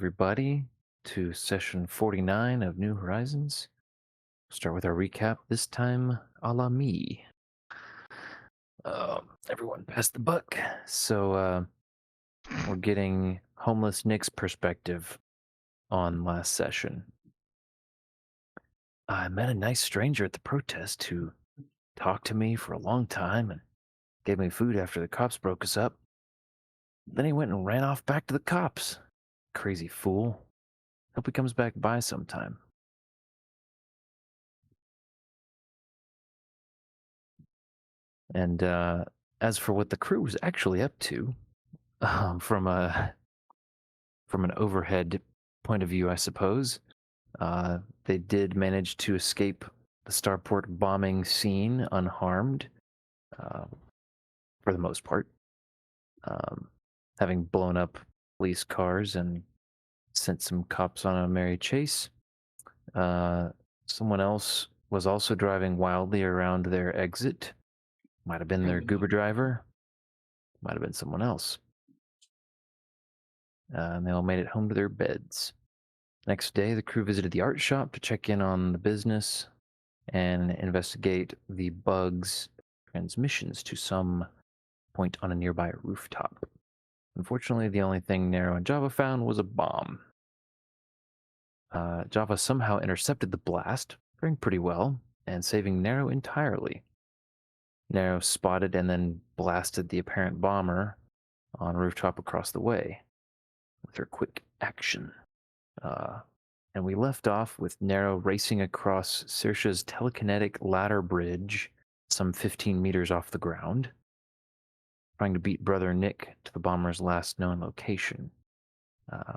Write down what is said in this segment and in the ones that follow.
everybody, to session 49 of New Horizons. Start with our recap, this time a la me. Everyone passed the buck. So we're getting homeless Nick's perspective on last session. I met a nice stranger at the protest who talked to me for a long time and gave me food after the cops broke us up. Then he went and ran off back to the cops. Crazy fool. Hope he comes back by sometime. And as for what the crew was actually up to, from an overhead point of view, I suppose, they did manage to escape the starport bombing scene unharmed, uh, for the most part, having blown up police cars and sent some cops on a merry chase. Someone else was also driving wildly around their exit. Might have been their Probably not. Goober driver. Might have been someone else. And they all made it home to their beds. Next day, the crew visited the art shop to check in on the business and investigate the bug's transmissions to some point on a nearby rooftop. Unfortunately, the only thing Nero and Java found was a bomb. Java somehow intercepted the blast, faring pretty well, and saving Nero entirely. Nero spotted and then blasted the apparent bomber on a rooftop across the way with her quick action. And we left off with Nero racing across Saoirse's telekinetic ladder bridge, some 15 meters off the ground, trying to beat Brother Nick to the bomber's last known location,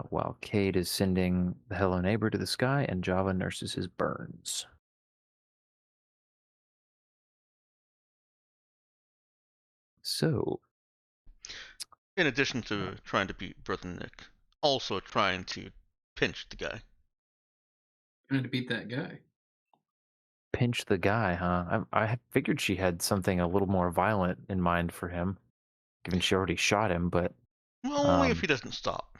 while Cade is sending the Hello Neighbor to the sky and Java nurses his burns. So, In addition to trying to beat Brother Nick, also trying to pinch the guy. Trying to beat that guy. pinch the guy, huh? I figured she had something a little more violent in mind for him, given she already shot him, but Well, only if he doesn't stop.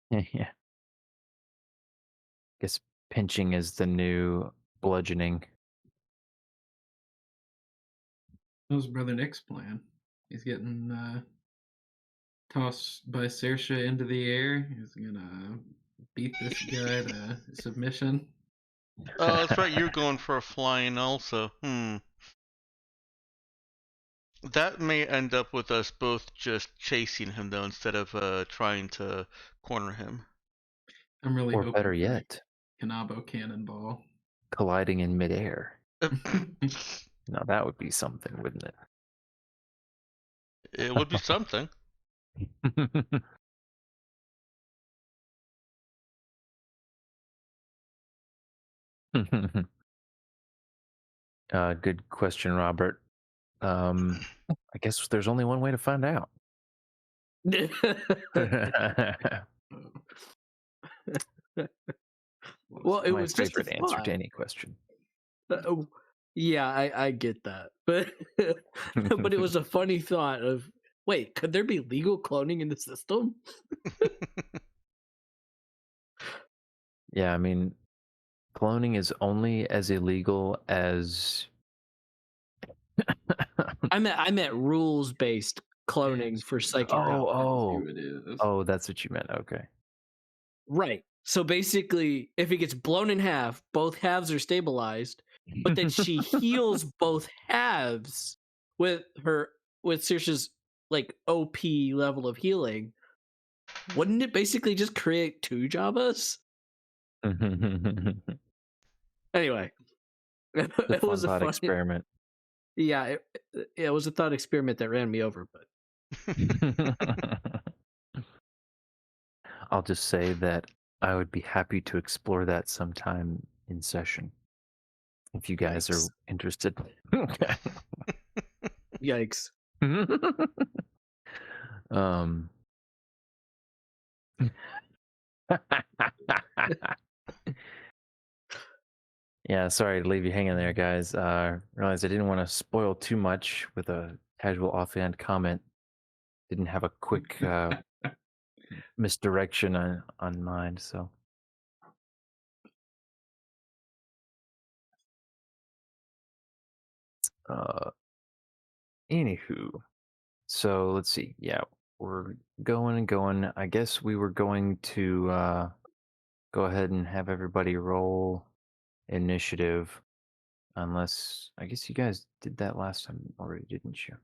yeah. Guess pinching is the new bludgeoning. That was Brother Nick's plan. He's getting tossed by Saoirse into the air. He's gonna beat this guy to submission. Oh, that's right, you're going for a flying also. That may end up with us both just chasing him, though, instead of trying to corner him. I'm really Or hoping better for yet, Kanabo Cannonball. colliding in midair. Now that would be something, wouldn't it? It would be something. Good question, Robert. I guess there's only one way to find out. Well, it My was just a favorite answer to thought. any question. Oh, yeah, I get that, but but it was a funny thought of wait, could there be legal cloning in the system? Yeah, I mean, cloning is only as illegal as I meant rules based cloning for psychic powers. Oh, that's what you meant. Okay. Right. So basically, if it gets blown in half, both halves are stabilized, but then she heals both halves with Saoirse's like OP level of healing. Wouldn't it basically just create two Javas? Anyway, it was a thought funny experiment. Yeah, it was a thought experiment that ran me over, but I'll just say that I would be happy to explore that sometime in session. If you guys are interested. Yikes. Yeah, sorry to leave you hanging there, guys. Realized I didn't want to spoil too much with a casual offhand comment. Didn't have a quick misdirection on mine. So, uh, anywho, so let's see. Yeah, we're going and going. I guess we were going to go ahead and have everybody roll initiative, unless I guess you guys did that last time already, didn't you?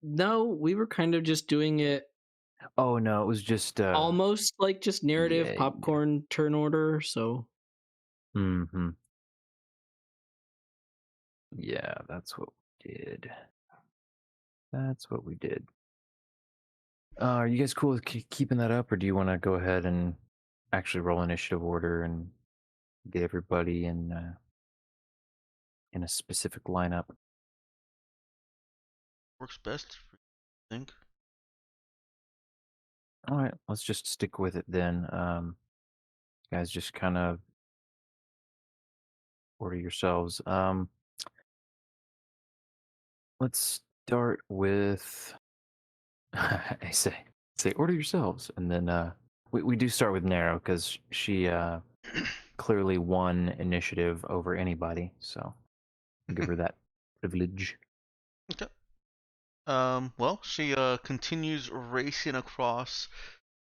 No, we were kind of just doing it Oh no, it was just almost like just narrative yeah. popcorn turn order. So Mm-hmm. Yeah, that's what we did. That's what we did. Are you guys cool with keeping that up, or do you want to go ahead and actually roll initiative order and get everybody in a specific lineup? Works best, I think. All right, let's just stick with it then. Guys, just kind of order yourselves. Let's start with I say order yourselves, and then we do start with Narrow because she clearly won initiative over anybody, so I'll give her that privilege. Okay. Well, she continues racing across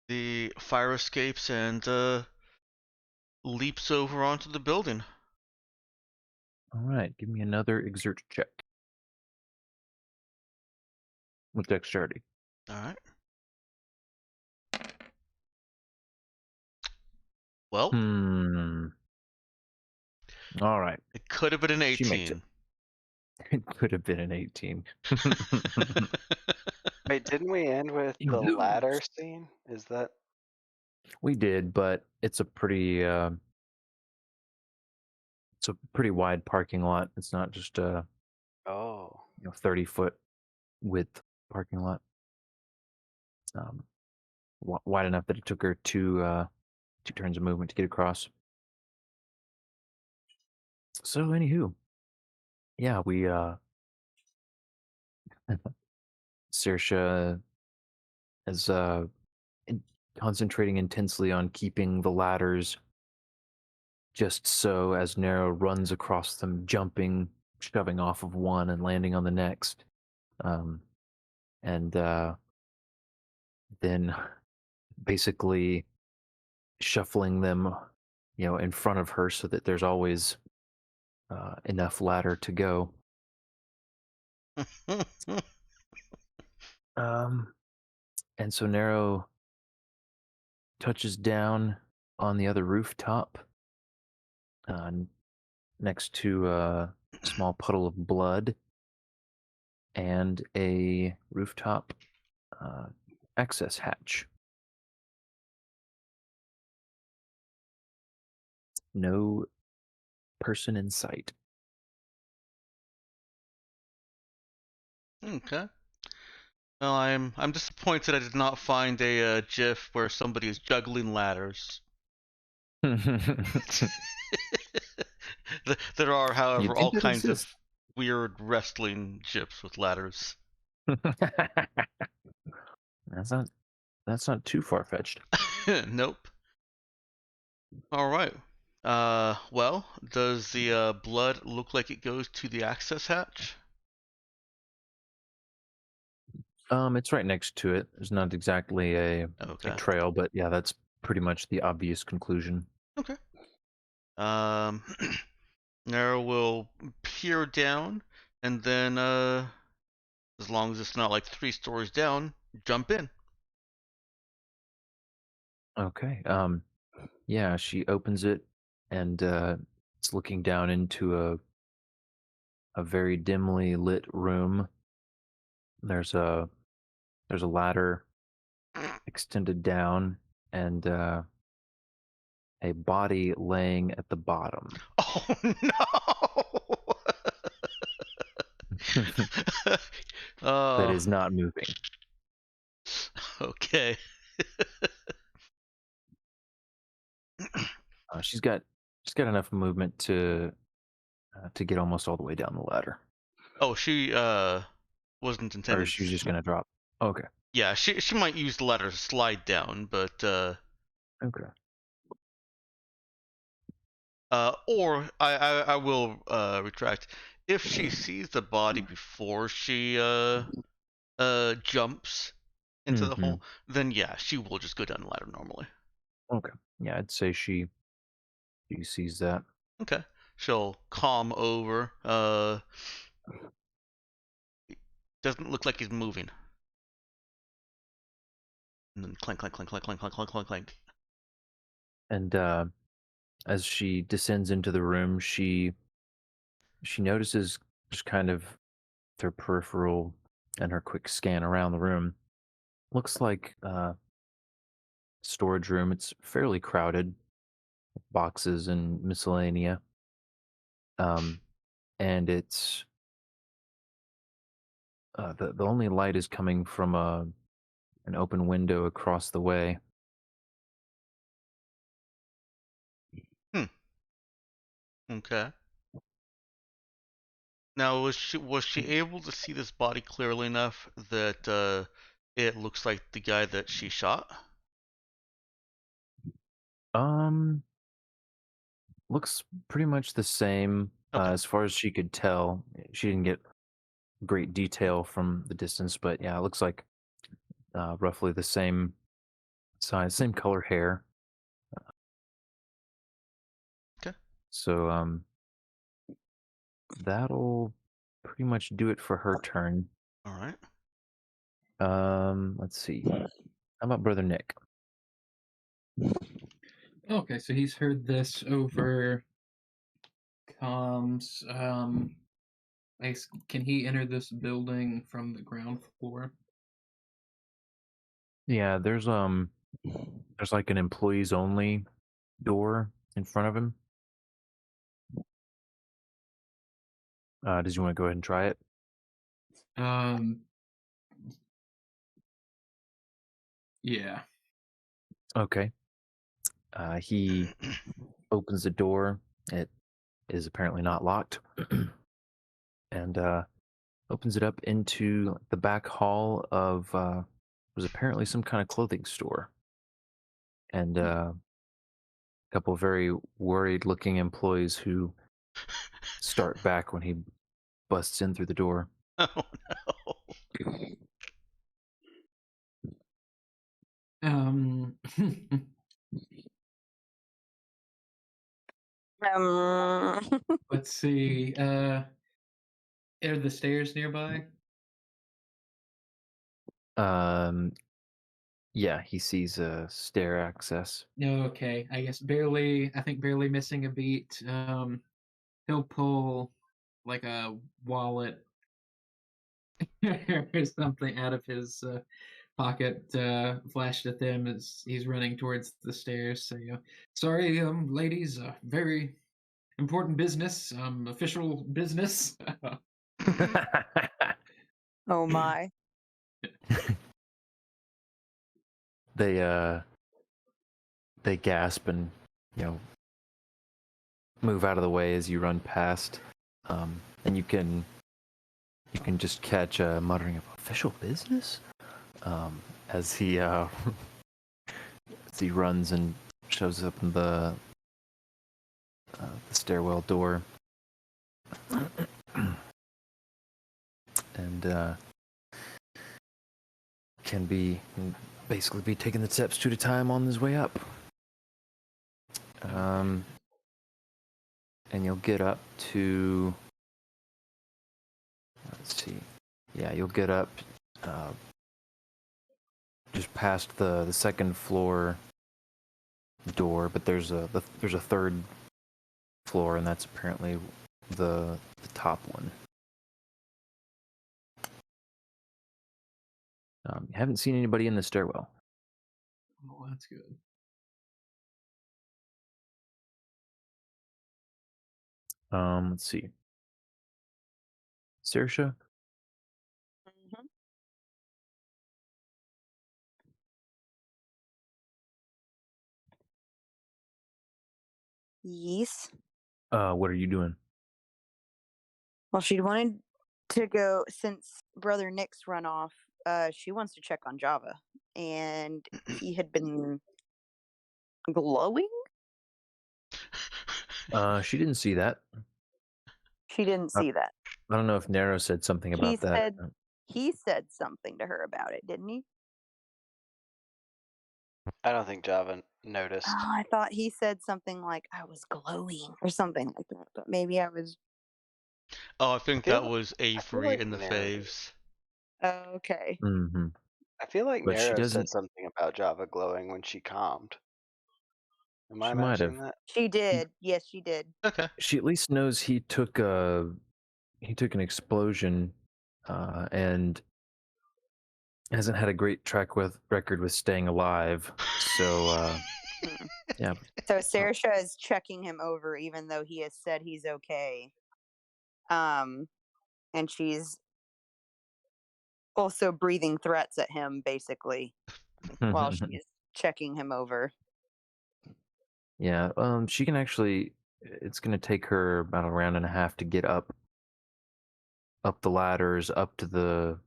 the fire escapes and leaps over onto the building. All right, give me another exert check with dexterity. All right. Well, All right, it could have been an She makes 18. it could have been an 18. Wait, didn't we end with You the lose. ladder scene? Is that We did, but it's a pretty wide parking lot. It's not just a oh 30-foot width parking lot. Wide enough that it took her two turns of movement to get across. So anywho, yeah, we Saoirse is concentrating intensely on keeping the ladders just so as Nero runs across them, jumping, shoving off of one and landing on the next. And then basically shuffling them, in front of her so that there's always enough ladder to go. And so Nero touches down on the other rooftop, next to a small puddle of blood and a rooftop access hatch. No person in sight. Okay. Well, I'm disappointed I did not find a GIF where somebody is juggling ladders. There are, however, all kinds of weird wrestling GIFs with ladders. That's not too far fetched. Nope. All right. Well, does the blood look like it goes to the access hatch? It's right next to it. There's not exactly a trail, but yeah, that's pretty much the obvious conclusion. Okay. Nero will peer down, and then, as long as it's not like 3 stories down, jump in. Okay. Yeah, she opens it, and it's looking down into a very dimly lit room. There's a ladder extended down, and a body laying at the bottom. Oh no! That is not moving. Okay. She's got enough movement to get almost all the way down the ladder. Oh, she wasn't intended. Or she's just gonna drop. Okay. Yeah, she might use the ladder to slide down, but Okay. or I will retract. If she sees the body before she jumps into the Mhm. hole, then yeah, she will just go down the ladder normally. Okay. Yeah, I'd say she sees that. Okay. She'll calm over. Doesn't look like he's moving. And then clank, clank, clank, clank, clank, clank, clank, clank, clank. And as she descends into the room, she notices just kind of her peripheral and her quick scan around the room. Looks like storage room. It's fairly crowded, boxes and miscellanea. And it's the only light is coming from an open window across the way. Okay. Now, was she able to see this body clearly enough that it looks like the guy that she shot? Um, Looks pretty much the same Okay. as far as she could tell. She didn't get great detail from the distance, but yeah, it looks like roughly the same size, same color hair. Okay. So that'll pretty much do it for her turn. All right. Let's see. How about Brother Nick? Okay, so he's heard this over comms. Can he enter this building from the ground floor? Yeah, there's like an employees only door in front of him. Does you want to go ahead and try it? Um, yeah. Okay. He opens the door. It is apparently not locked, and opens it up into the back hall of was apparently some kind of clothing store, and a couple of very worried-looking employees who start back when he busts in through the door. Oh no. Um, let's see. Are the stairs nearby? Um, yeah, he sees a stair access. No, okay. I guess barely. I think barely missing a beat. He'll pull like a wallet or something out of his pocket, flashed at them as he's running towards the stairs. So, sorry, ladies, very important business, official business. Oh my. They they gasp and you know move out of the way as you run past, and you can just catch a muttering of official business as he as he runs and shows up in the stairwell door, and can basically be taking the steps two at a time on his way up. And you'll get up to, let's see, yeah, you'll get up just past the second floor door, but there's a third floor, and that's apparently the top one. You haven't seen anybody in the stairwell. Oh, that's good. Let's see. Saoirse? Mhm. Yes. What are you doing? Well, she wanted to go since Brother Nick's run off. she wants to check on Java, and he had been glowing. She didn't see that. She didn't Uh, see that. I don't know if Nero said something He about that. said he said something to her about it, didn't he? I don't think Java noticed. Oh, I thought he said something like I was glowing or something like that, but maybe I was. Oh, I think feel that like- was Avery like in the Nero- faves. Oh, okay. Mm-hmm. I feel like But she Nero doesn't. said something about Java glowing when she calmed. Am I She might imagining have. that? She did. Yes, she did. Okay. She at least knows he took an explosion, and hasn't had a great record with staying alive. So Hmm. yeah, So Saoirse is checking him over, even though he has said he's okay. And she's also breathing threats at him, basically, while she's checking him over. yeah. She can actually. It's going to take her about a round and a half to get up the ladders up to the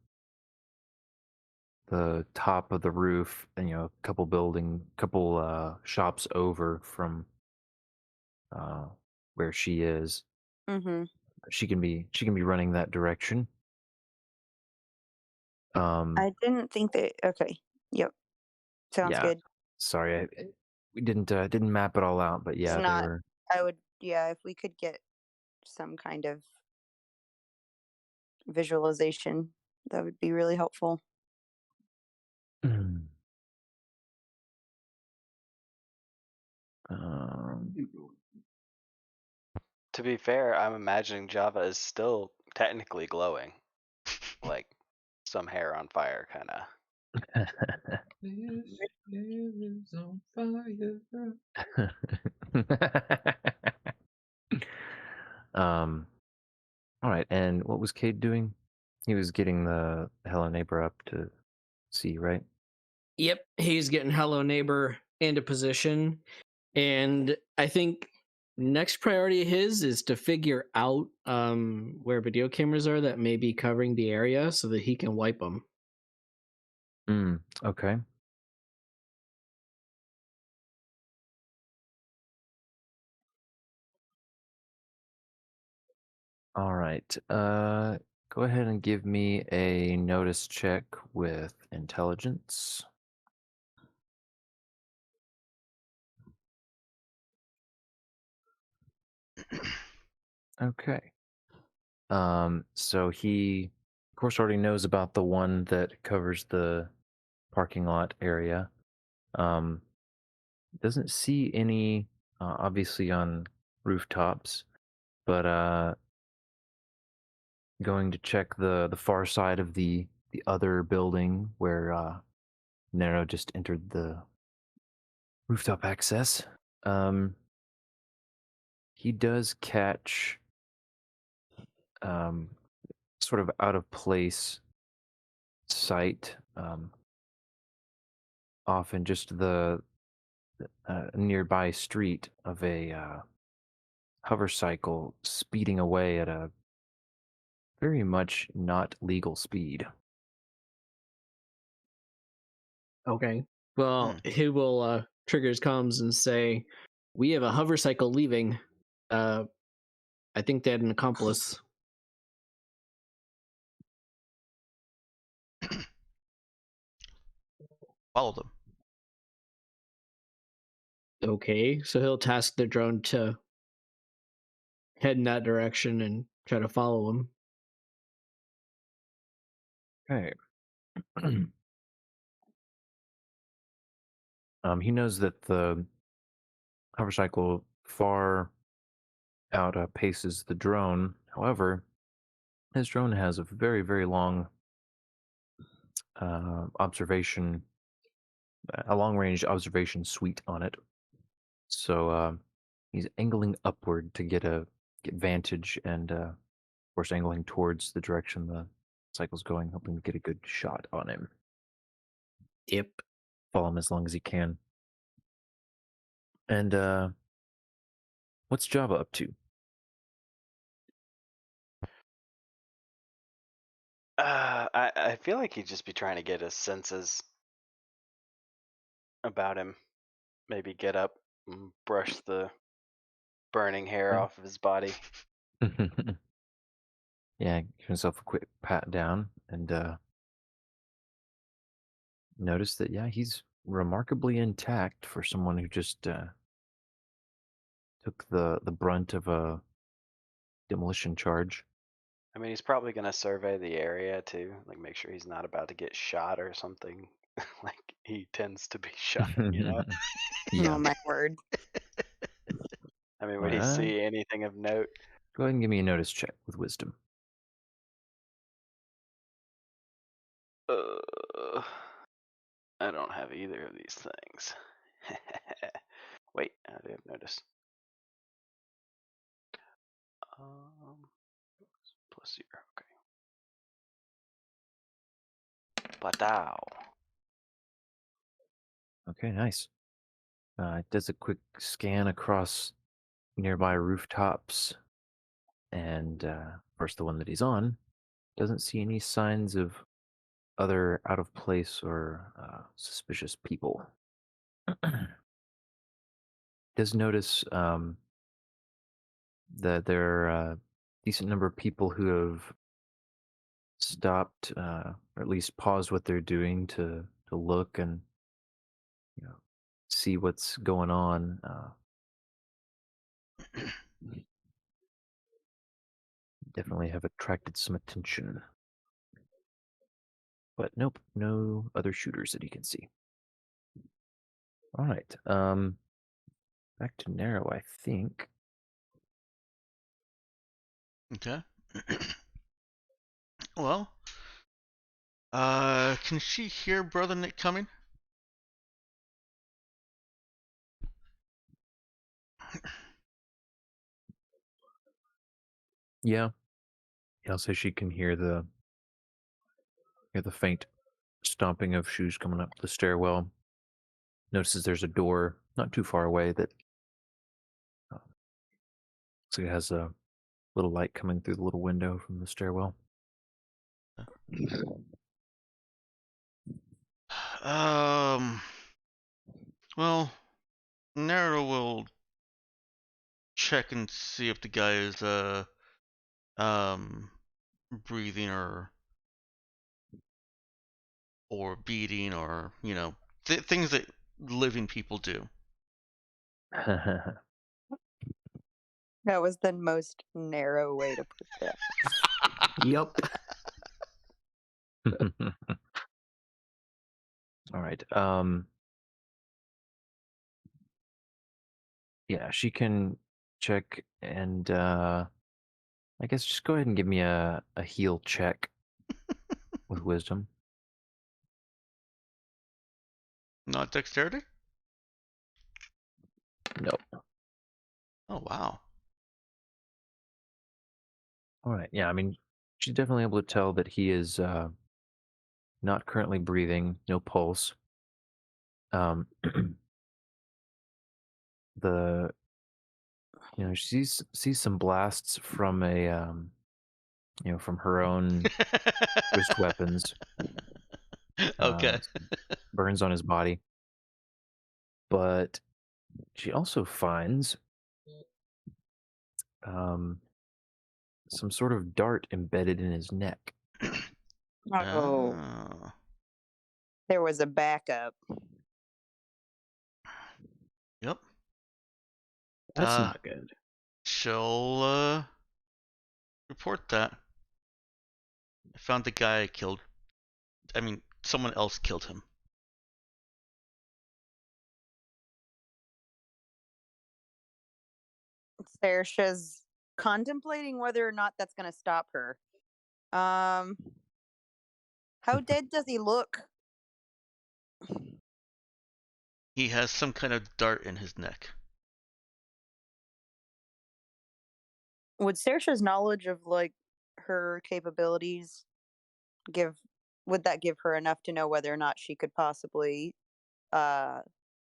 top of the roof, and a couple shops over from where she is. Mm-hmm. She can be running that direction. I didn't think that. Okay. Yep. Sounds Yeah. good. Sorry, we didn't map it all out, but yeah, It's they not. were. I would. Yeah, if we could get some kind of visualization, that would be really helpful. Um, To be fair, I'm imagining Java is still technically glowing. Like some hair on fire, kind of. This hair is on fire. all right, and what was Cade doing? He was getting the Hello Neighbor up to see, right? Yep, he's getting Hello Neighbor into position. And I think next priority of his is to figure out where video cameras are that may be covering the area so that he can wipe them. Okay. All right. Go ahead and give me a notice check with intelligence. Okay. So he, of course, already knows about the one that covers the parking lot area. Doesn't see any, obviously, on rooftops, but going to check the far side of the other building where Nero just entered the rooftop access. He does catch sort of out of place sight, off in just the nearby street of a hover cycle speeding away at a very much not legal speed. Okay. Well, he will trigger his comms and say, "We have a hover cycle leaving. I think they had an accomplice." Follow them. Okay, so he'll task the drone to head in that direction and try to follow him. Okay. He knows that the hover cycle far outpaces the drone. However, his drone has a very, very long observation, a long-range observation suite on it. So he's angling upward to get vantage, and of course angling towards the direction the cycle's going, hoping to get a good shot on him. Yep. Follow him as long as he can. And what's Java up to? I feel like he'd just be trying to get his senses about him. Maybe get up and brush the burning hair Yeah. off of his body. Yeah, give himself a quick pat down and notice that, yeah, he's remarkably intact for someone who just took the brunt of a demolition charge. I mean, he's probably gonna survey the area too, like make sure he's not about to get shot or something. Like he tends to be shot, you know. Oh Yeah. my word. I mean, would he Well, see anything of note? go ahead and give me a notice check with wisdom. I don't have either of these things. Wait, I do have notice. Plus 0. Okay. Patao. Okay, nice. It does a quick scan across nearby rooftops, and first, the one that he's on doesn't see any signs of other out of place or suspicious people. Does notice that there are a decent number of people who have stopped, or at least paused what they're doing to look and see what's going on. Definitely have attracted some attention. But nope, no other shooters that you can see. All right. Back to Narrow, I think. Okay. Well, can she hear Brother Nick coming? Yeah. I'll say she can hear the faint stomping of shoes coming up the stairwell. Notices there's a door not too far away that looks like it has a little light coming through the little window from the stairwell. Well, Nero will check and see if the guy is breathing or beating or things that living people do. That was the most narrow way to put that. Yup. All right. Yeah, she can check and I guess just go ahead and give me a heal check with wisdom. Not dexterity? Nope. Oh wow. All right. Yeah, I mean, she's definitely able to tell that he is not currently breathing, no pulse. Um, she sees some blasts from from her own wrist weapons, Okay. burns on his body, but she also finds some sort of dart embedded in his neck. Oh, Oh. there was a backup. Yep. That's Uh, not good. She'll report that. I found the guy I killed. I mean, someone else killed him. Saoirse's contemplating whether or not that's going to stop her. How dead does he look? He has some kind of dart in his neck. Would Saoirse's knowledge of like her capabilities would that give her enough to know whether or not she could possibly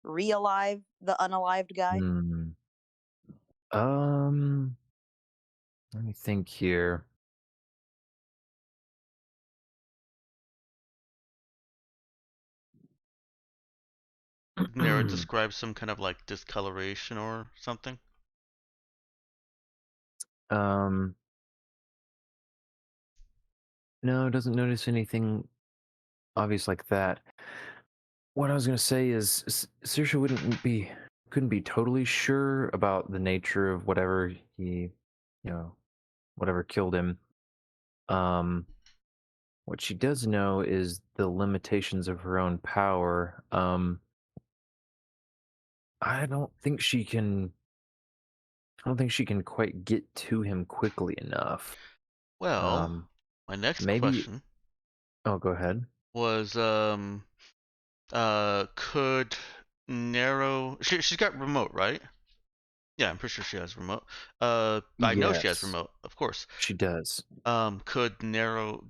re-alive the unalived guy? Hmm. Let me think here. Would Nero describe some kind of like discoloration or something? No, doesn't notice anything obvious like that. What I was gonna say is, Saoirse couldn't be totally sure about the nature of whatever whatever killed him. Um, what she does know is the limitations of her own power. I don't think she can. I don't think she can quite get to him quickly enough. Well, my next Maybe. question Oh, go ahead. was could Nero she's got remote, right? Yeah, I'm pretty sure she has remote. I know she has Yes, remote, of course. she does. Could Nero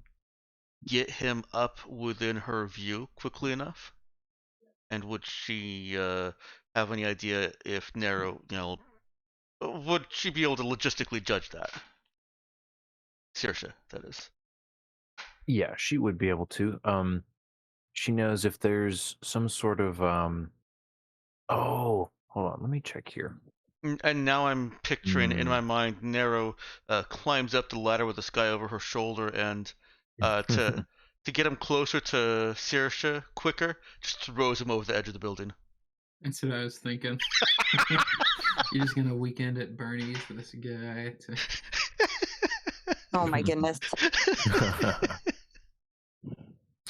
get him up within her view quickly enough? And would she have any idea if Nero, would she be able to logistically judge that? Saoirse, that is. Yeah, she would be able to. She knows if there's some sort of Oh, hold on, let me check here. And now I'm picturing in my mind Nero climbs up the ladder with the sky over her shoulder, and to get him closer to Saoirse quicker, just throws him over the edge of the building. That's what I was thinking. You're just gonna weekend at Bernie's for this guy. Oh my goodness.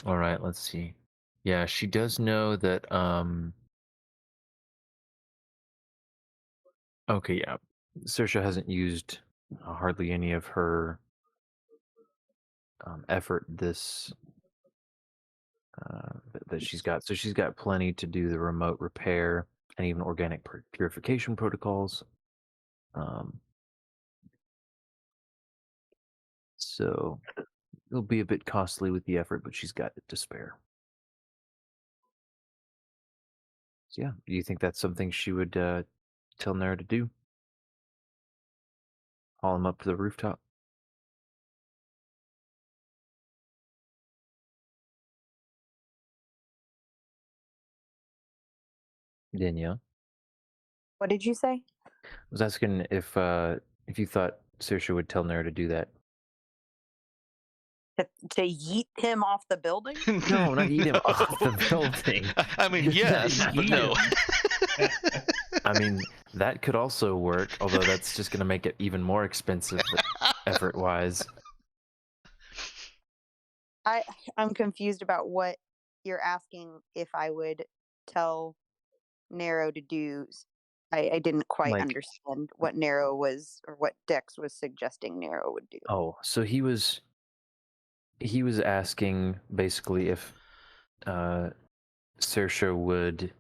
All right, let's see. Yeah, she does know that okay, yeah. Saoirse hasn't used hardly any of her effort that she's got. So she's got plenty to do the remote repair and even organic purification protocols. So it'll be a bit costly with the effort, but she's got it to spare. So yeah, do you think that's something she would tell Nara to do? Haul him up to the rooftop? Danielle? What did you say? I was asking if you thought Saoirse would tell Nara to do that. To yeet him off the building? No, not eat him off the building. I mean, yes, but no. I mean, that could also work, although that's just going to make it even more expensive effort-wise. I'm confused about what you're asking if I would tell Nero to do. I didn't quite Like- understand what Nero was or what Dex was suggesting Nero would do. Oh, so he was asking basically if Saoirse would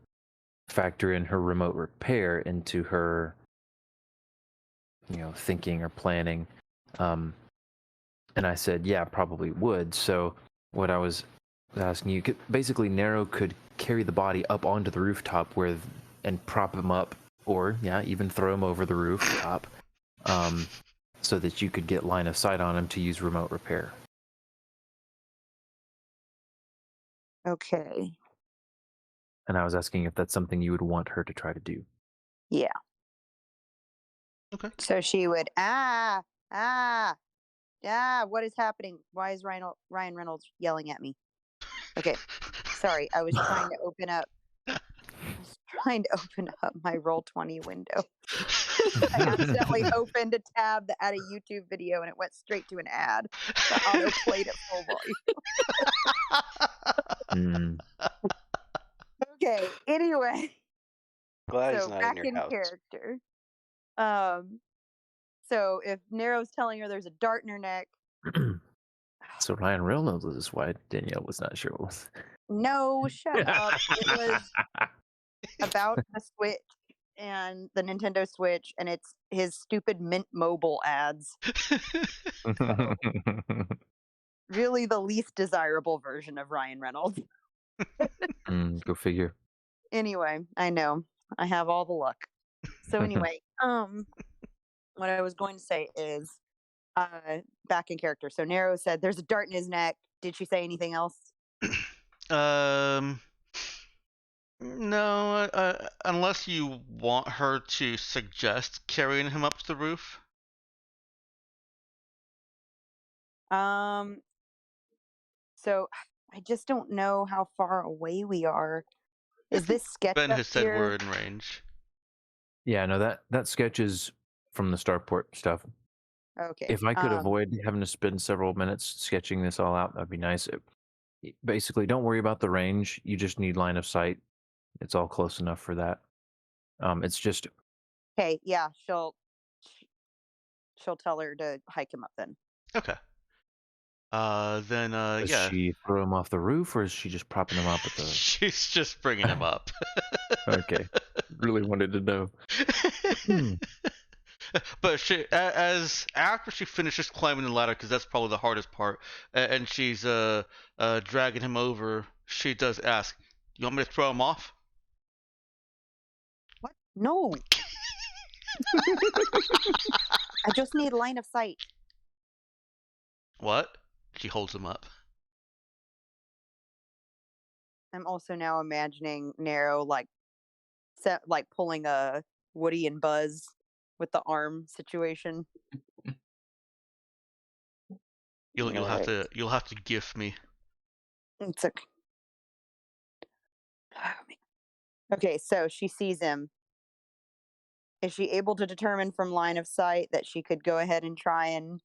factor in her remote repair into her thinking or planning. And I said, yeah, probably would. So what I was asking you, basically Nero could carry the body up onto the rooftop and prop him up, or even throw him over the rooftop, so that you could get line of sight on him to use remote repair. Okay. And I was asking if that's something you would want her to try to do. Yeah. Okay. So she would what is happening? Why is Ryan Reynolds yelling at me? Okay. Sorry, I was trying to open up my Roll20 window. I accidentally opened a tab that had a YouTube video and it went straight to an ad. So auto played at full volume. Okay, anyway. Glad he's So not back in in your house. character. So if Nero's telling her there's a dart in her neck. So Ryan Reynolds is why Danielle was not sure. No, shut up. It was about the Switch and the Nintendo Switch, and it's his stupid Mint Mobile ads. Really the least desirable version of Ryan Reynolds. Go figure. Anyway, I know. I have all the luck. So anyway, what I was going to say is back in character. So Nero said there's a dart in his neck. Did she say anything else? No, unless you want her to suggest carrying him up to the roof. So I just don't know how far away we are. Is this sketch Ben up has said here? we're in range. Yeah, no, that sketch is from the starport stuff. Okay. If I could avoid having to spend several minutes sketching this all out, that'd be nice. Basically, don't worry about the range. You just need line of sight. It's all close enough for that. It's just Okay, yeah, she'll tell her to hike him up then. Okay. Then does yeah. she throw him off the roof, or is she just propping him up at the? She's just bringing him up. Okay, really wanted to know. Hmm. But she, as after she finishes climbing the ladder, because that's probably the hardest part, and she's dragging him over, she does ask, "You want me to throw him off?" What? No. I just need line of sight. What? She holds him up. I'm also now imagining Nero like pulling a Woody and Buzz with the arm situation. You'll have Alright. to gift me. It's okay. Okay, so she sees him. Is she able to determine from line of sight that she could go ahead and try and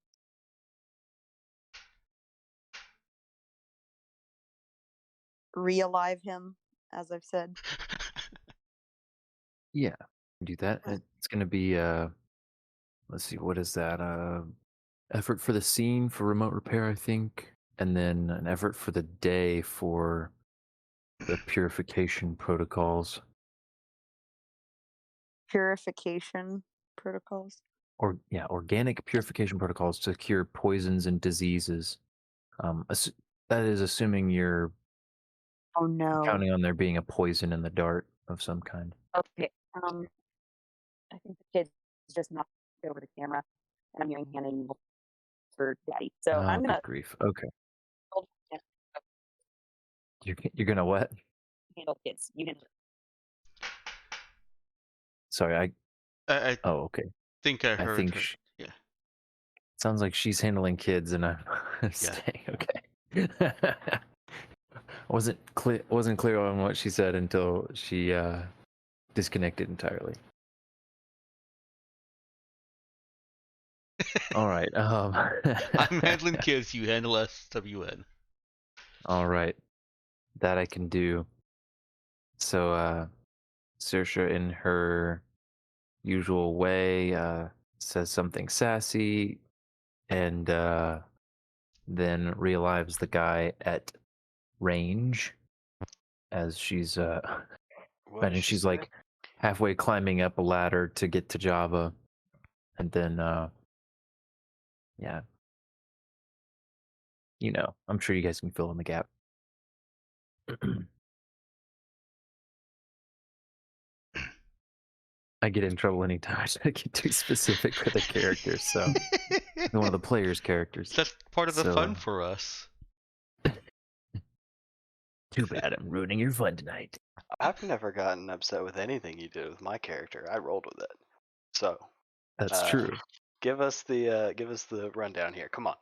re-alive him, as I've said? Yeah, do that. It's gonna be let's see, what is that? Effort for the scene for remote repair, I think, and then an effort for the day for the purification protocols. Purification protocols. Or yeah, organic purification protocols to cure poisons and diseases. That is assuming you're Oh no. counting on there being a poison in the dart of some kind. Okay. I think the kid's just knocked over the camera, and I'm hearing Hannah Evil for Daddy. So I'm Good gonna grief. Okay, hold him, you're gonna what? handle kids. You handle. Sorry, I oh, okay. think I I heard think her. yeah. Sounds like she's handling kids, and I'm staying. Okay. wasn't clear on what she said until she disconnected entirely. All right. I'm handling kids. You handle SWN. All right, that I can do. So, Saoirse, in her usual way, says something sassy, and then relives the guy at range as she's What imagine does she she's say? like halfway climbing up a ladder to get to Java, and then yeah, I'm sure you guys can fill in the gap. I get in trouble anytime I get too specific for the characters, so one of the players' characters. That's part of the So, fun for us. Too bad I'm ruining your fun tonight. I've never gotten upset with anything you did with my character. I rolled with it. So That's true. give us the rundown here. Come on.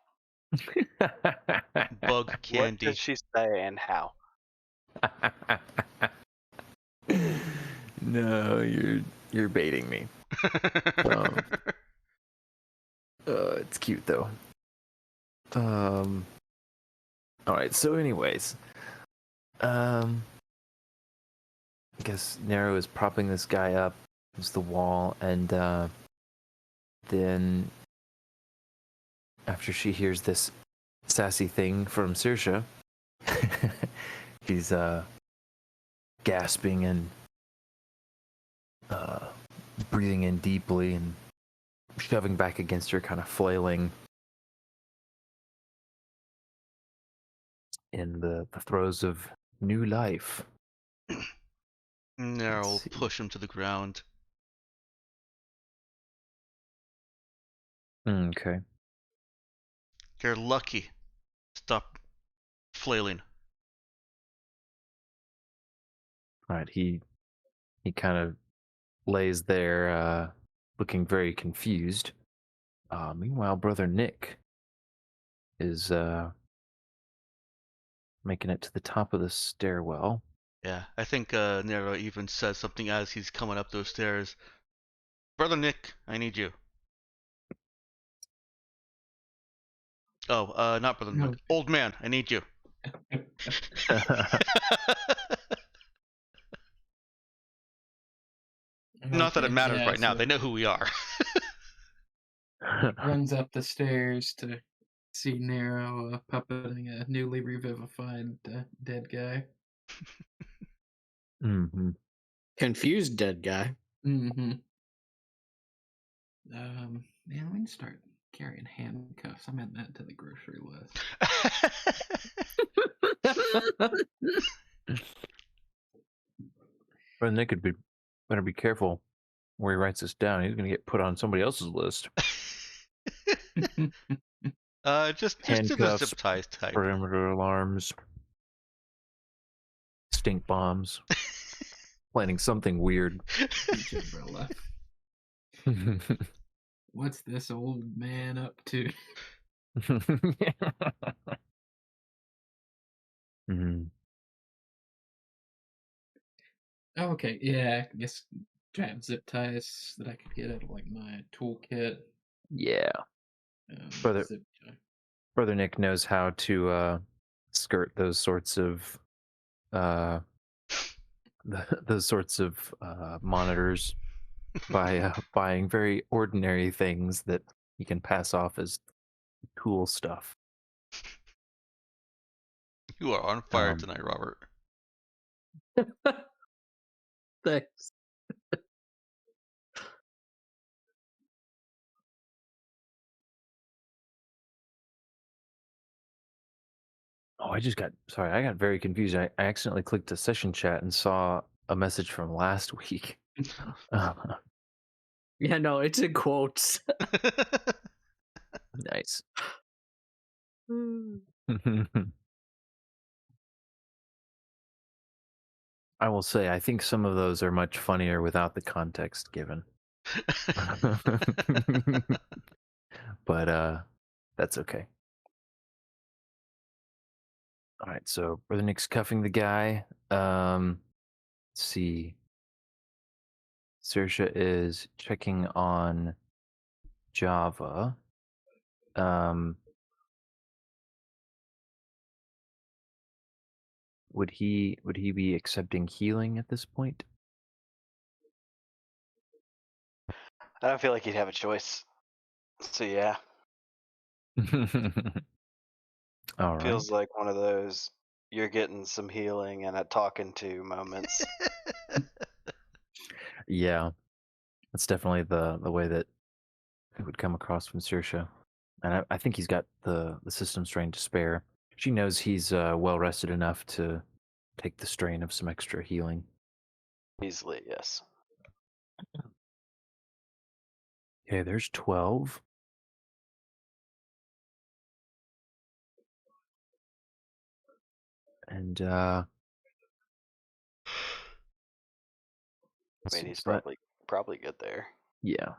Bug What candy. does she say and how? No, you're baiting me. It's cute though. All right. So, anyways, I guess Nero is propping this guy up against the wall, and then after she hears this sassy thing from Saoirse, she's gasping and breathing in deeply and shoving back against her, kind of flailing in the throes of new life. Nero will Let's see. push him to the ground. Okay. You're lucky. Stop flailing. All right, he kind of lays there, looking very confused. Meanwhile, brother Nick is making it to the top of the stairwell. Yeah, I think Nero even says something as he's coming up those stairs. Brother Nick, I need you. Oh, not Brother Nick. No. Old man, I need you. Not that it Okay, matters yeah, right now. so They know who we are. runs up the stairs to see Nero puppeting a newly revivified dead guy. hmm Confused dead guy. Mm-hmm. Man, we can start carrying handcuffs. I'm adding that to the grocery list. Brother Nick better be careful where he writes this down. He's gonna get put on somebody else's list. just do the Handcuffs, zip ties type. perimeter alarms, stink bombs, planning something weird. Beach umbrella. What's this old man up to? Mhm. Oh, okay, yeah, I guess giant zip ties that I could get out of like my toolkit. Yeah, Brother- Zip tie. brother Nick knows how to skirt those sorts of those sorts of monitors by buying very ordinary things that he can pass off as cool stuff. You are on fire Um, tonight, Robert. Thanks. Oh, I got very confused. I accidentally clicked a session chat and saw a message from last week. Yeah, no, it's in quotes. Nice. I will say, I think some of those are much funnier without the context given. But that's okay. All right, so Brother Nick's cuffing the guy. Let's see. Saoirse is checking on Java. Would he be accepting healing at this point? I don't feel like he'd have a choice. So yeah, All right. feels like one of those you're getting some healing and a talking to moments. Yeah, that's definitely the way that it would come across from Saoirse. And I think he's got the system strain to spare. She knows he's well rested enough to take the strain of some extra healing. Easily, yes. Okay, there's 12. And I let's mean, see, he's so that- probably good there. yeah,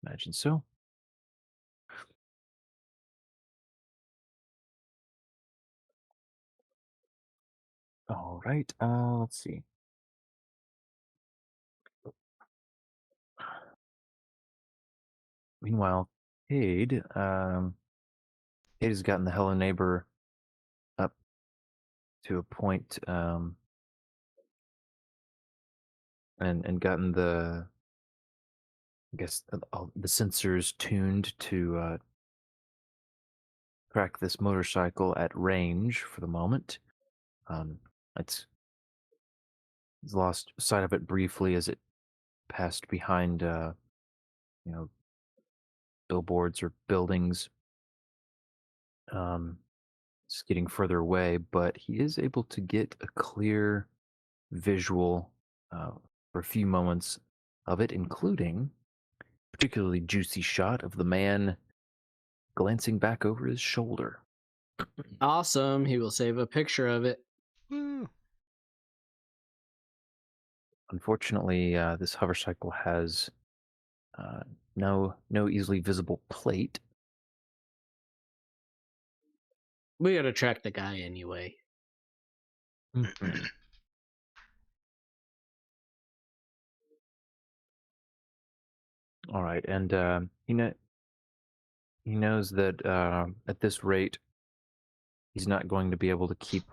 imagine so. All right, let's see. Meanwhile, Cade has gotten the Hello Neighbor up to a point, and gotten the, I guess, the sensors tuned to track this motorcycle at range for the moment. It's he's lost sight of it briefly as it passed behind, billboards or buildings. It's getting further away, but he is able to get a clear visual for a few moments of it, including a particularly juicy shot of the man glancing back over his shoulder. Awesome. He will save a picture of it. Woo. Unfortunately, this hover cycle has no easily visible plate. We gotta track the guy anyway. Mhm. All right, and he knows that at this rate, he's not going to be able to keep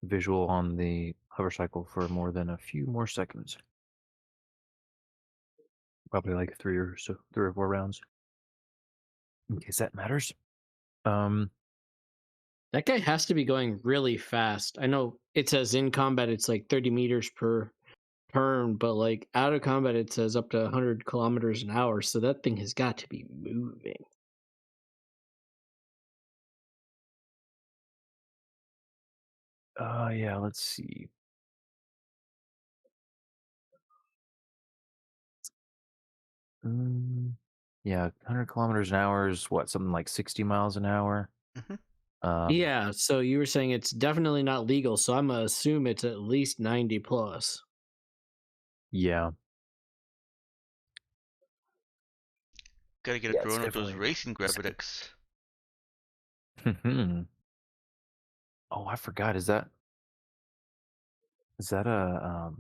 visual on the hover cycle for more than a few more seconds. Probably like 3 or 4 rounds. In case that matters. Um, That guy has to be going really fast. I know it says in combat it's like 30 meters per turn, but like out of combat it says up to 100 kilometers an hour. So that thing has got to be moving. yeah, let's see. Mm, yeah, 100 kilometers an hour is what, something like 60 miles an hour? Mhm. Yeah, so you were saying it's definitely not legal, so I'm gonna assume it's at least 90 plus. Yeah. Gotta get a Yeah, it's drone with those definitely racing risky. gravitics. Mhm. Oh, I forgot. Is that a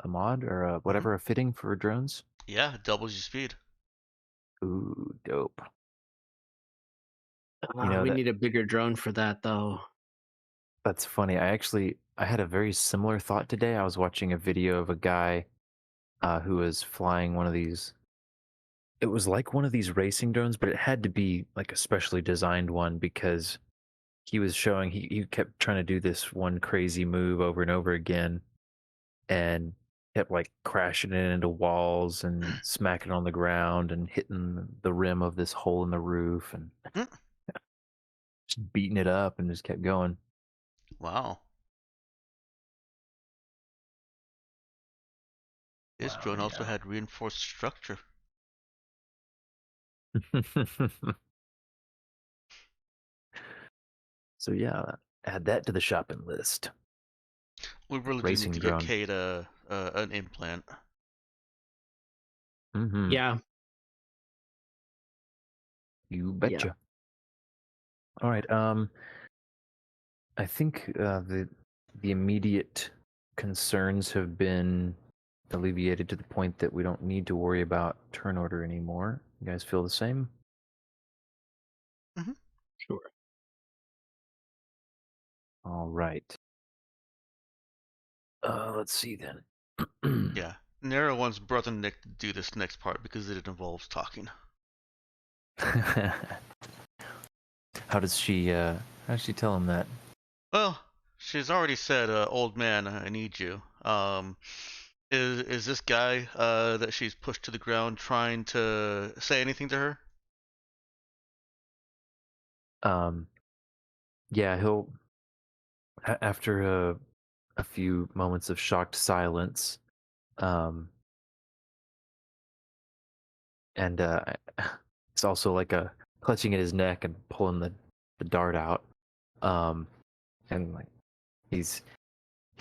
mod or whatever, a fitting for drones? Yeah, doubles your speed. Ooh, dope. You Ah, know we that need a bigger drone for that though. that's funny. I had a very similar thought today. I was watching a video of a guy who was flying one of these. It was like one of these racing drones, but it had to be like a specially designed one because he was showing he kept trying to do this one crazy move over and over again and kept like crashing it into walls and smacking on the ground and hitting the rim of this hole in the roof and Mm. just beating it up and just kept going. Wow. His Wow, drone also had reinforced structure. yeah. So yeah, add that to the shopping list. We really do need Racing to get drone. Kate an implant. Mm-hmm. Yeah. You betcha. All right. I think the immediate concerns have been alleviated to the point that we don't need to worry about turn order anymore. You guys feel the same? Sure. All right. Let's see then. Yeah. Nero wants Brother Nick to do this next part because it involves talking. How does she tell him that? Well, she's already said, "Old man, I need you." Is this guy that she's pushed to the ground trying to say anything to her? Um, yeah, he'll after a few moments of shocked silence, um, and it's also like a clutching at his neck and pulling the dart out, and like he's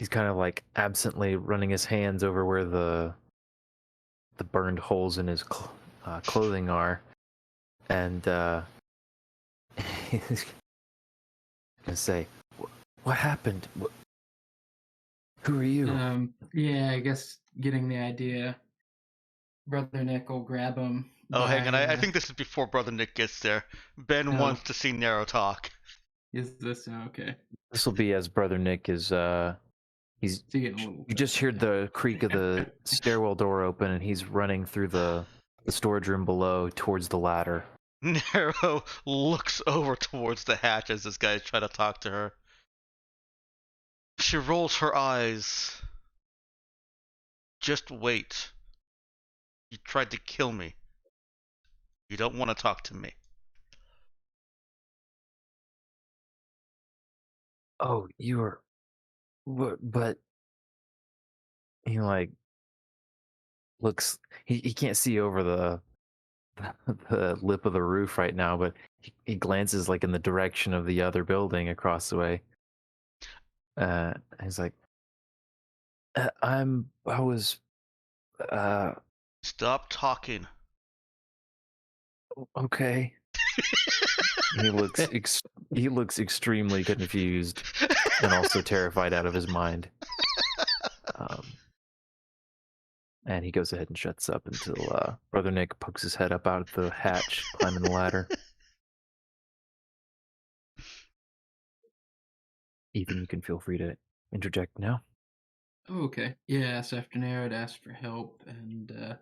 kind of like absently running his hands over where the burned holes in his clothing are, and he's gonna say, "What happened? Who are you?" Yeah, I guess getting the idea. Brother Nick will grab him Oh, hang on. by. I think this is before Brother Nick gets there. Ben Oh. wants to see Nero talk. Is this okay? This will be as Brother Nick is he's So you get a little. you just heard the creak of the stairwell door open and he's running through the storage room below towards the ladder. Nero looks over towards the hatch as this guy is trying to talk to her. She rolls her eyes. Just wait. You tried to kill me. You don't want to talk to me. Oh, you're but he like looks he can't see over the lip of the roof right now, but he glances like in the direction of the other building across the way. He's like, I was uh Stop talking. okay. He looks he looks extremely confused and also terrified out of his mind. Um, and he goes ahead and shuts up until Brother Nick pokes his head up out of the hatch, climbing the ladder. Ethan, you can feel free to interject now. Okay. Yes, after Nero had asked for help, and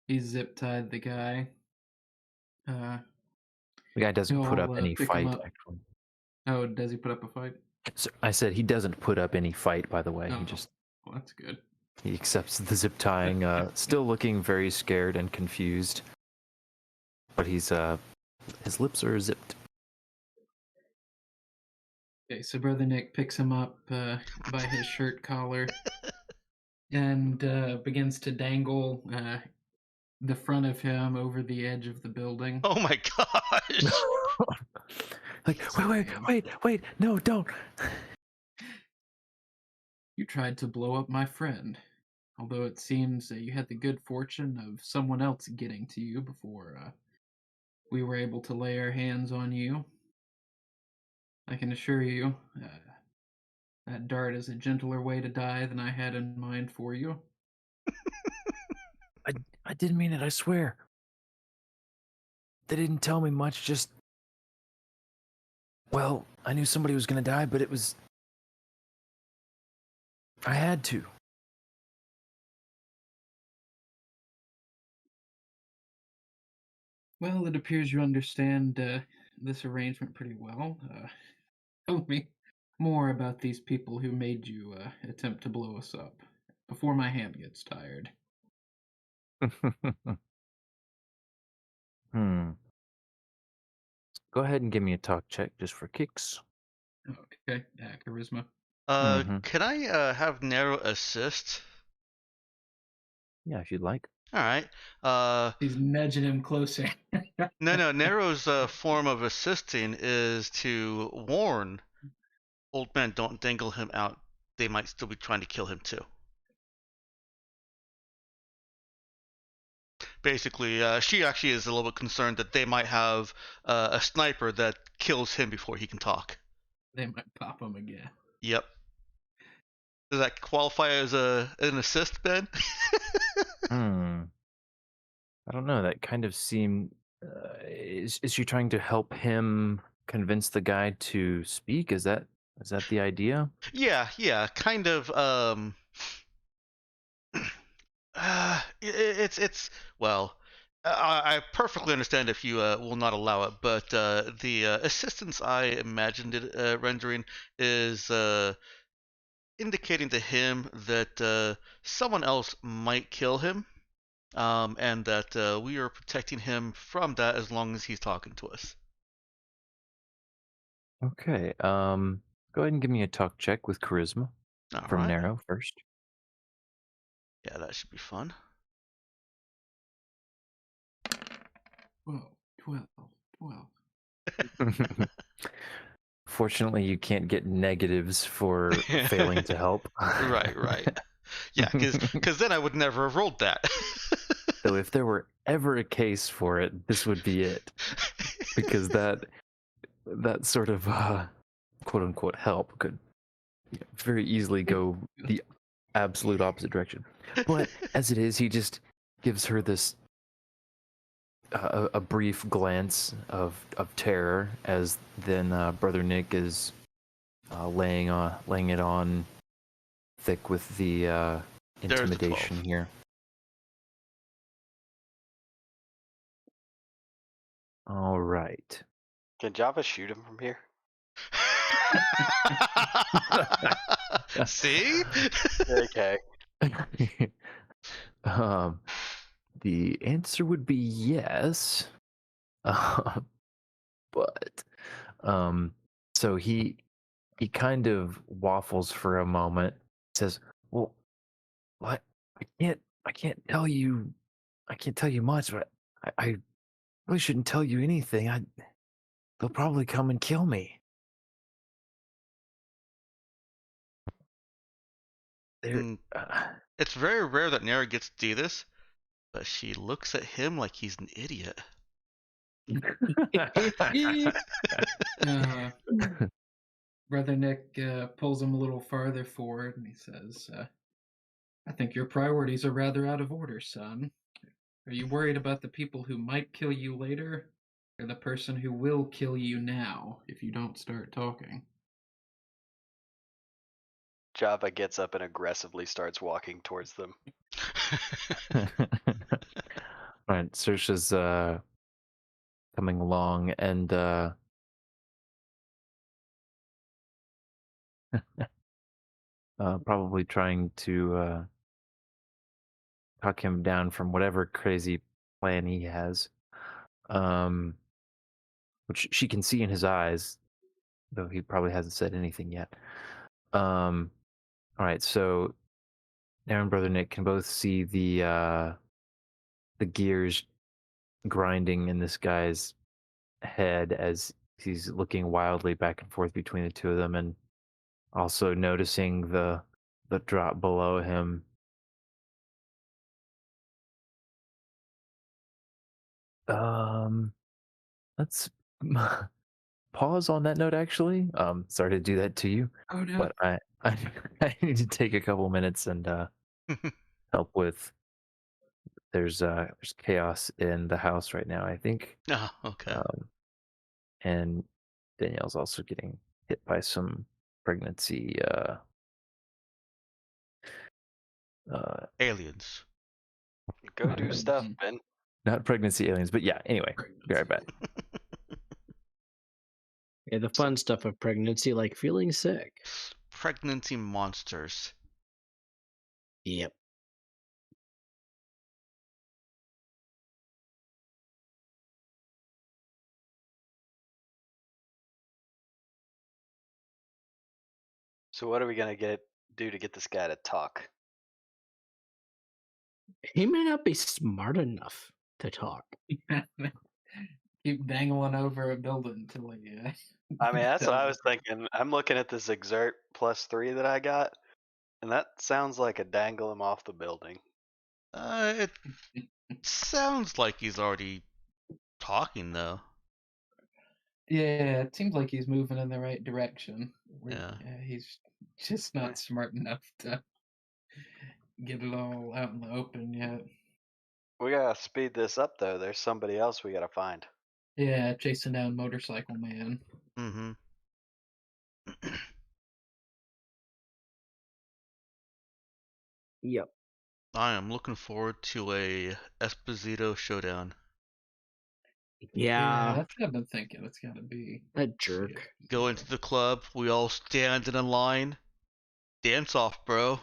he zip tied the guy. Uh, The guy doesn't put he'll up any pick him fight, up. actually. Oh, does he put up a fight? So I said he doesn't put up any fight, by the way. Oh, He just well, that's good. he accepts the zip tying, still looking very scared and confused. But he's his lips are zipped. Okay, so Brother Nick picks him up by his shirt collar and begins to dangle the front of him over the edge of the building. Oh my gosh. Like, wait, no, don't. You tried to blow up my friend, although it seems you had the good fortune of someone else getting to you before we were able to lay our hands on you. I can assure you, that dart is a gentler way to die than I had in mind for you. I didn't mean it, I swear. They didn't tell me much, just well, I knew somebody was gonna die, but I had to. Well, it appears you understand this arrangement pretty well. Tell me more about these people who made you attempt to blow us up before my hand gets tired. Hmm. Go ahead and give me a talk check just for kicks. Okay, charisma. Mhm. Can I have Nero assist? Yeah, if you'd like. All right. He's nudging him closer. No. Nero's form of assisting is to warn old man, don't dangle him out. They might still be trying to kill him too. Basically, she actually is a little bit concerned that they might have a sniper that kills him before he can talk. They might pop him again. Yep. Does that qualify as an assist, Ben? Hmm. I don't know. That kind of seemed. Is she trying to help him convince the guy to speak? Is that the idea? Yeah, kind of. It's well. I perfectly understand if you will not allow it, but the assistance I imagined it rendering is indicating to him that someone else might kill him, and that we are protecting him from that as long as he's talking to us. Okay. Go ahead and give me a talk check with charisma All from right. Nero first. Yeah, that should be fun. 12, 12. Fortunately, you can't get negatives for failing to help. Right. Yeah, because then I would never have rolled that. So if there were ever a case for it, this would be it, because that sort of quote unquote help could very easily go the absolute opposite direction. But as it is, he just gives her this a brief glance of terror, as then Brother Nick is laying it on thick with the There's the intimidation 12. here. All right. Can Java shoot him from here? See? Okay. The answer would be yes. But so he kind of waffles for a moment, says, "Well, what? I can't tell you much, but I really shouldn't tell you anything. They'll probably come and kill me." There, Mm, It's very rare that Nara gets to do this, but she looks at him like he's an idiot. Uh, Brother Nick pulls him a little farther forward and he says, I think your priorities are rather out of order, son. Are you worried about the people who might kill you later, or the person who will kill you now if you don't start talking? Java gets up and aggressively starts walking towards them. Right, Saoirse's coming along and probably trying to talk him down from whatever crazy plan he has. Which she can see in his eyes, though he probably hasn't said anything yet. All right, so Aaron and Brother Nick can both see the gears grinding in this guy's head as he's looking wildly back and forth between the two of them, and also noticing the drop below him. Let's pause on that note. Actually, sorry to do that to you, Oh no. but I need to take a couple minutes and help with. There's chaos in the house right now, I think, Oh, okay. and Danielle's also getting hit by some pregnancy. Aliens. Go do stuff, Ben. Not pregnancy aliens, but yeah. Anyway, be right back. Yeah, the fun stuff of pregnancy, like feeling sick. Pregnancy monsters. Yep. So what are we gonna do to get this guy to talk? He may not be smart enough to talk. Keep dangling over a building till he. I mean, that's what I tells was thinking. I'm looking at this exert +3 that I got, and that sounds like a dangle him off the building. It sounds like he's already talking though. Yeah, it seems like he's moving in the right direction. Yeah. He's just not smart enough to get it all out in the open yet. We gotta speed this up though. There's somebody else we gotta find. Yeah, chasing down Motorcycle Man. Mm-hmm. Yep. I am looking forward to a Esposito showdown. Yeah, that's what I've been thinking. It's gotta be that jerk. Go into the club, we all stand in a line. Dance off, bro.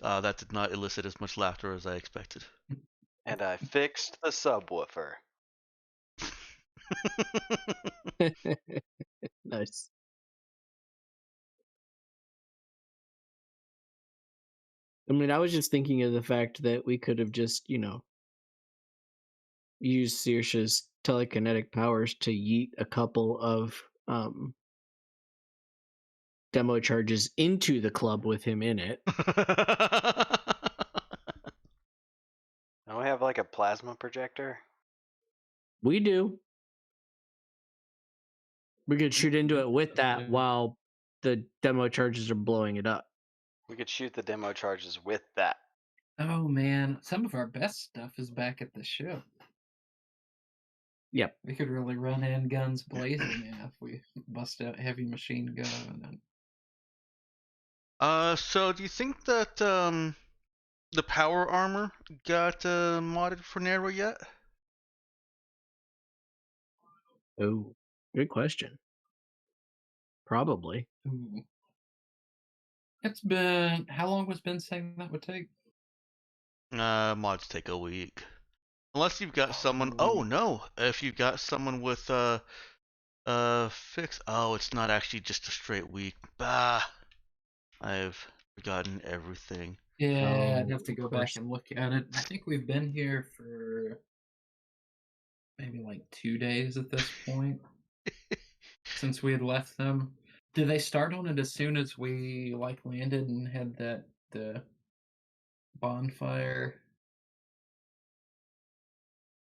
That did not elicit as much laughter as I expected. And I fixed the subwoofer. Nice. I mean, I was just thinking of the fact that we could have just, used Saoirse's telekinetic powers to yeet a couple of demo charges into the club with him in it. Don't we have like a plasma projector? We do. We could shoot into it with that while the demo charges are blowing it up. We could shoot the demo charges with that. Oh man, some of our best stuff is back at the ship. Yep. We could really run in guns blazing if we bust out heavy machine gun. So do you think that the power armor got modded for Nero yet? Oh, good question. Probably. Ooh. It's been how long was Ben saying that would take? Mods take a week. Unless you've got someone. Oh no! If you've got someone with fix. Oh, it's not actually just a straight week. Bah! I've forgotten everything. Yeah, I'd have Oh, to go of back course. and look at it. I think we've been here for maybe like 2 days at this point. since we had left them. Did they start on it as soon as we landed and had that the bonfire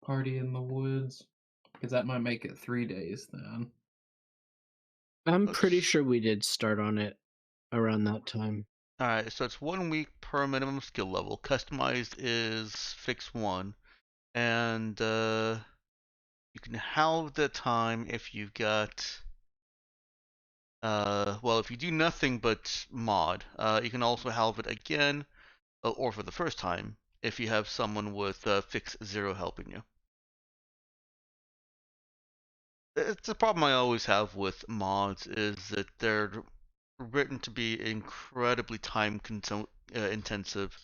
party in the woods? Because that might make it 3 days then. I'm Let's- pretty sure we did start on it around that time. All right, so it's 1 week per minimum skill level. Customized is fix 1, and you can halve the time if you've got. Well, if you do nothing but mod, you can also halve it again, or for the first time, if you have someone with fix 0 helping you. It's a problem I always have with mods is that they're written to be incredibly time intensive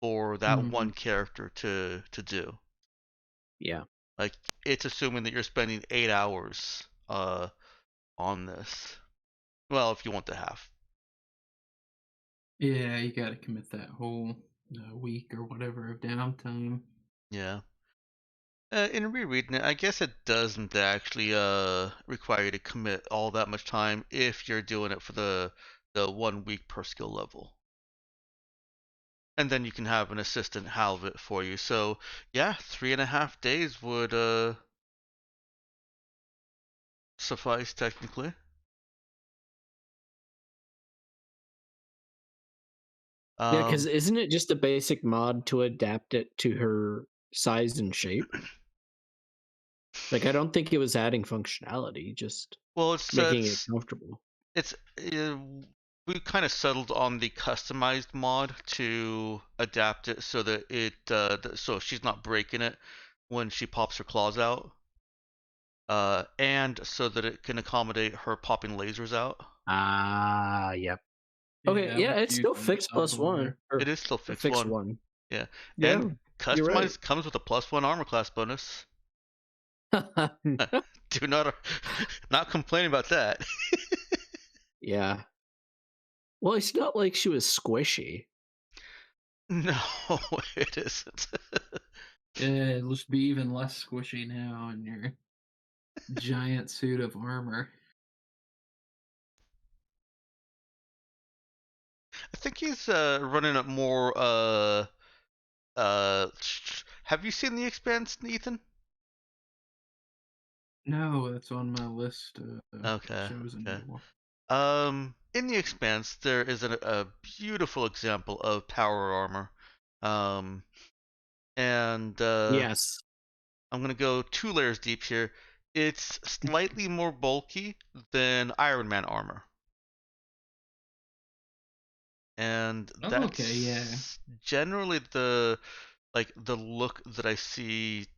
for that one character to do. Yeah. Like it's assuming that you're spending 8 hours on this. Well, if you want to have. Yeah, you got to commit that whole week or whatever of downtime. Yeah. In rereading it, I guess it doesn't actually require you to commit all that much time if you're doing it for the 1 week per skill level. And then you can have an assistant halve it for you. So yeah, 3.5 days would suffice technically. Yeah, because isn't it just a basic mod to adapt it to her size and shape? Like, I don't think it was adding functionality, just well, it's making it comfortable. It's we kind of settled on the customized mod to adapt it so that it so she's not breaking it when she pops her claws out, and so that it can accommodate her popping lasers out. Ah, yep. Okay, yeah, it's still fixed +1. Or It is still fixed fix 1. one. Yeah, Yeah, and you're customized right. comes with a +1 armor class bonus. Do not complain about that. Yeah. Well, it's not like she was squishy. No, it isn't. Yeah, it'll just be even less squishy now in your giant suit of armor. I think he's running it more. Have you seen The Expanse, Ethan? No, that's on my list. Okay. Shows and Okay. more. In The Expanse, there is a beautiful example of power armor. And Yes. I'm gonna go 2 layers deep here. It's slightly more bulky than Iron Man armor. And that's okay, yeah. generally the look that I see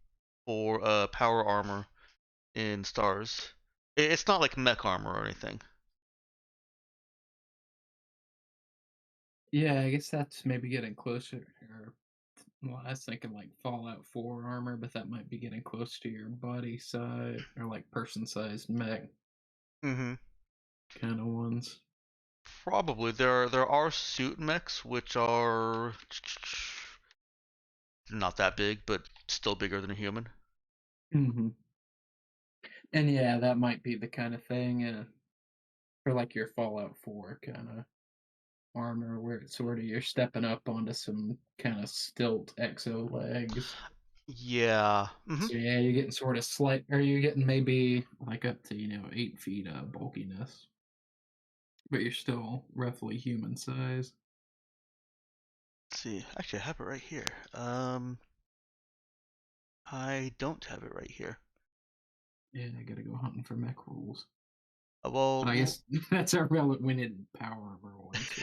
for power armor in Stars. It's not like mech armor or anything. Yeah, I guess that's maybe getting closer. Well, I was thinking like Fallout 4 armor, but that might be getting close to your body size or like person sized mech Mm-hmm. kind of ones. Probably there are suit mechs which are not that big, but still bigger than a human. Mm-hmm. And yeah, that might be the kind of thing for like your Fallout 4 kind of armor where it's sort of you're stepping up onto some kind of stilt exo legs. Yeah. So yeah, you're getting sort of slight, or you're getting maybe like up to 8 feet of bulkiness, but you're still roughly human size. Let's see. Actually, I have it right here. I don't have it right here. Yeah, I gotta go hunting for mech rules. Well, I guess that's our relevant. We need power armor one. So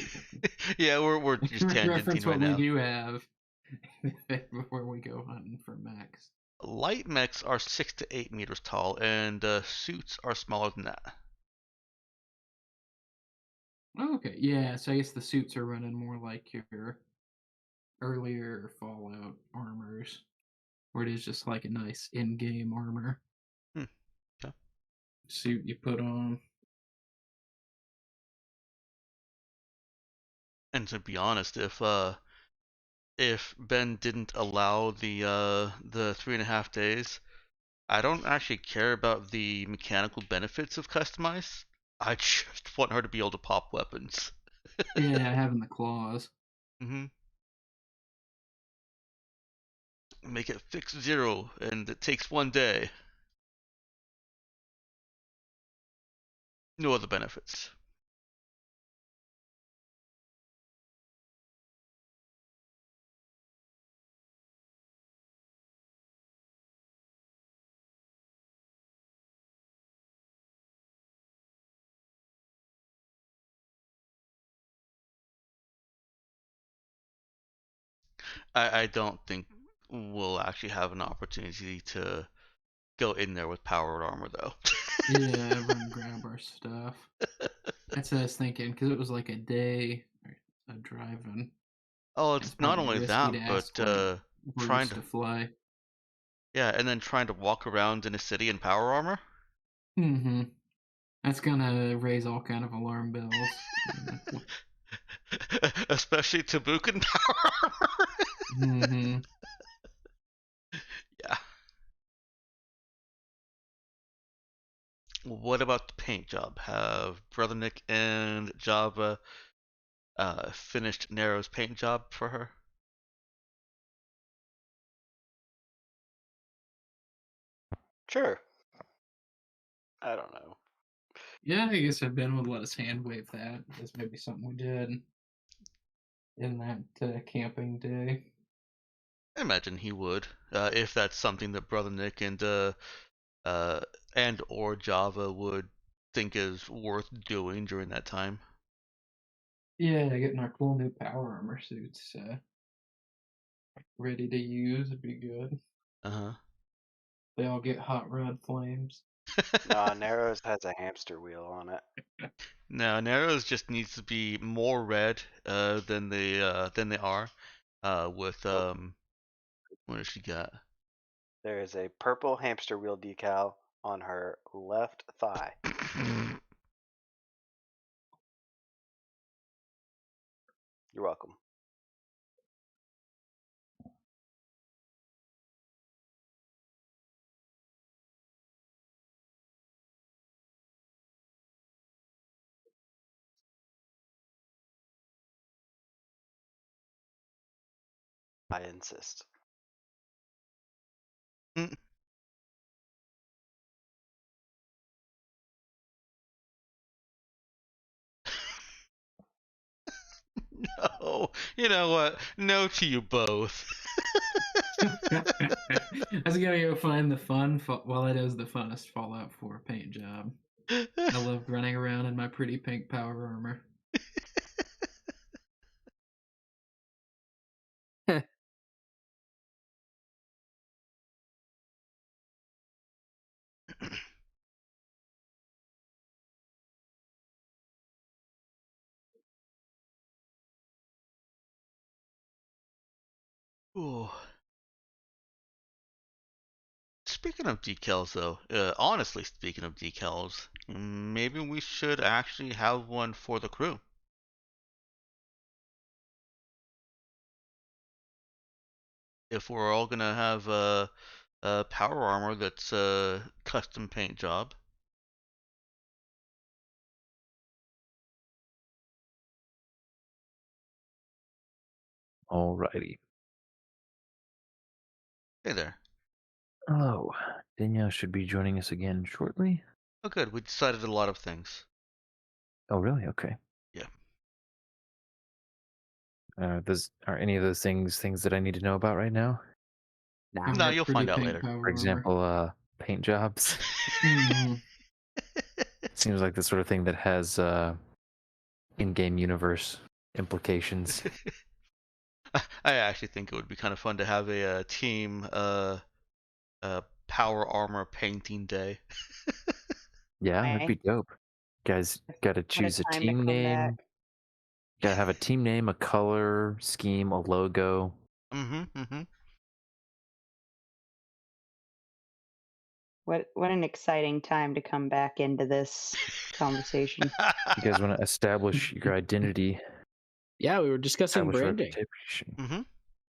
yeah, we're just tangenting reference right what now. we do have before we go hunting for mechs. Light mechs are 6 to 8 meters tall, and suits are smaller than that. Okay, yeah. So I guess the suits are running more like your earlier Fallout armors, where it is just like a nice in-game armor Okay. suit you put on. And to be honest, if Ben didn't allow the 3.5 days, I don't actually care about the mechanical benefits of customized. I just want her to be able to pop weapons. Yeah, having the claws. hmm Make it fix 0, and it takes 1 day. No other benefits. I don't think we'll actually have an opportunity to go in there with powered armor, though. Yeah, run grab our stuff. That's what I was thinking, because it was like a day of driving. Oh, It's it's not probably only risky to that, ask but like trying Bruce to to fly. and then trying to walk around in a city in power armor. Mm-hmm. That's gonna raise all kind of alarm bells. Especially Tabukan power armor. Mm-hmm. Yeah. What about the paint job? Have Brother Nick and Java finished Nero's paint job for her? Sure. I don't know. Yeah, I guess if Ben would let us hand wave that. That's maybe something we did in that camping day. I imagine he would, if that's something that Brother Nick and or Java would think is worth doing during that time. Yeah, getting our cool new power armor suits ready to use would be good. Uh They all get hot rod flames. No, Narrows has a hamster wheel on it. Now Nero's just needs to be more red than they are. With Oh, what does she got? there is a purple hamster wheel decal on her left thigh. You're welcome. I insist. No, you know what? No to you both. I was gonna go find the fun. Well, it is the funnest Fallout 4 paint job. I loved running around in my pretty pink power armor. Ooh. Speaking of decals, though, honestly speaking of decals, maybe we should actually have one for the crew. If we're all gonna have a power armor that's a custom paint job. Alrighty. Hey there. Oh, Danielle should be joining us again shortly. Oh, good. We decided a lot of things. Oh, really? Okay. Yeah. Are any of those things that I need to know about right now? Nah. No, Our you'll pretty find out pink later. power For example, paint jobs. armor. Seems like the sort of thing that has in-game universe implications. I actually think it would be kind of fun to have a team power armor painting day. Yeah, that'd be dope. Guys got to choose a time to team come name. back. Got to have a team name, a color scheme, a logo. What an exciting time to come back into this conversation. You guys want to establish your identity, Yeah, we were discussing establish branding. reputation. Mm-hmm.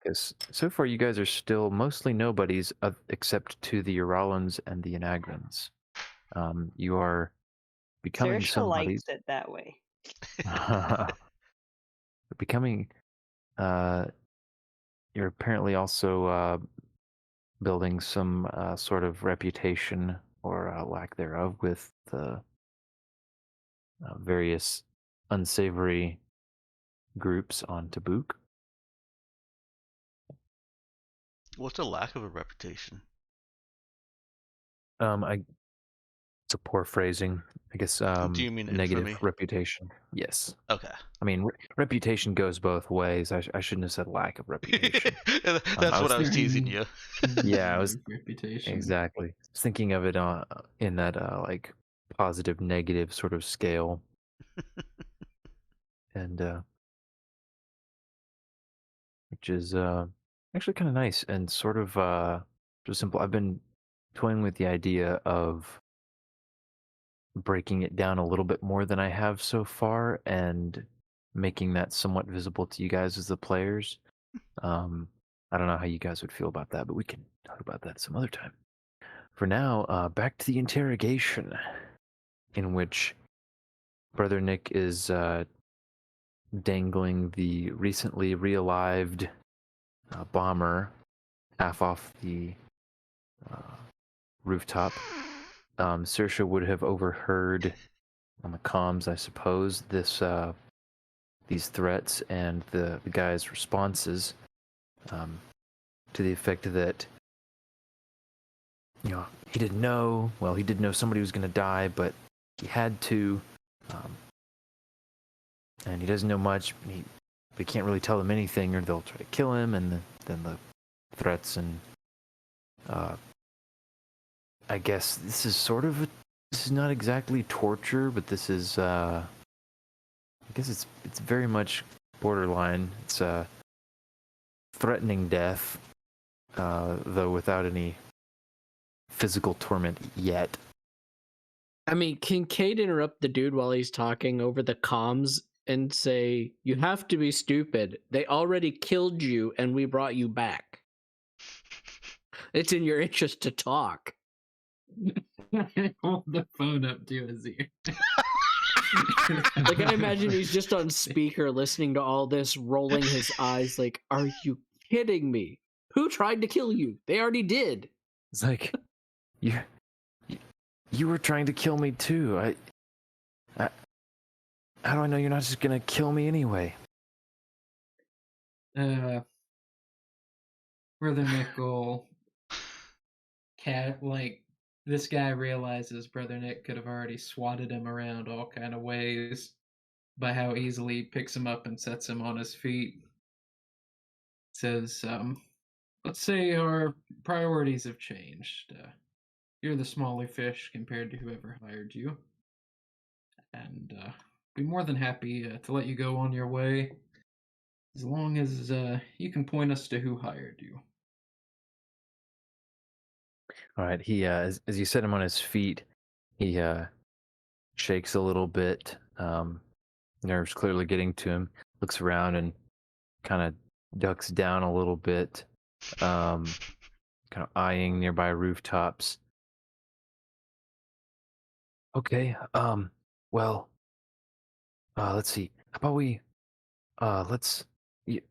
because so far you guys are still mostly nobodies, except to the Uralans and the Enagrans. You are becoming Saoirse somebody's. likes it that way. Becoming. You're apparently also building some sort of reputation or lack thereof with the various unsavory groups on Tabuk. What's a lack of a reputation? It's a poor phrasing. I guess Do you mean negative infamy? reputation. Yes. Okay. I mean, reputation goes both ways. I shouldn't have said lack of reputation. That's what I was Very teasing you. Yeah, I was negative reputation. exactly. I was thinking of it in that like positive negative sort of scale. And which is actually kind of nice and sort of just simple. I've been toying with the idea of breaking it down a little bit more than I have so far and making that somewhat visible to you guys as the players. I don't know how you guys would feel about that, but we can talk about that some other time. For now, back to the interrogation, in which Brother Nick is dangling the recently realived bomber half off the rooftop. Saoirse would have overheard on the comms, I suppose, these threats and the guy's responses, to the effect that, you know, he didn't know. Well, he did know somebody was going to die, but he had to, and he doesn't know much. They can't really tell him anything, or they'll try to kill him. And then the threats and I guess this is sort of this is not exactly torture, but this is I guess it's very much borderline. It's threatening death, though without any physical torment yet. I mean, can Kate interrupt the dude while he's talking over the comms and say, "You have to be stupid. They already killed you and we brought you back. It's in your interest to talk." Hold the phone up to his ear. Like, I imagine he's just on speaker listening to all this, rolling his eyes like, "Are you kidding me? Who tried to kill you? They already did." It's like you were trying to kill me too. I how do I know you're not just gonna kill me anyway? Brother Nickel, like this guy realizes Brother Nick could have already swatted him around all kind of ways by how easily he picks him up and sets him on his feet. Says, let's say our priorities have changed. You're the smaller fish compared to whoever hired you. And be more than happy to let you go on your way as long as you can point us to who hired you. All right. He as you set him on his feet, he shakes a little bit. Nerves clearly getting to him. Looks around and kind of ducks down a little bit, kind of eyeing nearby rooftops. Okay. Well. Let's see. How about we? Let's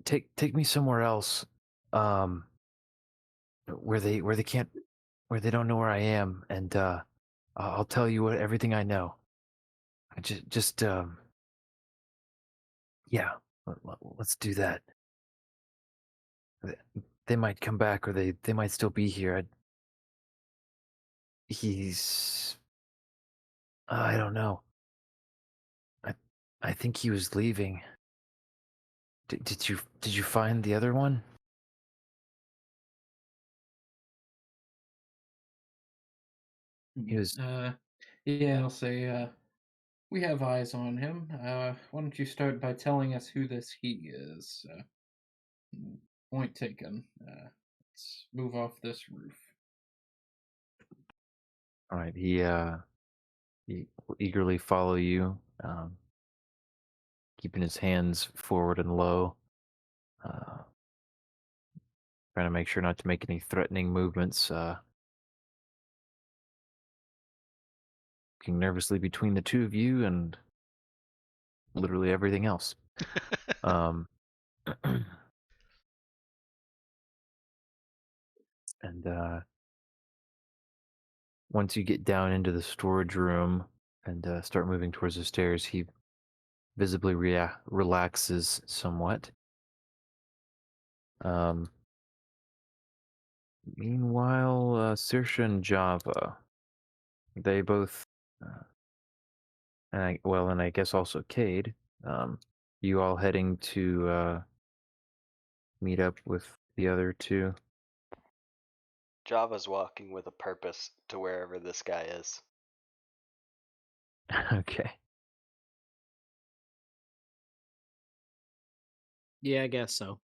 take me somewhere else. Where they can't, where they don't know where I am, and I'll tell you everything I know. I just yeah. Let's do that. They might come back, or they might still be here. I don't know. I think he was leaving. Did you find the other one? He was. Yeah, I'll say, we have eyes on him. Why don't you start by telling us who this he is? Point taken. Let's move off this roof. All right. He will eagerly follow you, keeping his hands forward and low. trying to make sure not to make any threatening movements. Looking nervously between the two of you and literally everything else. Um, and once you get down into the storage room and start moving towards the stairs, he visibly relaxes somewhat. Meanwhile, Saoirse and Java, they both, and I guess also Cade, you all heading to meet up with the other two. Java's walking with a purpose to wherever this guy is. Okay. Yeah, I guess so.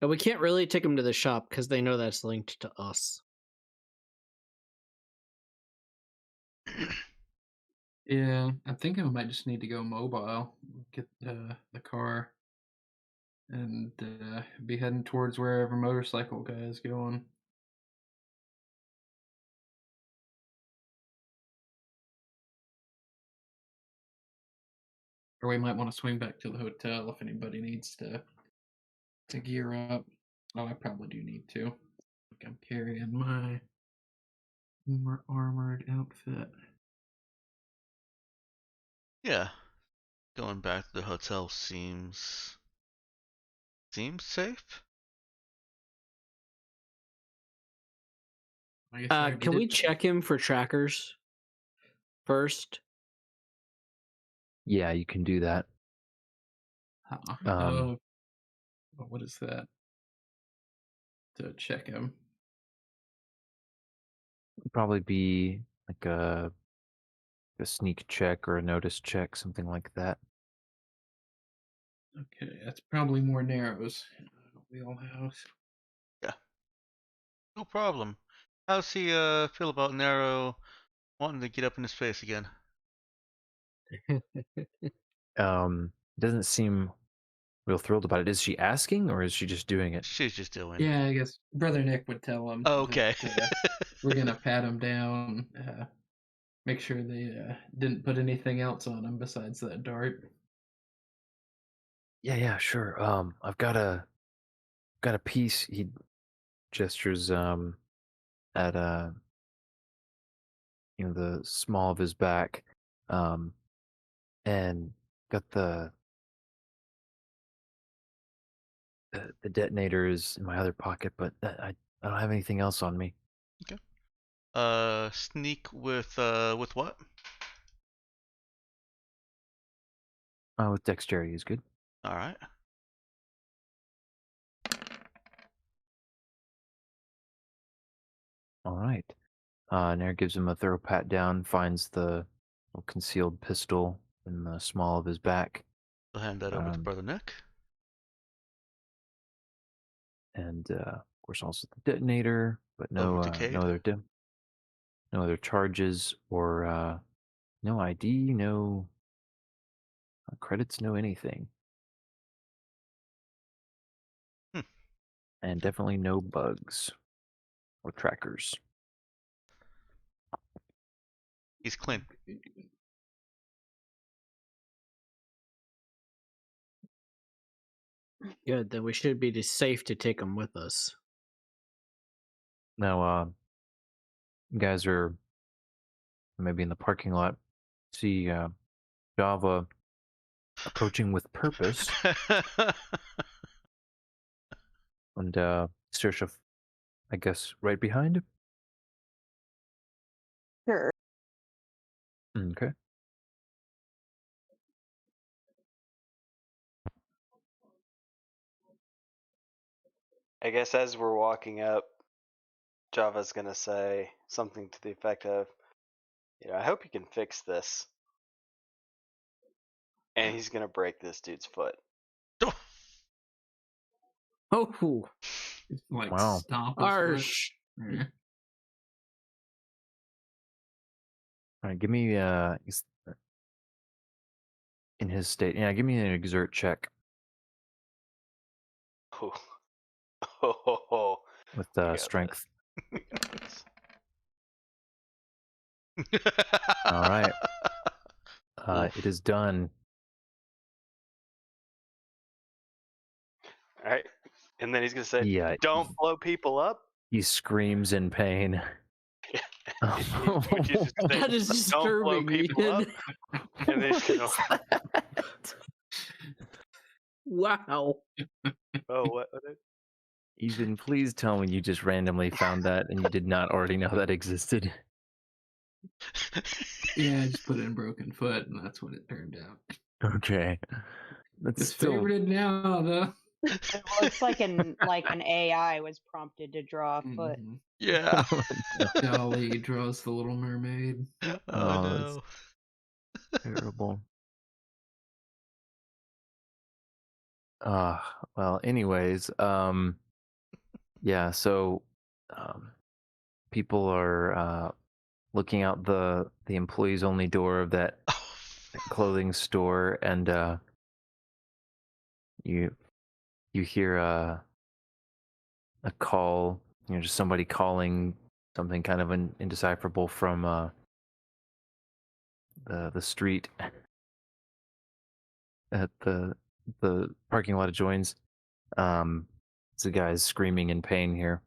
But we can't really take them to the shop because they know that's linked to us. Yeah, I'm thinking we might just need to go mobile, get the car, and be heading towards wherever motorcycle guy is going. Or we might want to swing back to the hotel if anybody needs to gear up. Oh, I probably do need to. Like I'm carrying my armored outfit. Yeah. Going back to the hotel seems safe. I guess I already Can we did that. check him for trackers first? Yeah, you can do that. What is that? To check him. Probably be like a sneak check or a notice check, something like that. Okay, that's probably more Narrows. Wheelhouse. No problem. How's he feel about Nero wanting to get up in his face again? Doesn't seem real thrilled about it. Is she asking or is she just doing it? She's just doing. Yeah, I guess Brother Nick would tell him. Okay. That, we're gonna pat him down. Make sure they didn't put anything else on him besides that dart. Yeah, sure. I've got a piece. He gestures at the small of his back, and got the detonator is in my other pocket, but I don't have anything else on me. Sneak with what? With dexterity is good. All right. All right. Nair gives him a thorough pat down, finds the little concealed pistol in the small of his back, I'll hand that over to Brother Nick. and of course also the detonator, but no Over to Cade. no other charges or no ID, no credits, no anything. And definitely no bugs or trackers. He's clean. Good, then we should be safe to take him with us. Now, you guys are maybe in the parking lot. See Java approaching with purpose, and Saoirse, I guess, right behind. Sure. Okay. I guess as we're walking up, Java's gonna say something to the effect of, I hope you can fix this. And he's gonna break this dude's foot. Oh, Like Wow. stomp his foot. harsh. Yeah. All right, give me in his state. Yeah, give me an exert check. Ooh. Oh, with we got strength. this. We got this. All right. Oof. It is done. All right. And then he's gonna say, Yeah, "Don't blow people up." he screams in pain. Which is just gonna That is say, "Don't blow disturbing. people up." Ian. And then he's gonna, Wow. oh, what? Ethan, please tell me you just randomly found that and you did not already know that existed. Yeah, I just put in Broken Foot, and that's what it turned out. Okay. That's It's still favorited now, though. It looks like an AI was prompted to draw a foot. Mhm. Yeah. Dolly draws the Little Mermaid. Oh, Oh, no. terrible. Well, anyways, yeah, so people are looking out the employees only door of that clothing store, and you hear a call, just somebody calling something kind of indecipherable from the street at the parking lot of Joins. It's a guy's screaming in pain here.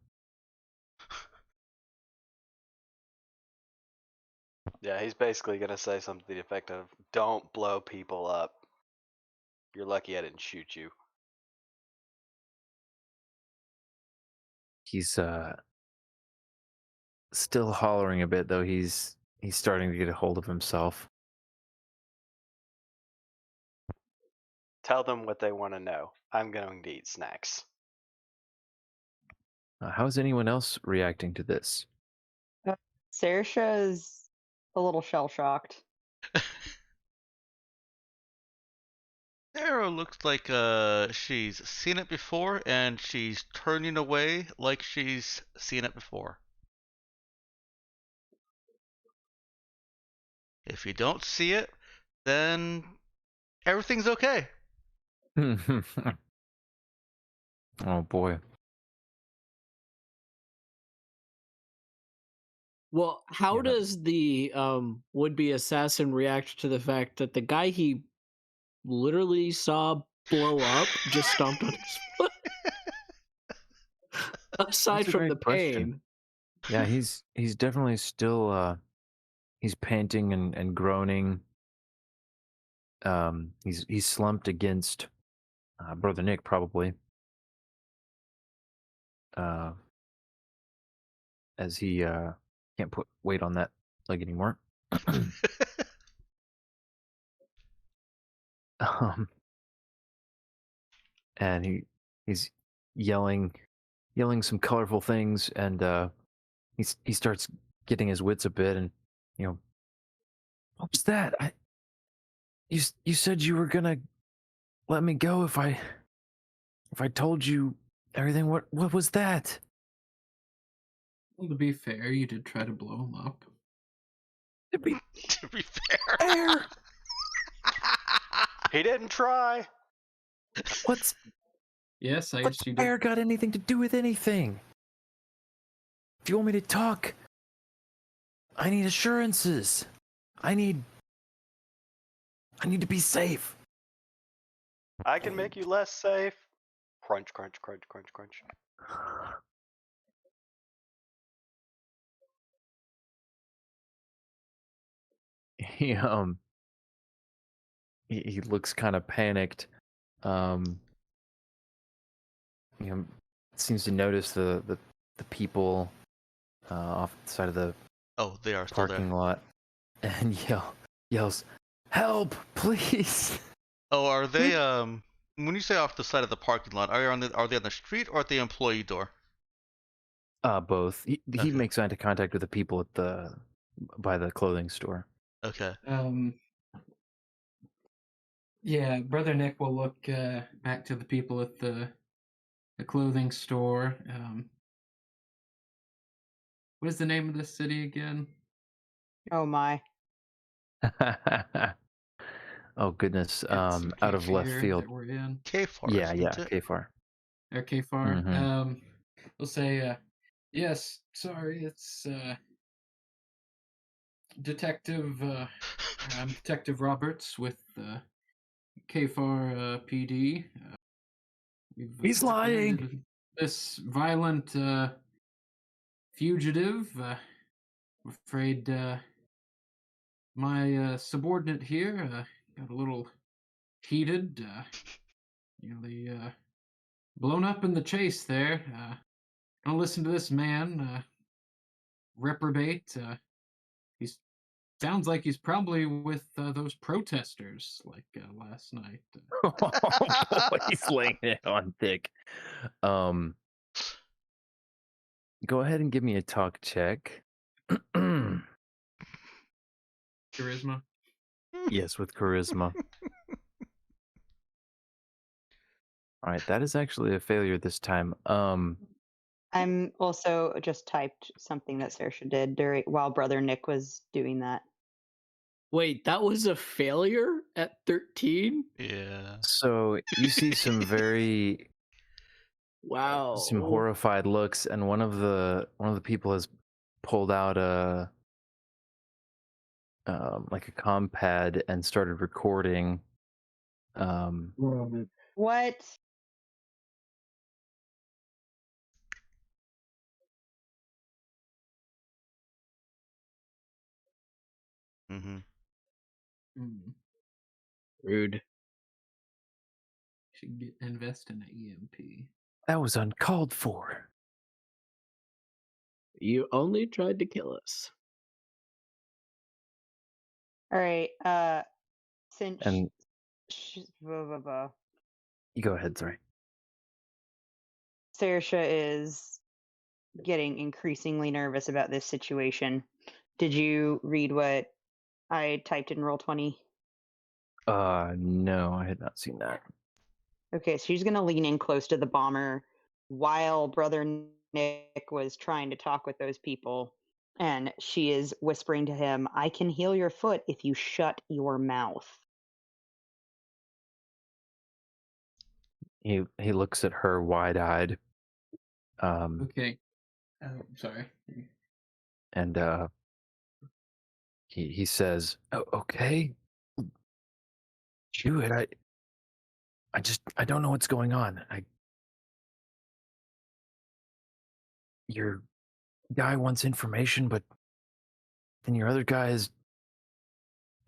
Yeah, he's basically gonna say something to the effect of, "Don't blow people up. You're lucky I didn't shoot you." He's still hollering a bit, though. He's starting to get a hold of himself. Tell them what they want to know. I'm going to eat snacks. How is anyone else reacting to this? Saoirse is a little shell shocked. Arrow looks like she's seen it before and she's turning away like she's seen it before. If you don't see it, then everything's okay. Oh boy. Well, how Yeah. does the would-be assassin react to the fact that the guy he literally saw blow up just stomped on his foot? Aside That's a from great the question. pain. Yeah, he's definitely still he's panting and groaning. He's slumped against Brother Nick, probably. As he can't put weight on that leg anymore. And he's yelling some colorful things, and he starts getting his wits a bit, and what was that? You said you were gonna let me go if I told you everything. What was that? Well, to be fair, you did try to blow him up. To be To be fair. fair, He didn't try. what's Yes, I what's guess you fair did. got anything to do with anything? If you want me to talk, I need assurances. I need to be safe. I can make you less safe. Crunch, crunch, crunch, crunch, crunch. He he looks kind of panicked. Seems to notice the people off the side of the Oh, they are still parking there. lot, and yells, "Help, please!" Oh, are they when you say off the side of the parking lot, are they on the street or at the employee door? Both. He Okay. makes eye contact with the people by the clothing store. Okay. Yeah, Brother Nick will look back to the people at the clothing store. What is the name of this city again? Oh my. Oh goodness! It's Out of left Kafir field. that we're in. Kfar, Yeah, isn't it? Kfar. or Kfar. Mhm. They'll say, "Yes, sorry, it's Detective. I'm Detective Roberts with Kfar PD. We've He's lying. apprehended this violent fugitive. I'm afraid my subordinate here got a little heated. Nearly blown up in the chase there. Don't listen to this man. Reprobate. He's sounds like he's probably with those protesters like last night. Oh boy, he's laying it on thick. Um, go ahead and give me a talk check. Charisma. Yes, with charisma. All right, that is actually a failure this time. I'm also just typed something that Saoirse did during while Brother Nick was doing that. Wait, that was a failure at 13? Yeah. So you see some very Wow. some horrified looks, and one of the people has pulled out a like a comm pad and started recording. What? Mm-hmm. Rude. Should invest in an EMP. That was uncalled for. You only tried to kill us. All right. Since And blah, blah, blah. you go ahead, sorry. Saoirse is getting increasingly nervous about this situation. Did you read what I typed in Roll20? No, I had not seen that. Okay, so she's gonna lean in close to the bomber while Brother Nick was trying to talk with those people, and she is whispering to him, "I can heal your foot if you shut your mouth." He looks at her wide-eyed. Okay. Sorry. And he says, "Oh, okay, do it. I don't know what's going on. Your guy wants information, but then your other guy is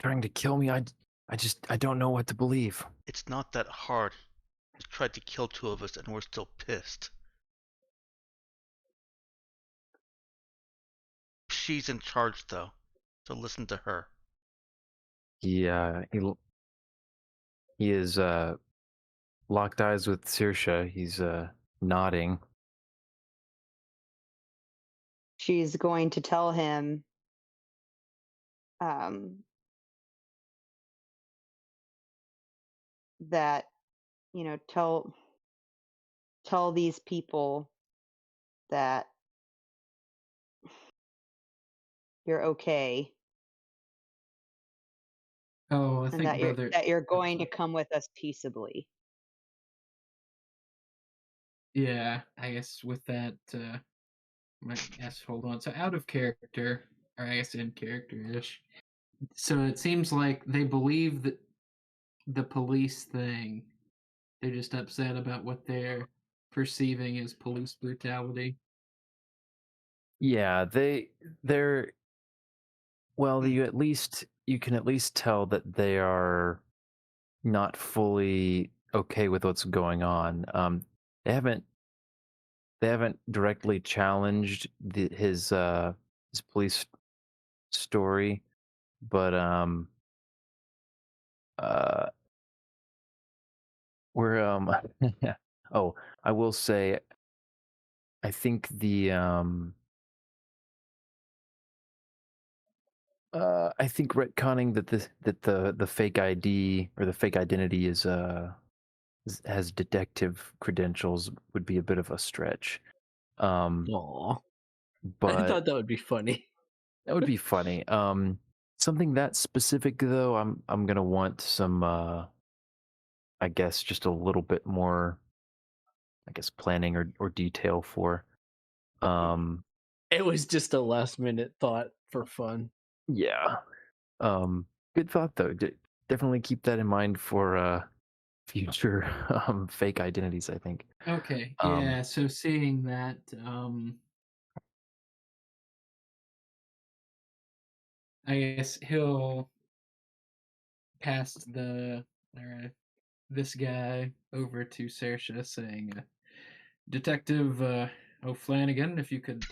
trying to kill me. I don't know what to believe." It's not that hard. He tried to kill two of us and we're still pissed. She's in charge though, so listen to her. He is locked eyes with Saoirse. He's nodding. She's going to tell him that, you know, tell these people that you're okay Oh, I and think brother. that you're going to come with us peaceably. Yeah, I guess with that, hold on. So out of character, or I guess in character-ish. So it seems like they believe that the police thing. They're just upset about what they're perceiving as police brutality. Yeah, they're well, you can at least tell that they are not fully okay with what's going on. They haven't directly challenged his police story, but uh we're oh, I will say I think I think retconning that the fake ID or the fake identity has detective credentials would be a bit of a stretch. Aw. I But thought that would be funny. that would be funny. Something that specific though, I'm gonna want some I guess just a little bit more I guess, planning or detail for. It was just a last minute thought for fun. Yeah. Good thought though. Definitely keep that in mind for future fake identities, I think. Okay, Um, yeah. So seeing that, I guess he'll pass this guy over to Saoirse, saying, "Detective O'Flanagan, if you could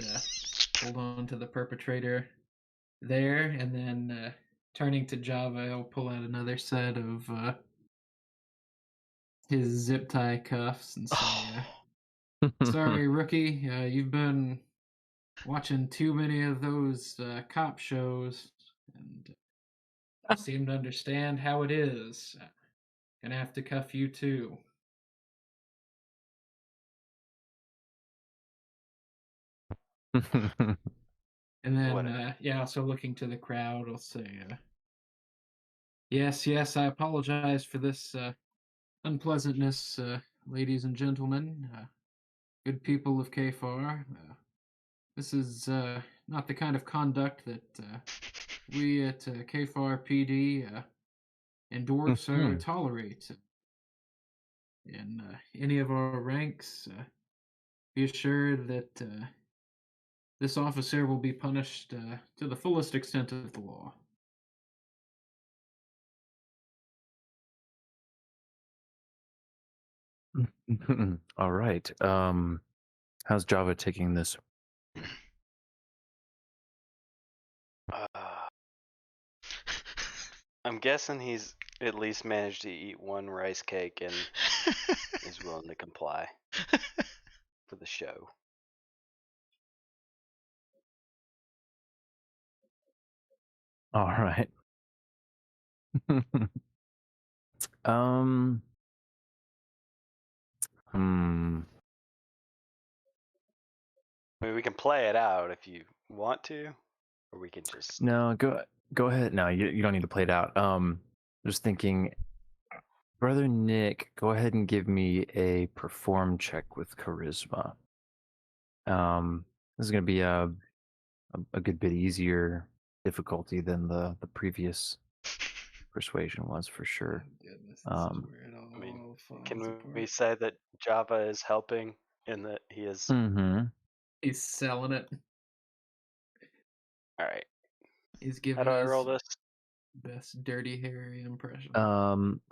hold on to the perpetrator there," and then turning to Java, he'll pull out another set of his zip tie cuffs and say, "Sorry, rookie, you've been watching too many of those cop shows and seem to understand how it is. Gonna have to cuff you too." And then, Whatever. so looking to the crowd, I'll say, yes, I apologize for this unpleasantness, ladies and gentlemen, good people of KFAR. This is not the kind of conduct that we at KFAR PD endorse or tolerate in any of our ranks. Be assured that this officer will be punished to the fullest extent of the law. All right. How's Java taking this? I'm guessing he's at least managed to eat one rice cake and is willing to comply for the show. All right. um. Hmm. I mean, we can play it out if you want to, or we can just. No, go ahead. No, you don't need to play it out. Just thinking, Brother Nick, go ahead and give me a perform check with charisma. This is gonna be a good bit easier difficulty than the previous persuasion was for sure. Oh, goodness, I mean, can we say that Java is helping in that he is? Mm-hmm. He's selling it. All right. He's How giving do I his roll this? best Dirty Harry impression.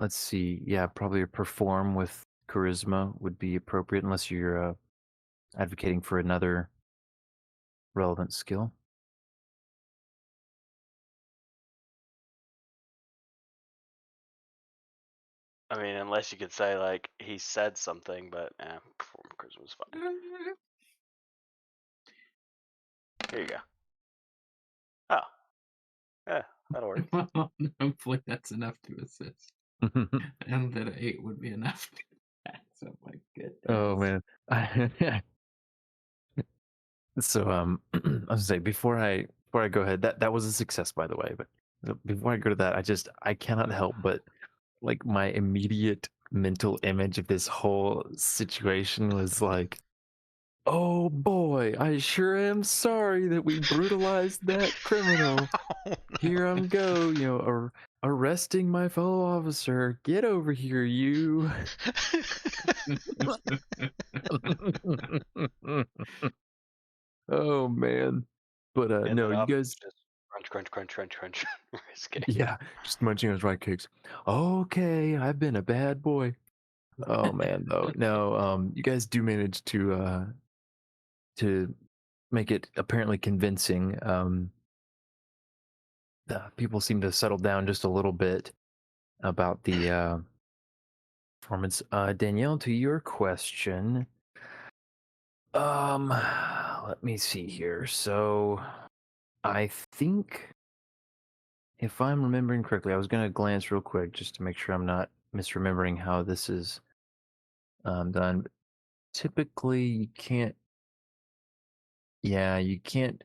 Let's see. Yeah, probably a perform with charisma would be appropriate unless you're advocating for another relevant skill. I mean, unless you could say like he said something, but perform charisma's fine. Here you go. Oh, yeah, that'll work. Hopefully that's enough to assist. And that 8 would be enough. Oh my goodness. Oh man. So I was gonna say before I go ahead, that was a success by the way, but before I go to that, I cannot help but like my immediate mental image of this whole situation was like, oh boy, I sure am sorry that we brutalized that criminal. Here I'm go, arresting my fellow officer. Get over here, you. Oh man. But And no, then you up, guys just crunch. Rice cake. yeah, just munching on his right cakes. Okay, I've been a bad boy. Oh man, though. No, you guys do manage to make it apparently convincing. People seem to settle down just a little bit about the performance. Danielle, to your question, let me see here. So, I think if I'm remembering correctly, I was going to glance real quick just to make sure I'm not misremembering how this is done. But typically, you can't. Yeah, you can't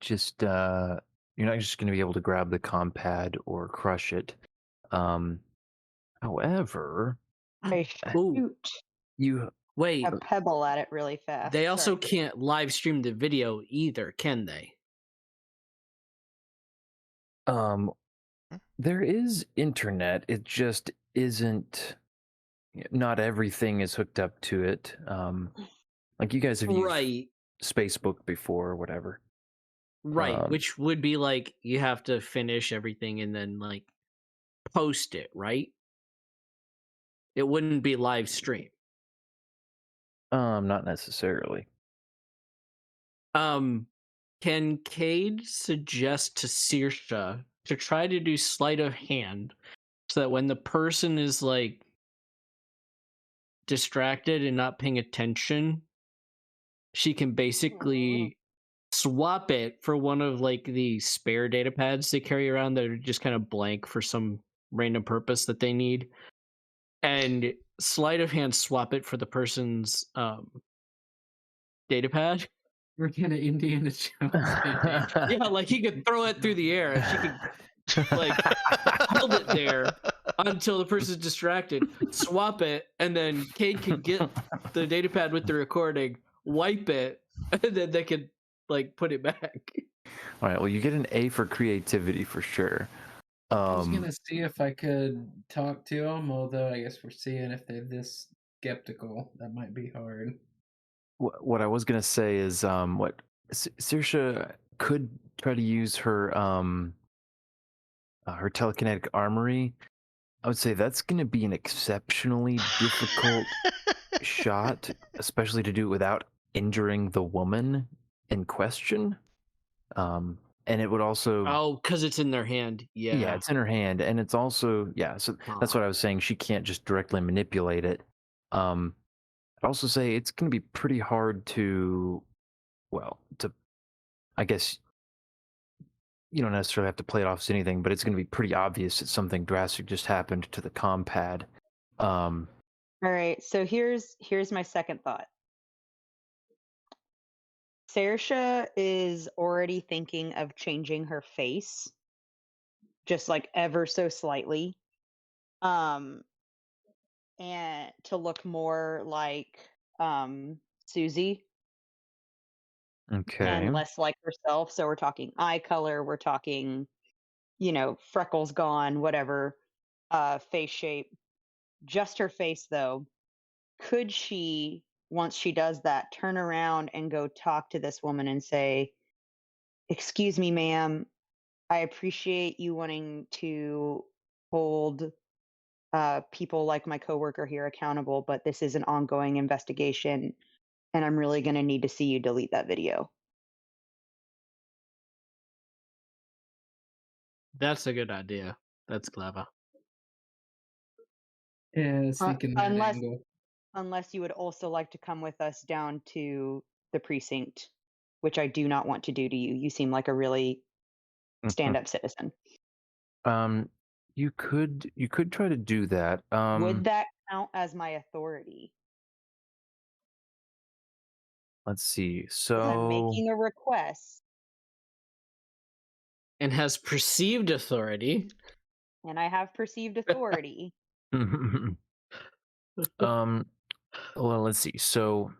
just. You're not just going to be able to grab the compad or crush it. However, I Ooh. shoot. you Wait, A pebble at it really fast. they also Sorry. can't live stream the video either, can they? Um, there is internet. It just isn't. Not everything is hooked up to it. Like you guys have used Right, Spacebook before or whatever. right. Which would be like you have to finish everything and then like post it, right? It wouldn't be live stream. Not necessarily. Can Cade suggest to Saoirse to try to do sleight of hand so that when the person is like distracted and not paying attention, she can basically swap it for one of like the spare data pads they carry around that are just kind of blank for some random purpose that they need, and sleight of hand swap it for the person's data pad. We're kind of Indiana Jones. Yeah, like he could throw it through the air and she could like hold it there until the person's distracted, swap it, and then Cade can get the data pad with the recording, wipe it, and then they can like put it back. All right. Well, you get an A for creativity for sure. I was gonna see if I could talk to them, although I guess we're seeing if they're this skeptical. That might be hard. What I was gonna say is, what Saoirse could try to use her her telekinetic armory. I would say that's gonna be an exceptionally difficult shot, especially to do it without injuring the woman in question. And it would also Oh, because it's in their hand. Yeah. yeah, it's in her hand, and it's also so that's what I was saying. She can't just directly manipulate it. I'd also say it's going to be pretty hard to, I guess you don't necessarily have to play it off as anything, but it's going to be pretty obvious that something drastic just happened to the compad. All right, so here's my second thought. Saoirse is already thinking of changing her face, just like ever so slightly, and to look more like Susie Okay. and less like herself. So we're talking eye color, we're talking, freckles gone, whatever, face shape. Just her face, though. Could she, once she does that, turn around and go talk to this woman and say, "Excuse me, ma'am, I appreciate you wanting to hold people like my coworker here accountable, but this is an ongoing investigation, and I'm really going to need to see you delete that video." That's a good idea. That's clever. Yeah, thinking that unless angle. unless you would also like to come with us down to the precinct, which I do not want to do to you. You seem like a really stand-up citizen. You could try to do that. Would that count as my authority? Let's see. 'Cause I'm So making a request, And has perceived authority. and I have perceived authority. well, let's see. So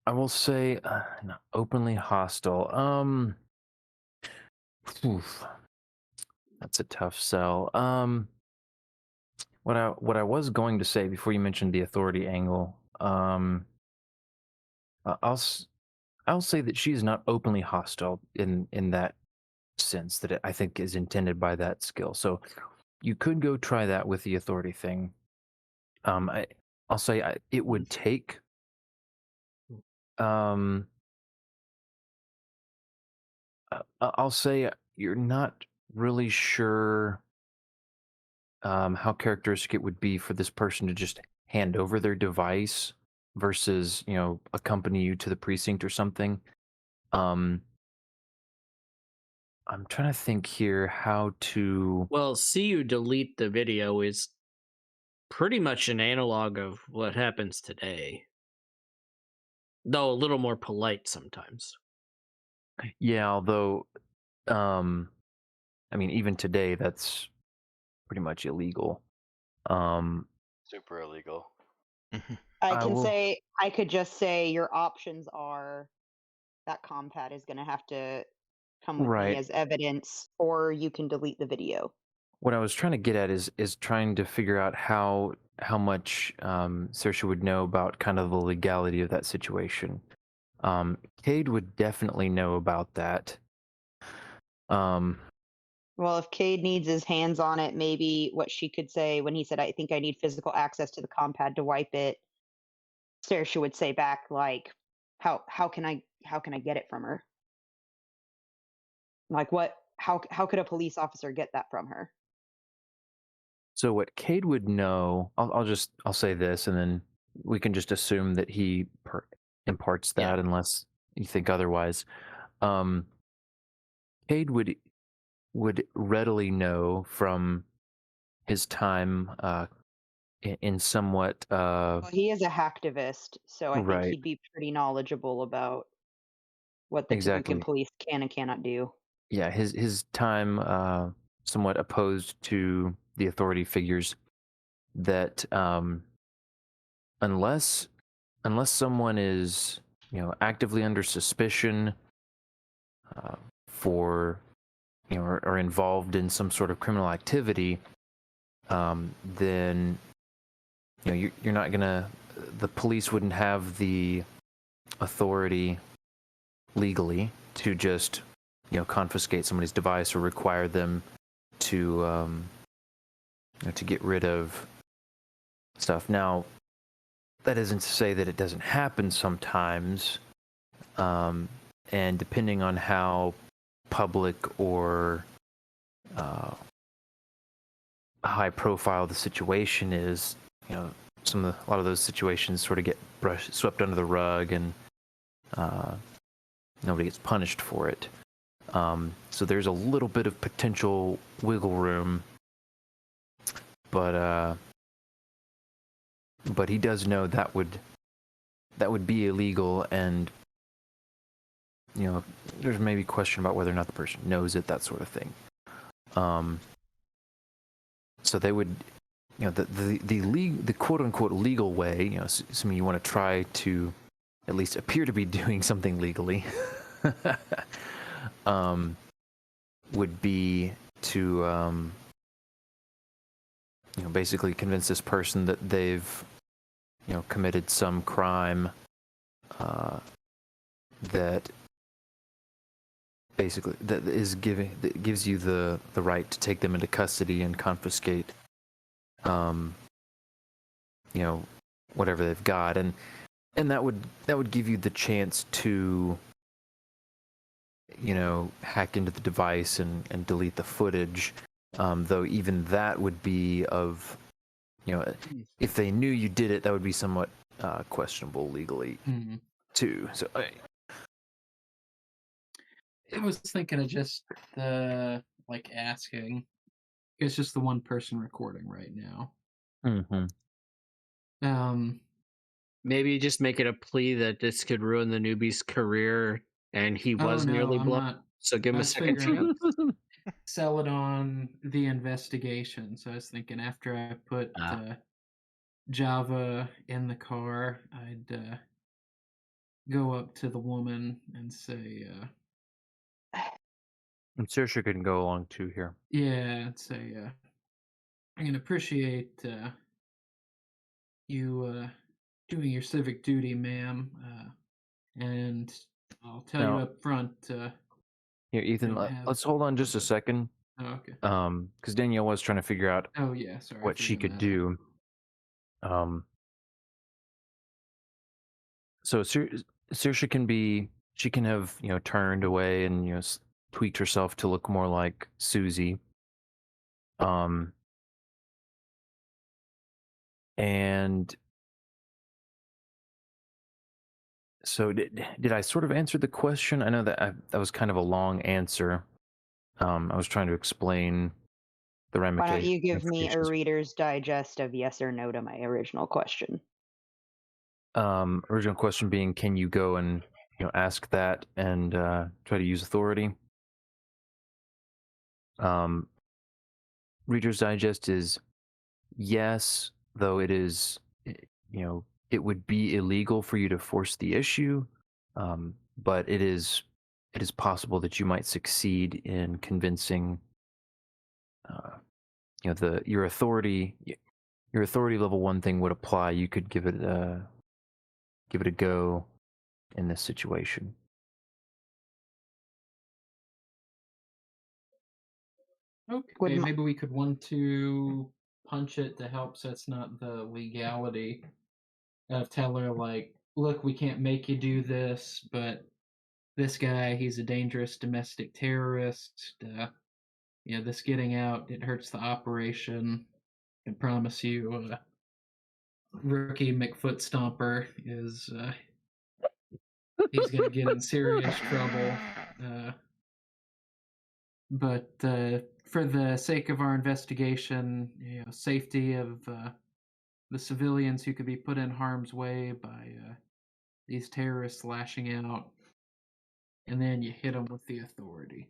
I will say not openly hostile. Oof. That's a tough sell. What I was going to say before you mentioned the authority angle, I'll say that she is not openly hostile in that sense that I think is intended by that skill. So you could go try that with the authority thing. I'll say it would take I'll say you're not really sure how characteristic it would be for this person to just hand over their device versus accompany you to the precinct or something. I'm trying to think here how to. Well, see you delete the video is pretty much an analog of what happens today, though a little more polite sometimes. Yeah, although, I mean, even today, that's pretty much illegal. Super illegal. Mhm. I will. I could just say your options are that compad is going to have to come with me Right. as evidence, or you can delete the video. What I was trying to get at is trying to figure out how much Saoirse would know about kind of the legality of that situation. Cade would definitely know about that. Um, Well, if Cade needs his hands on it, maybe what she could say when he said, I think I need physical access to the compad to wipe it, Saoirse would say back like, how can I get it from her? Like what how could a police officer get that from her? so what Cade would know, I'll say this, and then we can just assume that he imparts Yeah. that unless you think otherwise. Um, Cade would readily know from his time in somewhat Well, he is a hacktivist, so I think right, he'd be pretty knowledgeable about what the Tabukan exactly. police can and cannot do. Yeah, his time somewhat opposed to the authority figures that unless someone is actively under suspicion uh, for or involved in some sort of criminal activity, then you're not gonna, the police wouldn't have the authority legally to just confiscate somebody's device or require them to to get rid of stuff. Now, that isn't to say that it doesn't happen sometimes, and depending on how public or uh, high profile the situation is, a lot of those situations sort of get swept under the rug, and uh, nobody gets punished for it. So there's a little bit of potential wiggle room, but he does know that would be illegal, and there's maybe question about whether or not the person knows it, that sort of thing. So they would, the quote unquote legal way, assuming you want to try to at least appear to be doing something legally, would be to basically convince this person that they've committed some crime that basically that gives you the right to take them into custody and confiscate whatever they've got, and that would give you the chance to hack into the device and delete the footage, though even that would be of if they knew you did it, that would be somewhat questionable legally too. So I was thinking of just like asking. It's just the one person recording right now. Maybe just make it a plea that this could ruin the newbie's career, and he Oh was no, nearly I'm blown. not. So give I him a was second figuring chance. sell it on the investigation. So I was thinking after I put Java in the car, I'd go up to the woman and say, and Saoirse can go along too here. yeah, I'd say, I can appreciate you doing your civic duty, ma'am. And I'll tell you Now, up front, here, Ethan, don't have let's hold on just a second, oh, okay. Because Danielle was trying to figure out Oh yeah, sorry what for she bringing could that up. do. So Saoirse can be, she can have turned away and tweaked herself to look more like Susie. And so did I sort of answer the question? I know that that was kind of a long answer. I was trying to explain the Why don't you give me a ramifications. Reader's Digest of yes or no to my original question? Original question being, can you go and ask that and try to use authority? Reader's Digest is yes, though it is it would be illegal for you to force the issue, but it is possible that you might succeed in convincing your authority. Your authority level 1 thing would apply. You could give it a go in this situation. Okay, Would my- maybe we could 1-2 punch it to help, so it's not the legality of tell her like, look, we can't make you do this, but this guy, he's a dangerous domestic terrorist. This getting out, it hurts the operation. I can promise you, rookie McFoot Stomper is he's gonna get in serious trouble. But for the sake of our investigation, safety of the civilians who could be put in harm's way by these terrorists lashing out, and then you hit them with the authority.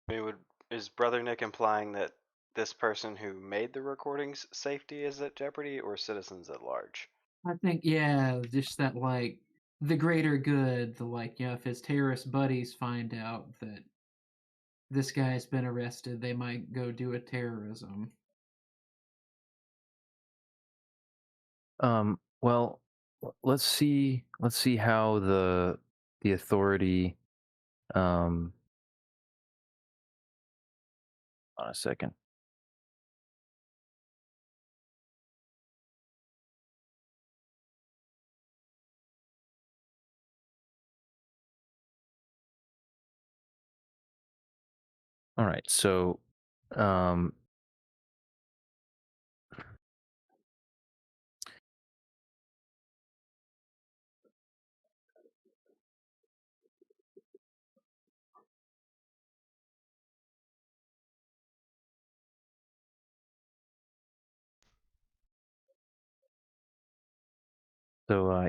I mean, is Brother Nick implying that this person who made the recordings' safety is at jeopardy, or citizens at large? I think, yeah, just that, like, the greater good, if his terrorist buddies find out that this guy's been arrested, they might go do a terrorism. Well, let's see how the authority. On a second. All right, so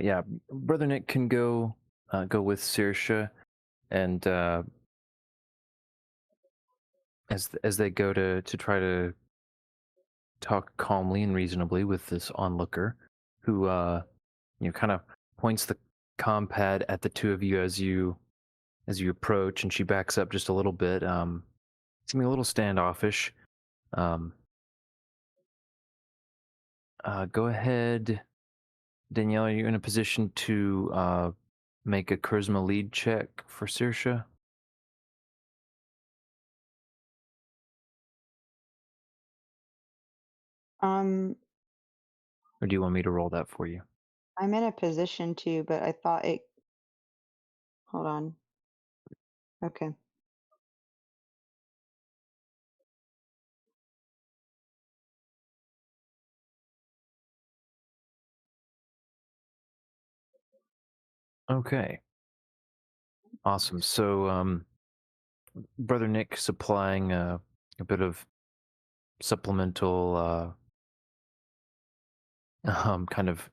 yeah, Brother Nick can go with Saoirse, and as they go to try to talk calmly and reasonably with this onlooker, who kind of points the compad at the two of you as you approach, and she backs up just a little bit. Seeming a little standoffish. Go ahead, Danielle. Are you in a position to make a charisma lead check for Saoirse? Or do you want me to roll that for you? I'm in a position to, but I thought it. Hold on. Okay. Okay. Awesome. So, Brother Nick supplying a bit of supplemental, kind of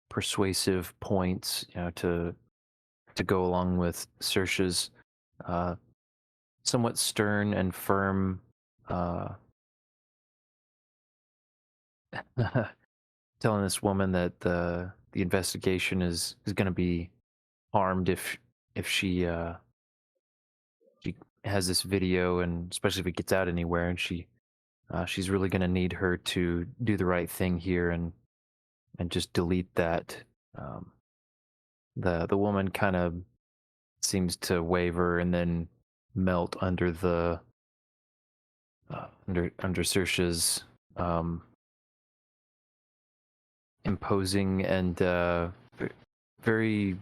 persuasive points, to go along with Saoirse's somewhat stern and firm telling this woman that the investigation is going to be harmed if she has this video, and especially if it gets out anywhere, and she's really going to need her to do the right thing here and just delete that. The woman kind of seems to waver and then melt under the under Saoirse's imposing and very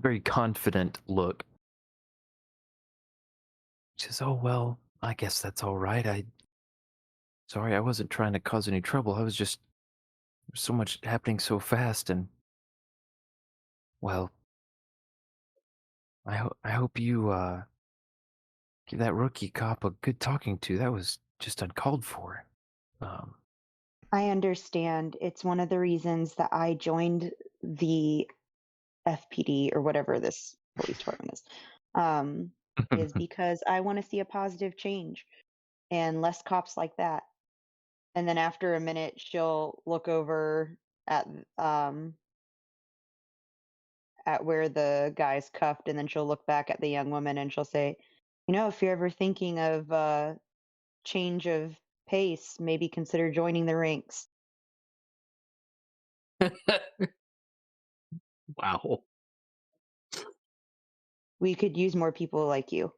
very confident look. She says, "Oh well, I guess that's all right. Sorry, I wasn't trying to cause any trouble. I was just so much happening so fast, and well, I hope you give that rookie cop a good talking to. That was just uncalled for." I understand. It's one of the reasons that I joined the FPD or whatever this police department is because I want to see a positive change and less cops like that. And then after a minute, she'll look over at um at where the guy's cuffed, and then she'll look back at the young woman and she'll say, if you're ever thinking of change of pace, maybe consider joining the ranks. Wow. We could use more people like you.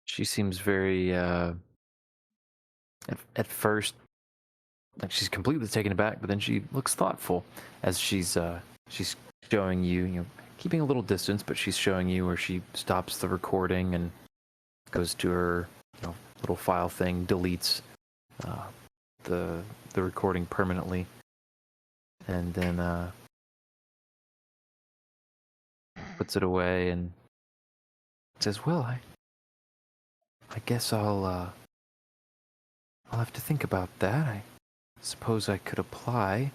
She seems very, at first, like she's completely taken aback, but then she looks thoughtful as she's showing you, keeping a little distance, but she's showing you where she stops the recording and goes to her, little file thing, deletes the recording permanently, and then puts it away and says, "Well, I guess I'll have to think about that. I suppose I could apply.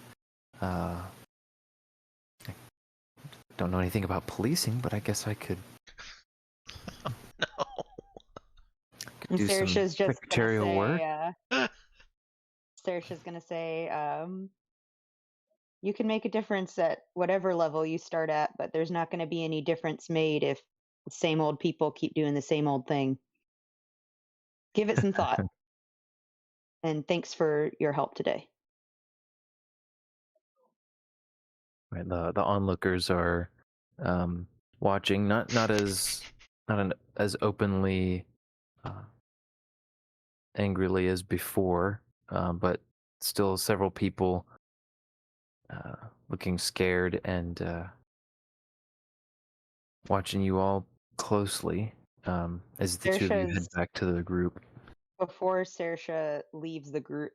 I don't know anything about policing, but I guess I could No. And do some Saoirse's just secretarial work." Saoirse's gonna say, you can make a difference at whatever level you start at, but there's not going to be any difference made if the same old people keep doing the same old thing. Give it some thought. And thanks for your help today. Right, the onlookers are watching, not as openly, angrily as before, but still several people looking scared and watching you all closely as the two of you head Saoirse's, back to the group. before Saoirse leaves the group,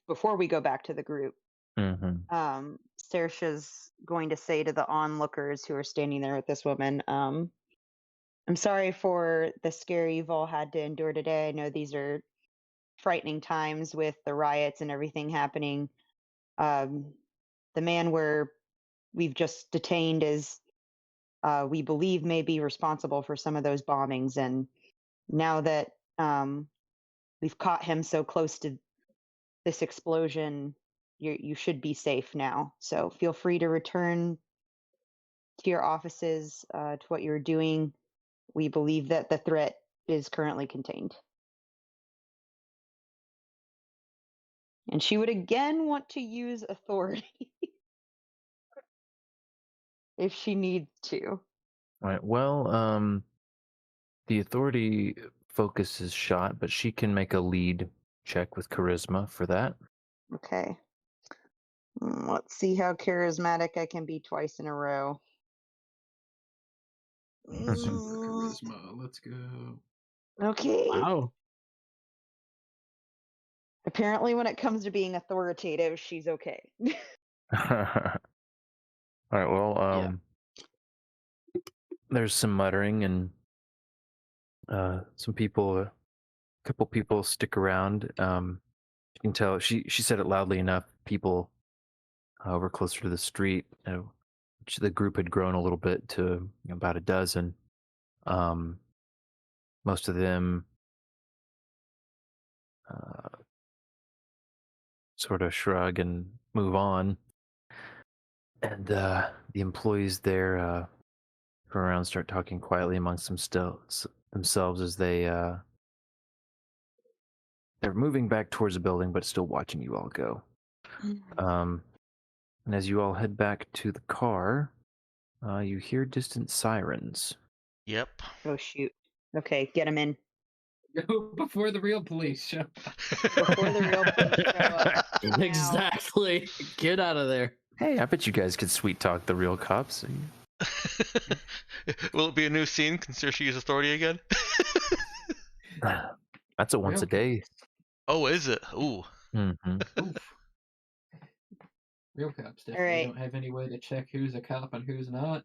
before we go back to the group, Mm-hmm. Saoirse's going to say to the onlookers who are standing there with this woman, I'm sorry for the scare you've all had to endure today. I know these are frightening times with the riots and everything happening. The man we've just detained is, we believe, may be responsible for some of those bombings. And now that we've caught him so close to this explosion, you should be safe now. So feel free to return to your offices, to what you're doing. We believe that the threat is currently contained. And she would again want to use authority if she needs to. All right. Well, the authority focus is shot, but she can make a lead check with charisma for that. Okay. Let's see how charismatic I can be twice in a row. Super charisma. Let's go. Okay. Wow. Apparently, when it comes to being authoritative, she's okay. All right. Well, there's some muttering and some people, a couple people stick around. You can tell she said it loudly enough. People were closer to the street, which the group had grown a little bit to about a dozen. Most of them sort of shrug and move on. And the employees there go around, start talking quietly amongst themselves as they're moving back towards the building, but still watching you all go. And as you all head back to the car, you hear distant sirens. Yep. Oh, shoot. Okay, get him in. Go before the real police show up. Before the real police show up. Now. Exactly. Get out of there. Hey, I bet you guys could sweet talk the real cops. Will it be a new scene? Consider she use authority again? That's a once a day. Oh, is it? Ooh. Mm-hmm. Oof. Real cops definitely Alright. don't have any way to check who's a cop and who's not.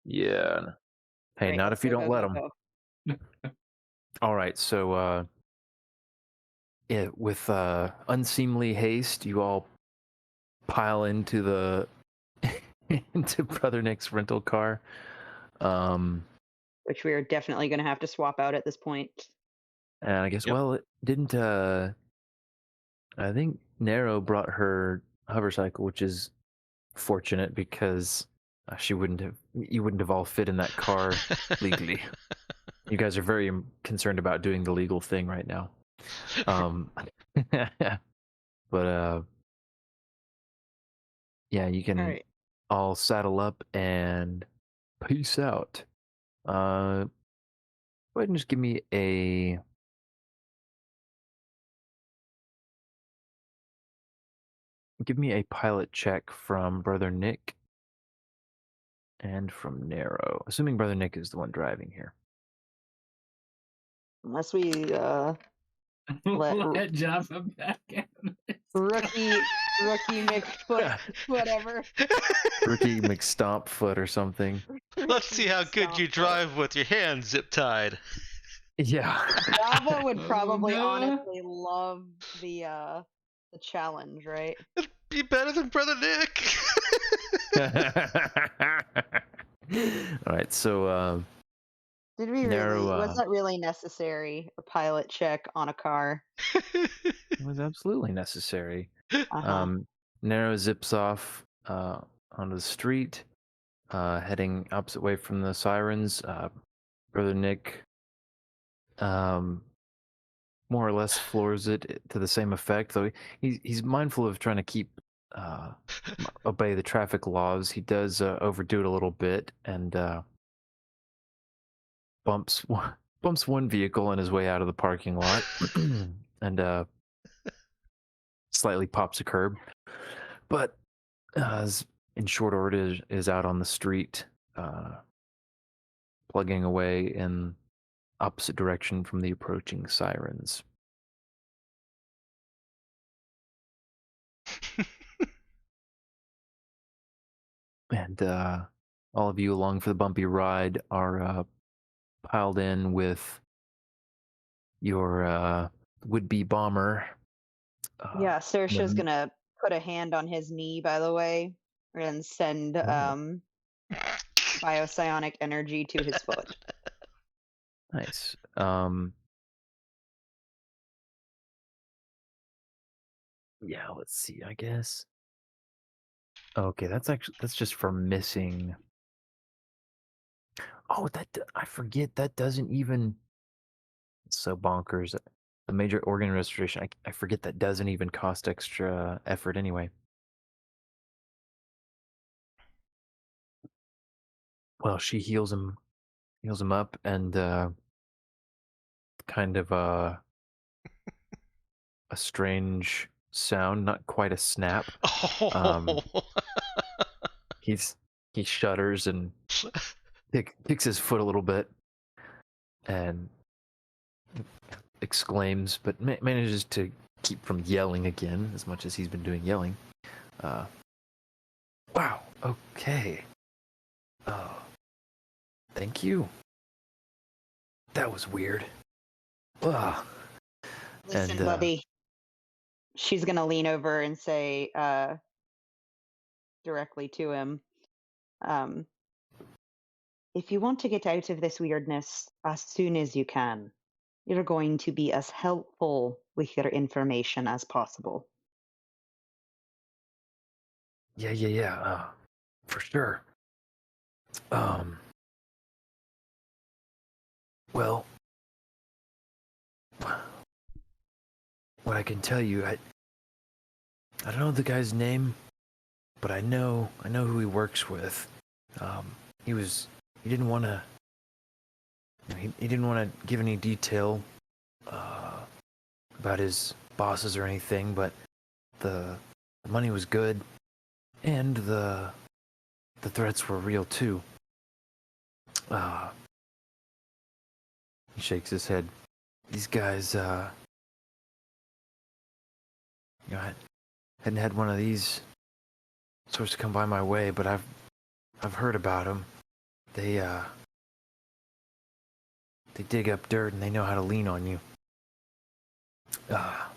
Yeah. Hey, Right, not if you go, don't go, let go, them. go. All right, so yeah, with unseemly haste, you all pile into the into Brother Nick's rental car. Which we are definitely going to have to swap out at this point. And I guess, Yep. well, it didn't I think Nero brought her hovercycle, which is fortunate because you wouldn't have all fit in that car legally. You guys are very concerned about doing the legal thing right now. But yeah, you can All right. all saddle up and peace out. Go ahead and just give me a pilot check from Brother Nick and from Nero. Assuming Brother Nick is the one driving here. Unless we Let Java back in. rookie McFoot, whatever. Ricky McStompfoot or something. Let's see how good you Stompfoot. drive with your hands zip tied. Yeah. Java would probably no. honestly love the challenge, right? It'd be better than Brother Nick. All right, so Did we Nero, really? Was that really necessary? A pilot check on a car? it was absolutely necessary. Uh-huh. Nero zips off onto the street, heading opposite way from the sirens. Brother Nick, more or less floors it to the same effect, though he's mindful of trying to keep obey the traffic laws. He does overdo it a little bit and bumps one vehicle on his way out of the parking lot, and slightly pops a curb. But in short order, is out on the street, plugging away in opposite direction from the approaching sirens. And all of you along for the bumpy ride are piled in with your would-be bomber. Yeah, Saoirse's the- gonna put a hand on his knee, by the way, and send Oh. biopsionic energy to his foot. Nice. Yeah, let's see, I guess. Okay, that's just for missing. Oh, I forget that doesn't even. It's so bonkers. The major organ restoration, I forget that doesn't even cost extra effort anyway. Well, she heals him up, and kind of a strange sound, not quite a snap. Oh. He shudders and kicks his foot a little bit, and exclaims, but manages to keep from yelling again as much as he's been doing yelling. Wow. Okay. Thank you. That was weird. Ugh. Listen, And, buddy. She's gonna lean over and say directly to him, if you want to get out of this weirdness as soon as you can, you're going to be as helpful with your information as possible. Yeah. For sure. Well, what I can tell you, I don't know the guy's name, but I know who he works with. He didn't want to. He didn't want to give any detail about his bosses or anything, but the money was good, and the threats were real too. He shakes his head. These guys, I hadn't had one of these sorts come by my way, but I've heard about them. They dig up dirt and they know how to lean on you. I'm not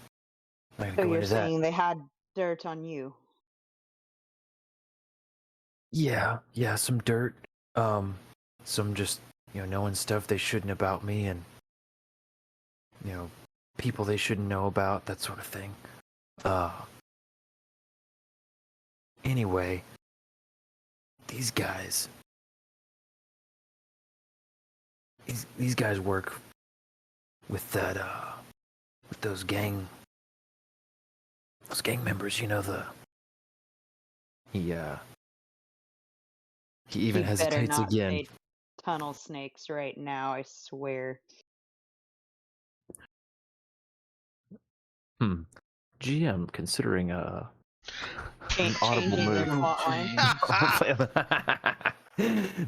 gonna So go you're into that. saying they had dirt on you? Yeah, some dirt. Some just knowing stuff they shouldn't about me, and people they shouldn't know about, that sort of thing. Anyway, these guys. These guys work with that with those gang members, he even You better hesitates not again. say tunnel snakes right now, I swear. GM considering an audible Changing your move. plot line.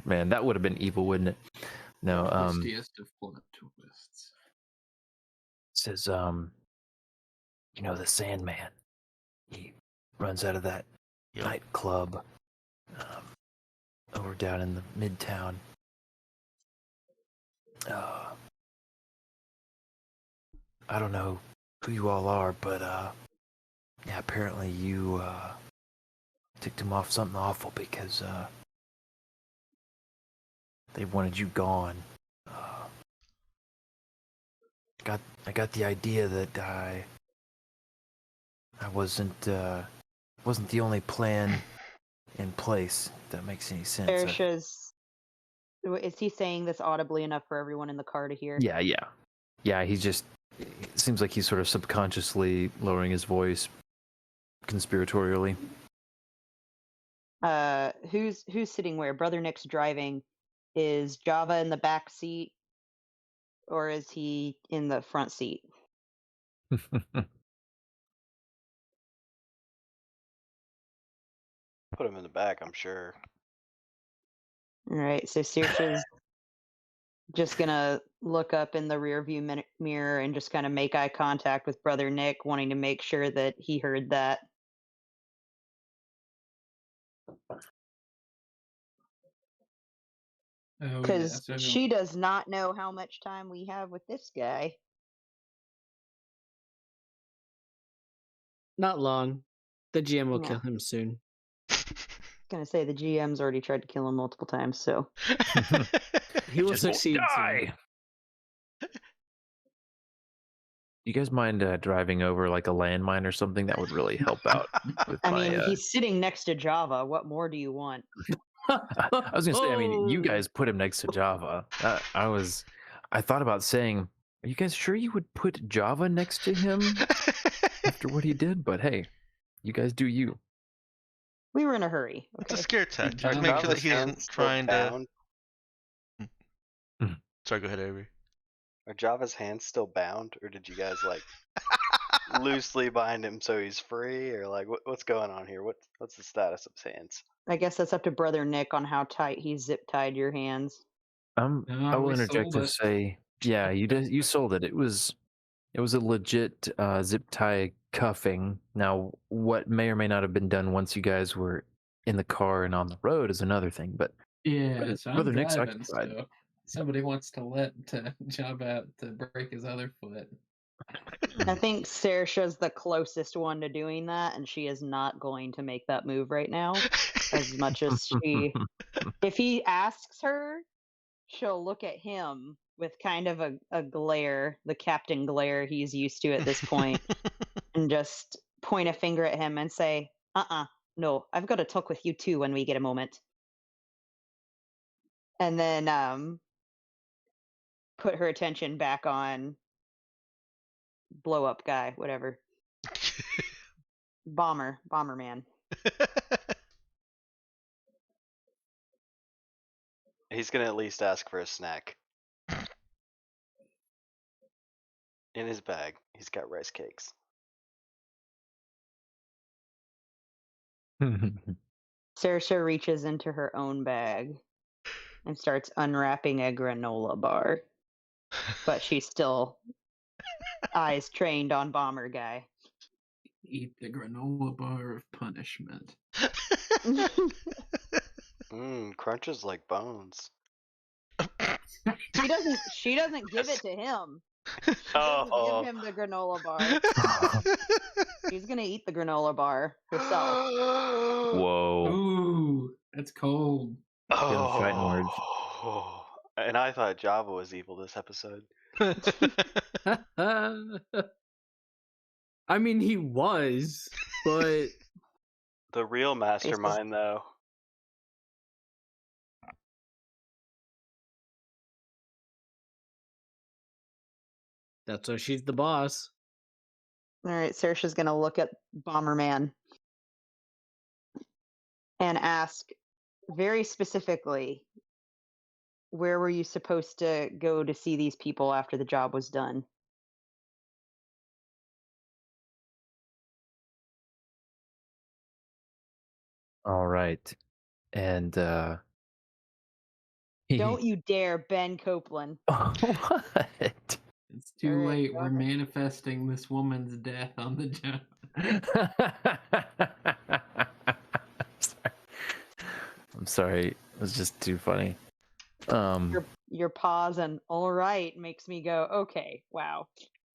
Man, that would have been evil, wouldn't it? No, Twistiest of plot twists. says the Sandman. He runs out of that Yep. nightclub over down in the Midtown. I don't know who you all are, but yeah, apparently you ticked him off something awful because they wanted you gone. I got the idea that I wasn't the only plan in place. If that makes any sense. Saoirse's. Is he saying this audibly enough for everyone in the car to hear? Yeah. He's just. It seems like he's sort of subconsciously lowering his voice, conspiratorially. Who's sitting where? Brother Nick's driving. Is Java in the back seat, or is he in the front seat? Put him in the back, I'm sure. All right, so Saoirse's just gonna look up in the rearview mirror and just kind of make eye contact with Brother Nick, wanting to make sure that he heard that. Oh, Because yeah, so she does not know how much time we have with this guy. Not long. The GM will Yeah. kill him soon. Gonna say the GM's already tried to kill him multiple times, so He will Just won't succeed soon. die. You guys mind driving over like a landmine or something? That would really help out. With I my, mean, he's sitting next to Java. What more do you want? I was gonna say. I mean, you Oh. guys put him next to Java. I thought about saying, "Are you guys sure you would put Java next to him after what he did?" But hey, you guys do you. We were in a hurry. It's a Okay. scare tactic. Java's Make sure that Java's he isn't hands still trying to. bound? Sorry, go ahead, Avery. Are Java's hands still bound, or did you guys like loosely bind him so he's free, or like what's going on here? What's the status of his hands? I guess that's up to Brother Nick on how tight he's zip tied your hands. I No, will we interject sold to it. say, yeah, you sold it. It was a legit zip tie cuffing. Now, what may or may not have been done once you guys were in the car and on the road is another thing. But Yeah, so I'm Brother Nick's driving, occupied. so somebody wants to let Job out to break his other foot. I think Saoirse's the closest one to doing that, and she is not going to make that move right now. As much as she, if he asks her, she'll look at him with kind of a glare, the captain glare he's used to at this point, and just point a finger at him and say, no, I've got to talk with you too when we get a moment. And then put her attention back on blow up guy, whatever. Bomberman. He's gonna at least ask for a snack. In his bag, he's got rice cakes. Saoirse reaches into her own bag and starts unwrapping a granola bar, but she's still eyes trained on Bomber Guy. Eat the granola bar of punishment. Crunches like bones. She doesn't give it to him. She doesn't Oh, give him the granola bar. She's gonna eat the granola bar herself. Whoa. Ooh, that's cold. fighting words. Oh. And I thought Java was evil this episode. I I mean, he was, but The real mastermind, though. that's why she's the boss. All right, Saoirse's gonna look at Bomberman and ask very specifically, where were you supposed to go to see these people after the job was done? All right. And Don't you dare, Ben Copeland. what? It's too Alright, late. go We're ahead. manifesting this woman's death on the job. I'm sorry. It was just too funny. Your pause and all right makes me go, okay, wow.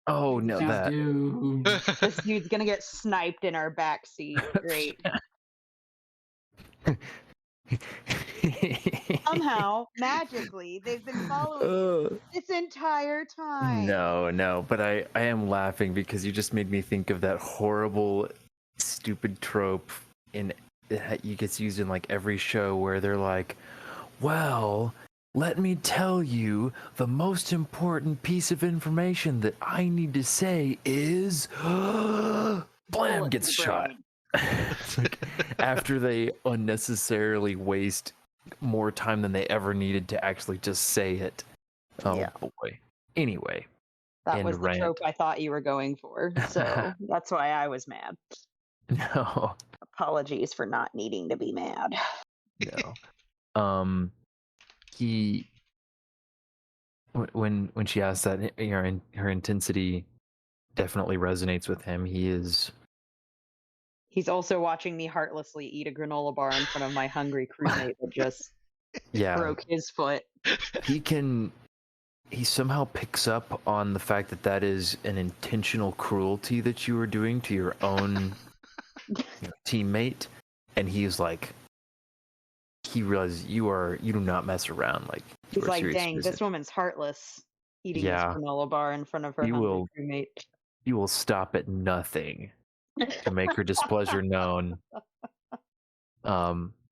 Oh no, She's that. doomed. This dude's gonna get sniped in our back seat. Great. Somehow, magically, they've been following you this entire time. No, but I am laughing because you just made me think of that horrible, stupid trope in that gets used in like every show where they're like, well, let me tell you the most important piece of information that I need to say is blam, Bullet gets in the shot. brain. It's like, after they unnecessarily waste more time than they ever needed to actually just say it. Oh Yeah. boy. Anyway, That and was the rant. trope I thought you were going for. So that's why I was mad. No, Apologies for not needing to be mad. no. He when she asks that, her intensity definitely resonates with him. He's also watching me heartlessly eat a granola bar in front of my hungry crewmate that just broke his foot. He somehow picks up on the fact that that is an intentional cruelty that you are doing to your own teammate, and he's like, he realizes you do not mess around. Like, you He's are like, serious dang, business. this woman's heartless eating this Yeah. granola bar in front of her You hungry will- crewmate. You will stop at nothing to make her displeasure known.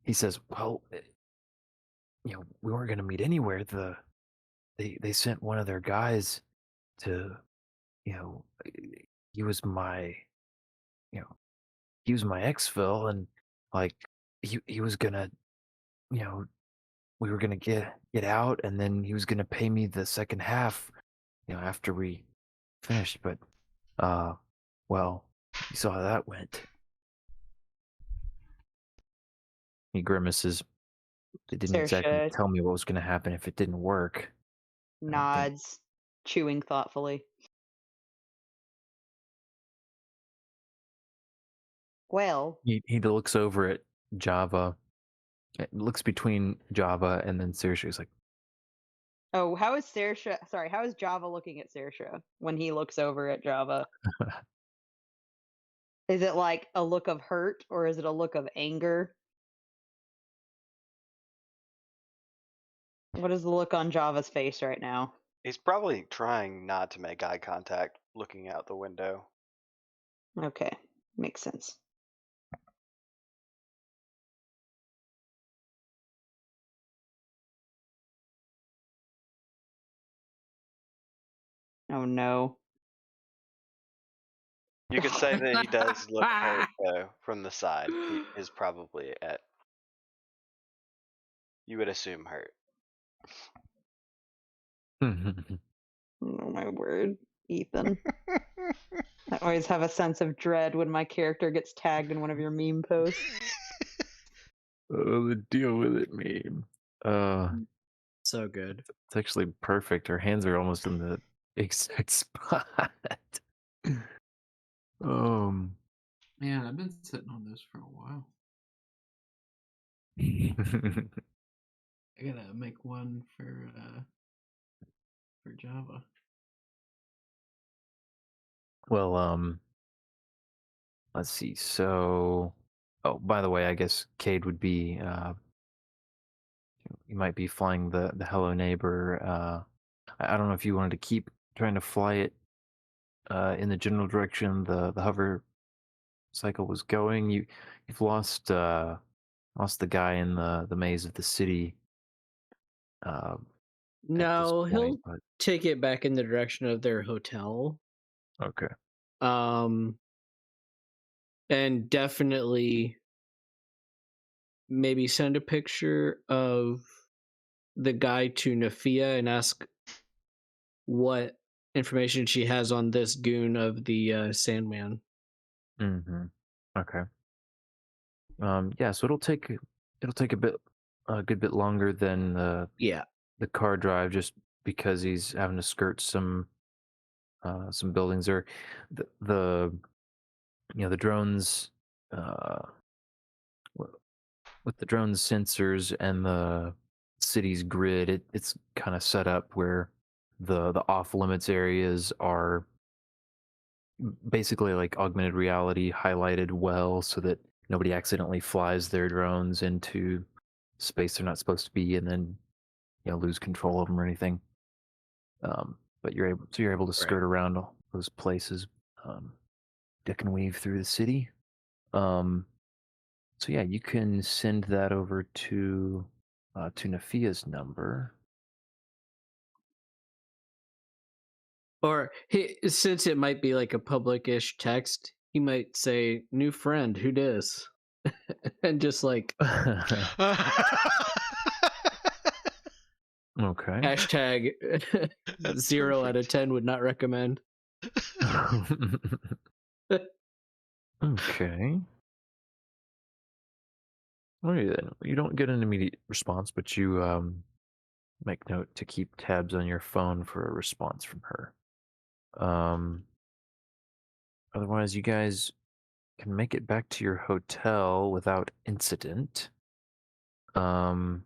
He says, well, we weren't going to meet anywhere. They sent one of their guys to, he was my exfil, and like he was gonna, we were gonna get out, and then he was gonna pay me the second half, after we finished. But well, you saw how that went. He grimaces. They didn't exactly Saoirse tell me what was gonna happen if it didn't work. nods, chewing thoughtfully. Well, He looks over at Java. Looks between Java and then Saoirse. He's like, oh, how is Saoirse? Sorry, how is Java looking at Saoirse when he looks over at Java? Is it like a look of hurt or is it a look of anger? What is the look on Java's face right now? He's probably trying not to make eye contact looking out the window. Okay, makes sense. Oh no. You could say that he does look hurt, though, from the side. He is probably at. You would assume hurt. Oh my word, Ethan. I always have a sense of dread when my character gets tagged in one of your meme posts. oh, the deal with it meme. So good. It's actually perfect. Her hands are almost in the exact spot. Man, I've been sitting on this for a while. I gotta make one for Java. Well, let's see. So, oh, by the way, I guess Cade would be. You might be flying the Hello Neighbor. I don't know if you wanted to keep trying to fly it in the general direction the hover cycle was going. You've lost the guy in the maze of the city. At this No, point, he'll but take it back in the direction of their hotel. okay. And definitely maybe send a picture of the guy to Nafia and ask what information she has on this goon of the Sandman. Mm-hmm. Okay. Yeah, so it'll take a good bit longer than Yeah. the car drive, just because he's having to skirt some buildings. Or the the drones, w- with the drone's sensors and the city's grid, it's kind of set up where the off limits areas are basically like augmented reality highlighted well, so that nobody accidentally flies their drones into space they're not supposed to be, and then lose control of them or anything. But you're able to skirt around all those places, dick and weave through the city. So yeah, you can send that over to Nafia's number. Or since it might be like a public-ish text, he might say, "New friend, who dis?" and just like Okay. hashtag That's 0 out of perfect. 10 would not recommend. Okay. Alright then. You don't get an immediate response, but you make note to keep tabs on your phone for a response from her. Otherwise, you guys can make it back to your hotel without incident. You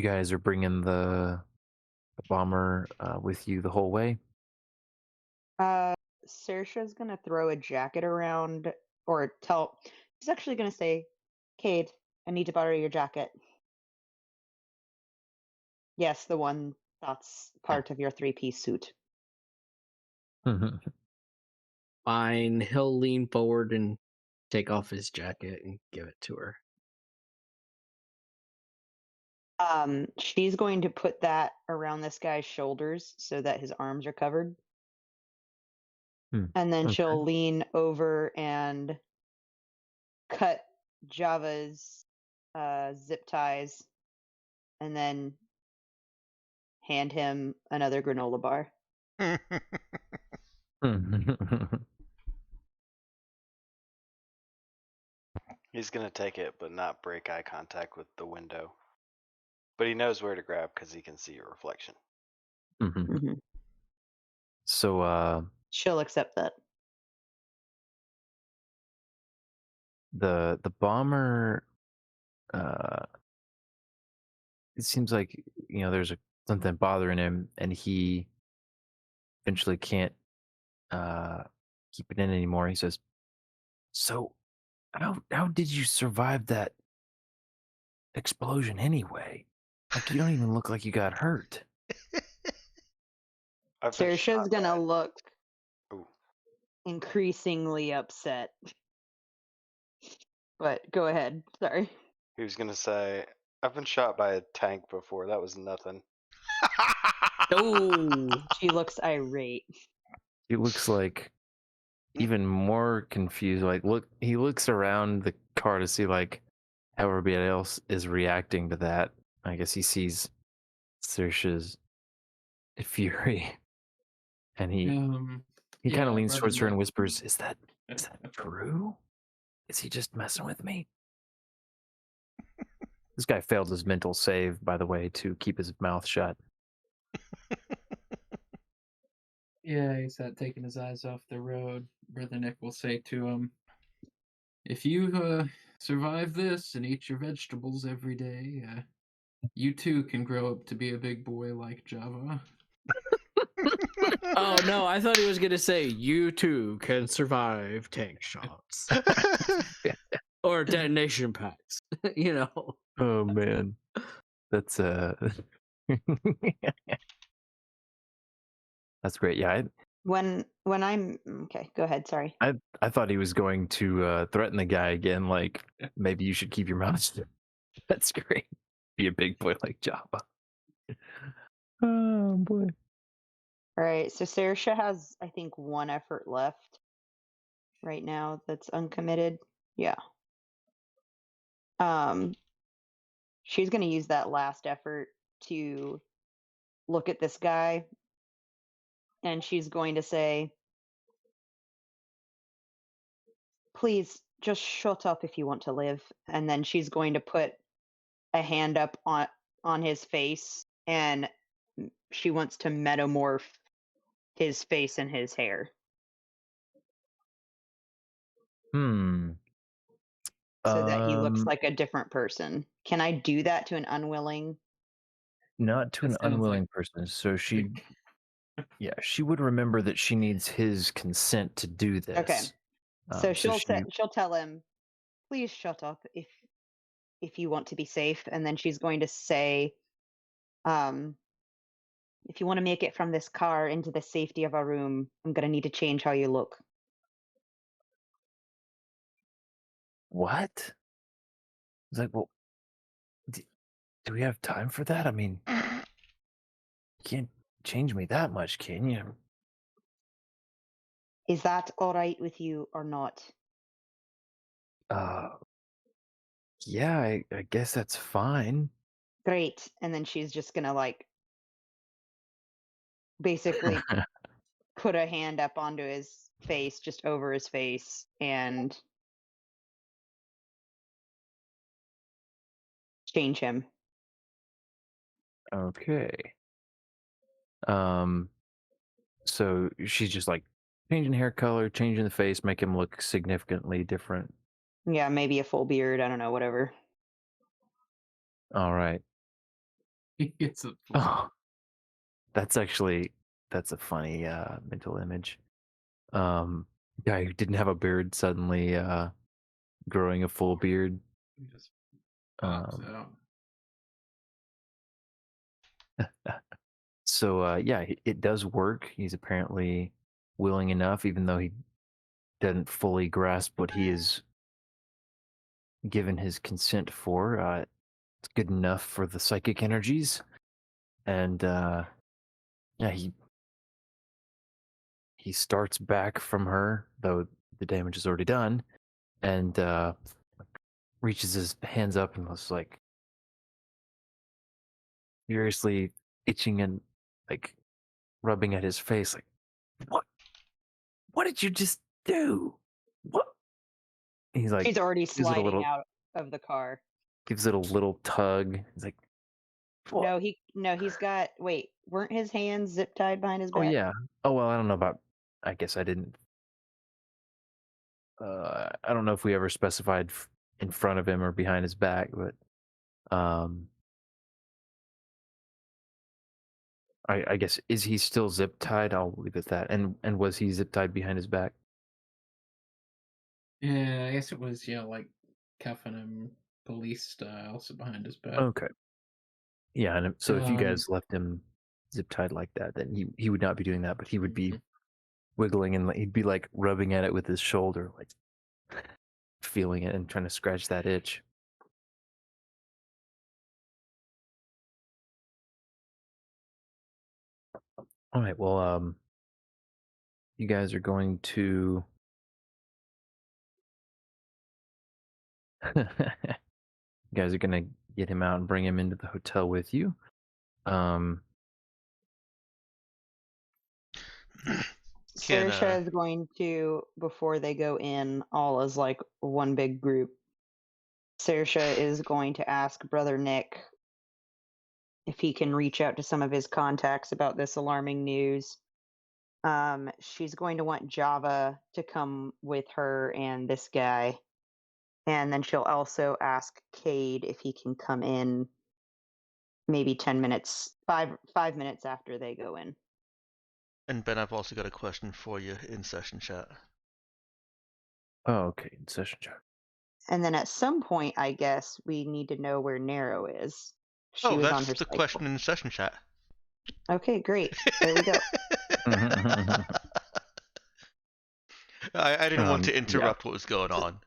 guys are bringing the bomber with you the whole way. Saoirse's gonna throw a jacket around, or tell. She's actually gonna say, "Cade, I need to borrow your jacket." Yes, the one that's part of your three-piece suit. Fine. He'll lean forward and take off his jacket and give it to her. She's going to put that around this guy's shoulders so that his arms are covered. And then Okay. she'll lean over and cut Java's zip ties and then hand him another granola bar. He's gonna take it, but not break eye contact with the window. But he knows where to grab because he can see your reflection. Mhm. So She'll accept that. the bomber, it seems like there's something bothering him, and he eventually can't keep it in anymore. He says, "So, how did you survive that explosion anyway? Like, you don't even look like you got hurt." I've been Saoirse's shot gonna by- look Ooh. increasingly upset. But go ahead. Sorry. He was gonna say, "I've been shot by a tank before. That was nothing." Oh, She looks irate. He looks like even more confused. Like, he looks around the car to see like how everybody else is reacting to that. I guess he sees Saoirse's fury, and he kind Yeah, of leans rather towards her and than- whispers, "Is that true? Is he just messing with me?" This guy failed his mental save, by the way, to keep his mouth shut. Yeah, he's not taking his eyes off the road. Brother Nick will say to him, "If you survive this and eat your vegetables every day, you too can grow up to be a big boy like Java." oh no! I thought he was gonna say you too can survive tank shots or detonation packs. Oh man, that's That's great. Yeah, When I'm okay, go ahead. Sorry. I thought he was going to threaten the guy again. Like maybe you should keep your mouth shut. That's great. Be a big boy like Java. Oh boy. All right, so Saoirse has, I think, one effort left right now that's uncommitted. Yeah. She's going to use that last effort to look at this guy, and she's going to say, "Please, just shut up if you want to live." And then she's going to put a hand up on his face, and she wants to metamorph his face and his hair. So that he looks like a different person. Can I do that to an unwilling? Not to That an sounds like- unwilling person. So she, yeah, she would remember that she needs his consent to do this. Okay. So she'll she- she'll tell him, "Please shut up if you want to be safe." And then she's going to say, "If you want to make it from this car into the safety of our room, I'm going to need to change how you look." What? It's like, well, do we have time for that? I mean, you can't change me that much, can you? Is that all right with you or not? Yeah, I guess that's fine. Great. And then she's just going to like basically put a hand up onto his face, just over his face, and change him. Okay. So she's just like changing hair color, changing the face, make him look significantly different. Yeah, maybe a full beard. I don't know, whatever. All right. He gets a Oh, that's a funny mental image. Guy who didn't have a beard suddenly growing a full beard. he just pops Um, out. So yeah, it does work. He's apparently willing enough, even though he doesn't fully grasp what he is given his consent for. It's good enough for the psychic energies, and yeah, he starts back from her, though the damage is already done, and reaches his hands up and was like furiously itching and like rubbing at his face, like, what did you just do? What? He's like, She's already gives it a sliding little- out of the car. gives it a little tug. He's like, "What?" He's got wait, weren't his hands zip tied behind his back? Oh yeah. Oh well, I don't know about. I guess I didn't. I don't know if we ever specified in front of him or behind his back, but I guess is he still zip tied? I'll leave it at that. And was he zip tied behind his back? Yeah, I guess it was, like cuffing him police style, so behind his back. Okay. Yeah, and so if you Um, guys left him zip tied like that, then he would not be doing that, but he would be Mhm. wiggling and he'd be like rubbing at it with his shoulder, like feeling it and trying to scratch that itch. All right, well, you guys are going to you guys are gonna get him out and bring him into the hotel with you. Can, Saoirse is going to, before they go in, all as like one big group. Saoirse is going to ask Brother Nick if he can reach out to some of his contacts about this alarming news. She's going to want Java to come with her and this guy. And then she'll also ask Cade if he can come in maybe 10 minutes, 5 minutes after they go in. And Ben, I've also got a question for you in session chat. Oh, okay, in session chat. And then at some point, I guess we need to know where Nero is. She Oh, was on that's her the cycle. question in session chat. Okay, great. There we go. I didn't want to Yeah. interrupt what was going on.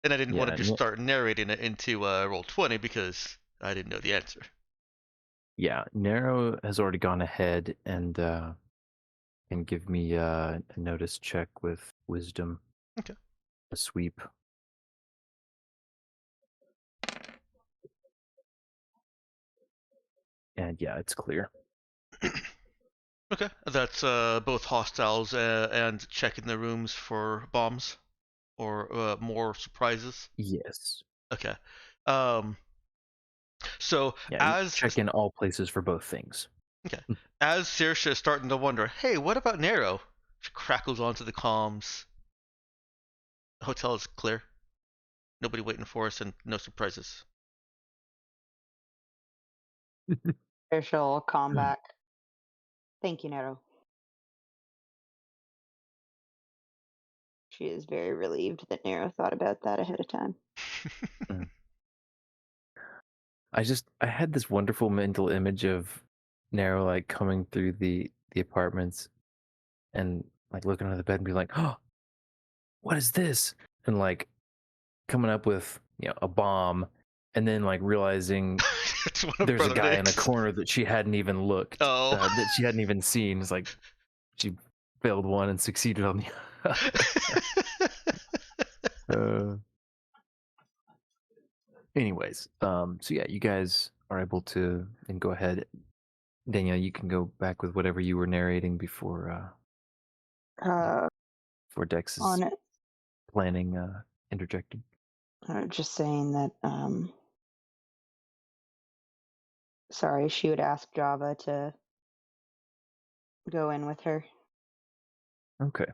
And I didn't want to Yeah, just start narrating it into Roll20 because I didn't know the answer. Yeah, Nero has already gone ahead and can give me a notice check with wisdom. Okay. A sweep. And yeah, it's clear. Okay, that's both hostiles and checking the rooms for bombs or more surprises. Yes. Okay. So Yeah, you as check in all places for both things. as Saoirse is starting to wonder, hey, what about Nero? She crackles onto the comms. The hotel is clear. Nobody waiting for us and no surprises. There she'll calm back. Thank you, Nero. She is very relieved that Nero thought about that ahead of time. I had this wonderful mental image of Nero like coming through the apartments and like looking under the bed and be like, "Oh, what is this?" And like coming up with, a bomb, and then like realizing It's one of there's a Brother guy in the Nick's. corner that she hadn't even looked, Oh. that she hadn't even seen. It's like she failed one and succeeded on the anyways, so yeah, you guys are able to then go ahead. Danielle, you can go back with whatever you were narrating before Dex's On it, planning interjected. just saying that. Sorry, she would ask Java to go in with her. Okay.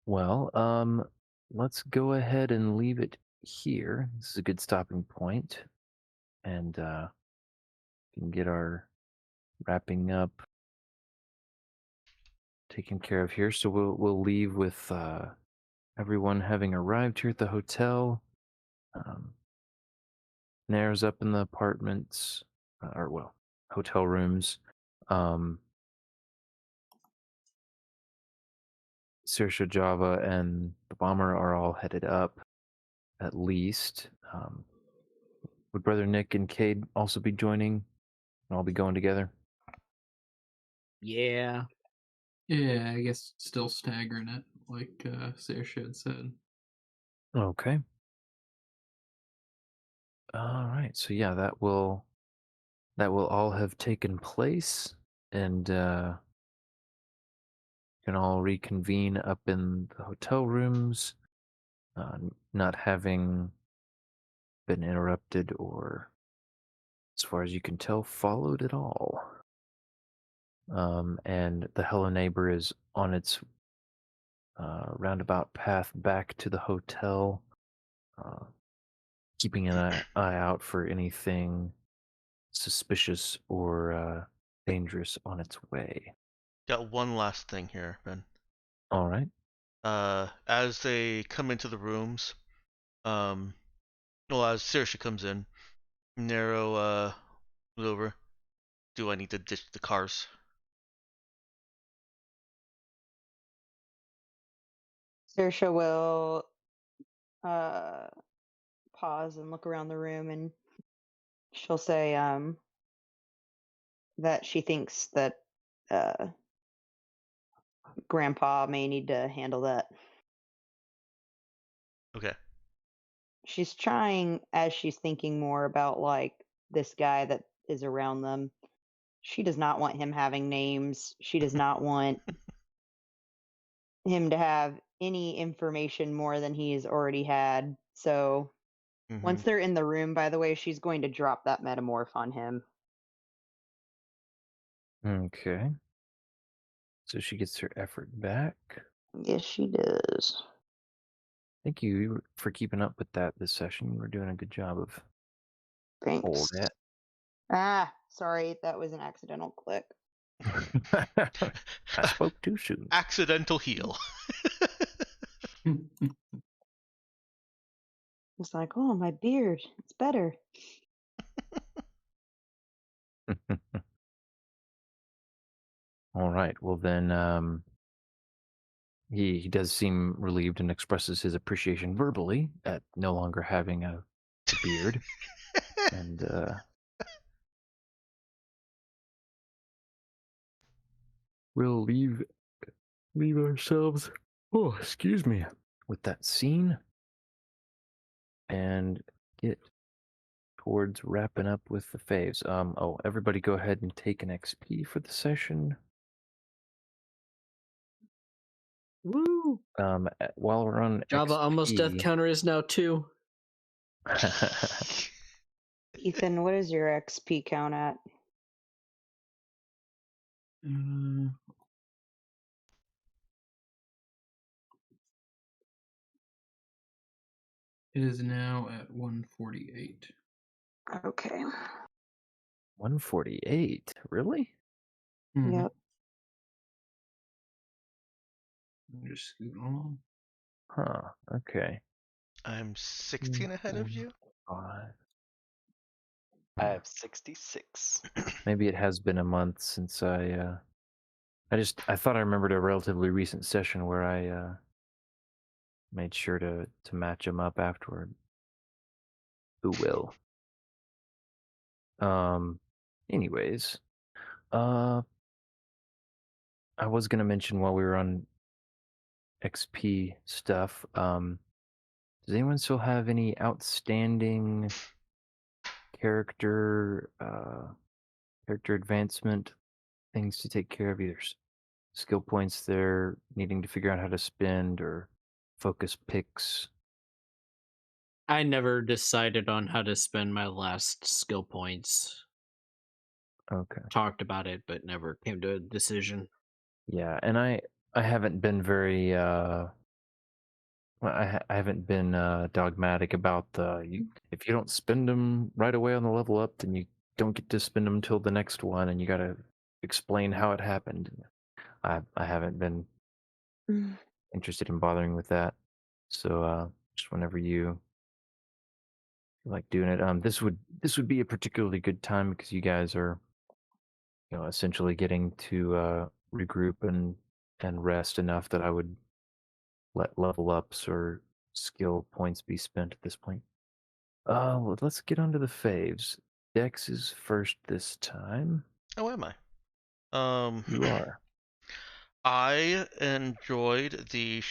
Well, let's go ahead and leave it here. This is a good stopping point, and we can get our wrapping up taken care of here. So we'll leave with everyone having arrived here at the hotel. Nair's up in the apartments, hotel rooms. Saoirse, Java, and the bomber are all headed up, at least. Would Brother Nick and Cade also be joining? And all be going together? Yeah. Yeah, I guess still staggering it, like Saoirse had said. Okay. All right. So yeah, that will all have taken place, and can all reconvene up in the hotel rooms, not having been interrupted or, as far as you can tell, followed at all. And the Hello Neighbor is on its roundabout path back to the hotel, keeping an eye out for anything suspicious or dangerous on its way. Got one last thing here, Ben. All right. As they come into the rooms, as Saoirse comes in, Nero goes over. Do I need to ditch the cars? Saoirse will pause and look around the room, and she'll say that she thinks that Grandpa may need to handle that. Okay. She's trying, as she's thinking more about like this guy that is around them. She does not want him having names. She does not want him to have any information more than he's already had. So once they're in the room, by the way, she's going to drop that metamorph on him. Okay. So she gets her effort back. Yes, she does. Thank you for keeping up with that this session. You were doing a good job of all Thanks. that. Ah, sorry, that was an accidental click. I spoke too soon. Accidental heal. It's like, oh, my beard, it's better. All right. Well, then he does seem relieved and expresses his appreciation verbally at no longer having a beard. And we'll leave ourselves. Oh, excuse me. With that scene, and get towards wrapping up with the faves. Oh, everybody, go ahead and take an XP for the session. Woo! While we're on Java almost death XP, counter is now 2. Ethan, what is your XP count at? Uh, it is now at 148. Okay. 148. Really? Mhm. Yep. Let me just scoot along. Huh. Okay. I'm 16 ahead of you. Five. I have 66. Maybe it has been a month since I thought I remembered a relatively recent session where I made sure to match them up afterward. Who will? Anyways, I was gonna mention while we were on XP stuff. Does anyone still have any outstanding character advancement things to take care of, either skill points they're needing to figure out how to spend, or focus picks? I never decided on how to spend my last skill points. Okay. Talked about it, but never came to a decision. Yeah, and I haven't been very well, I haven't been dogmatic about if you don't spend them right away on the level up, then you don't get to spend them till the next one, and you got to explain how it happened. I haven't been Mm. interested in bothering with that. So just whenever you feel like doing it, this would be a particularly good time because you guys are, essentially getting to regroup and rest enough that I would let level ups or skill points be spent at this point. Well, let's get onto the faves. Dex is first this time. Oh, am I? You are. I enjoyed the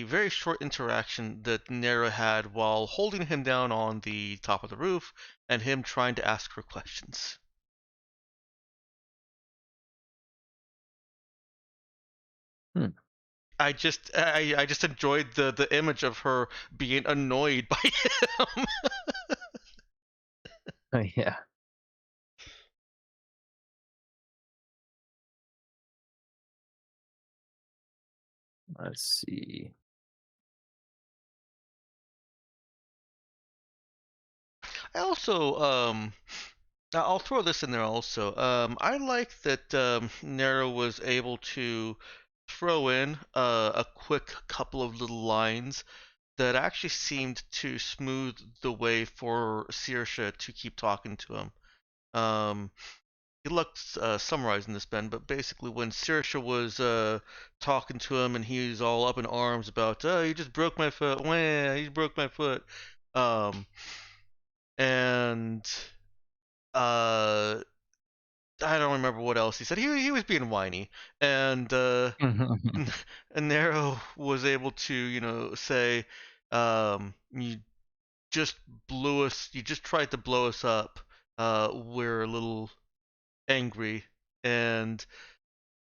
very short interaction that Nera had while holding him down on the top of the roof and him trying to ask her questions. I just enjoyed the image of her being annoyed by him. Oh, yeah. Let's see. I also I'll throw this in there also. I like that Nero was able to throw in a quick couple of little lines that actually seemed to smooth the way for Saoirse to keep talking to him. Good luck summarizing this, Ben, but basically when Saoirse was talking to him and he's all up in arms about, oh, you just broke my foot, wah, you broke my foot, and uh, I don't remember what else he said. He was being whiny, and and Nero was able to, say, you just blew us. You just tried to blow us up. We're a little angry, and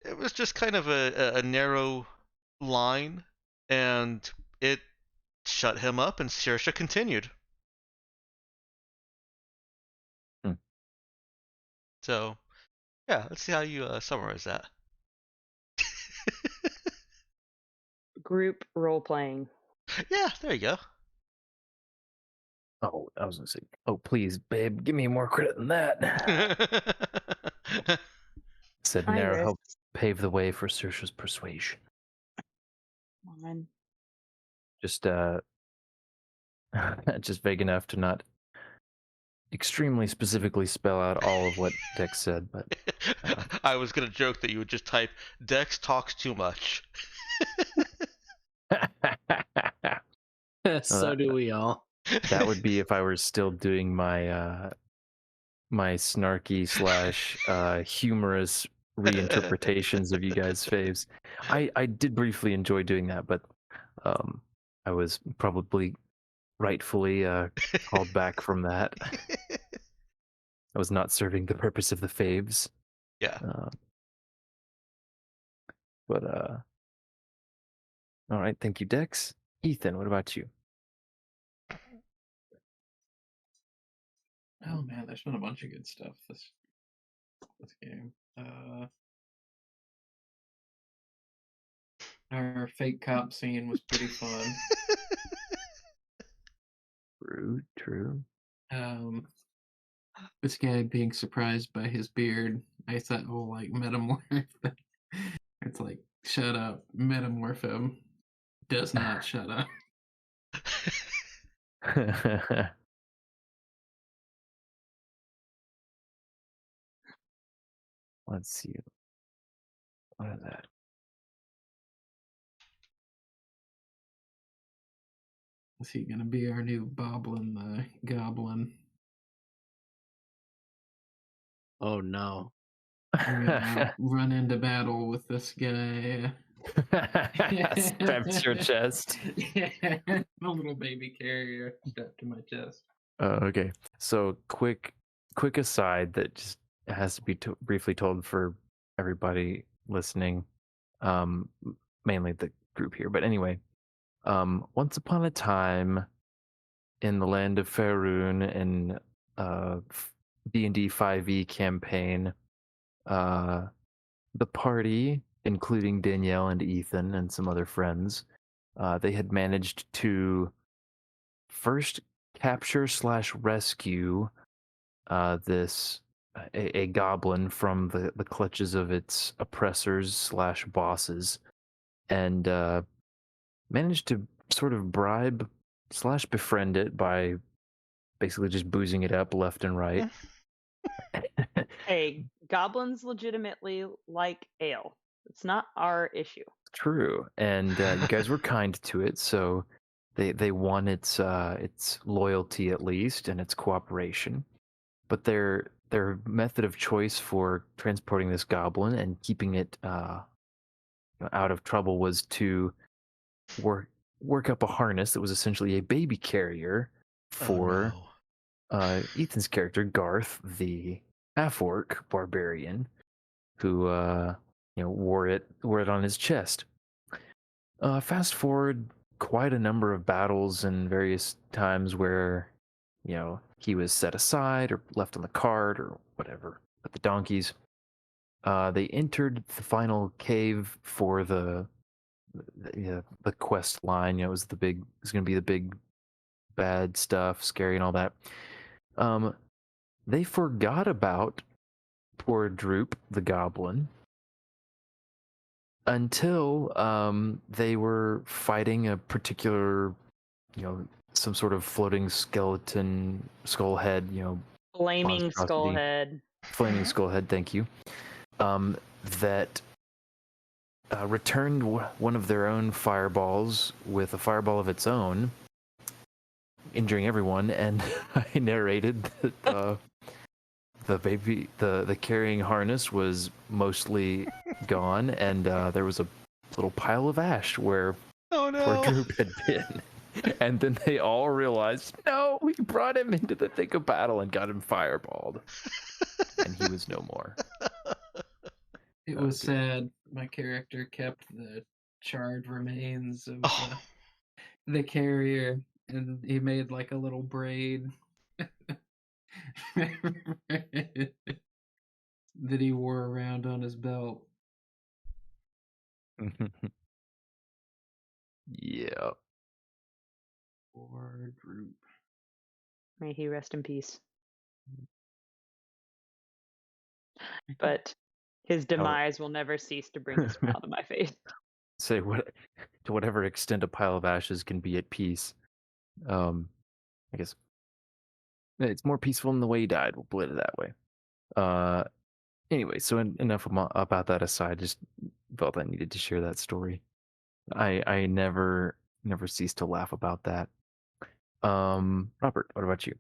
it was just kind of a narrow line, and it shut him up, and Saoirse continued. Hmm. So, yeah, let's see how you summarize that. Group role playing. Yeah, there you go. Oh, I was gonna say, oh, please, babe, give me more credit than that. Said Nero Iris. helped pave the way for Saoirse's persuasion. Come on. Just just vague enough to not extremely specifically spell out all of what Dex said, but I was gonna joke that you would just type Dex talks too much. So do we all. that would be if I were still doing my my snarky slash humorous reinterpretations of you guys' faves. I did briefly enjoy doing that, but I was probably rightfully called back from that. I was not serving the purpose of the faves. Yeah. But all right, thank you, Dex. Ethan, what about you? Oh man, there's been a bunch of good stuff this game. Our fake cop scene was pretty fun. True. This guy being surprised by his beard, I thought, oh, like metamorph. It's like, shut up, metamorph him. Does not shut up. Let's see. What is that? Is he gonna be our new Boblin the Goblin? Oh no. I'm gonna run into battle with this guy. Strapped to your chest. Yeah, a little baby carrier strapped to my chest. Okay. So quick aside that just has to be briefly told for everybody listening, mainly the group here. But anyway, once upon a time in the land of Faerun in D&D 5e campaign, the party, including Danielle and Ethan and some other friends, they had managed to first capture / rescue this a goblin from the clutches of its oppressors / bosses, and managed to sort of bribe / befriend it by basically just boozing it up left and right. Hey, goblins legitimately like ale. It's not our issue. True, and you guys were kind to it, so they won its loyalty at least and its cooperation. But their method of choice for transporting this goblin and keeping it out of trouble was to work up a harness that was essentially a baby carrier for Ethan's character Garth, the half-orc barbarian, who wore it on his chest. Fast forward quite a number of battles and various times where he was set aside or left on the cart or whatever. But the donkeys, they entered the final cave for the quest line. It was going to be the big bad stuff, scary and all that. They forgot about poor Droop the goblin until they were fighting a particular, some sort of floating skeleton skull head, Flaming monstrosity. skull head. Flaming skull head, thank you. That returned one of their own fireballs with a fireball of its own, injuring everyone. And I narrated that the carrying harness was mostly gone, and there was a little pile of ash where poor Droop had been. And then they all realized, no, we brought him into the thick of battle and got him fireballed. And he was no more. It was sad. My character kept the charred remains of the carrier, and he made like a little braid that he wore around on his belt. Yeah. Poor Droop. May he rest in peace. But his demise will never cease to bring a smile to my face. Say to whatever extent a pile of ashes can be at peace. I guess It's more peaceful than the way he died. We'll put it that way. Anyway, so enough about that aside. Just felt I needed to share that story. I never cease to laugh about that. Robert, what about you?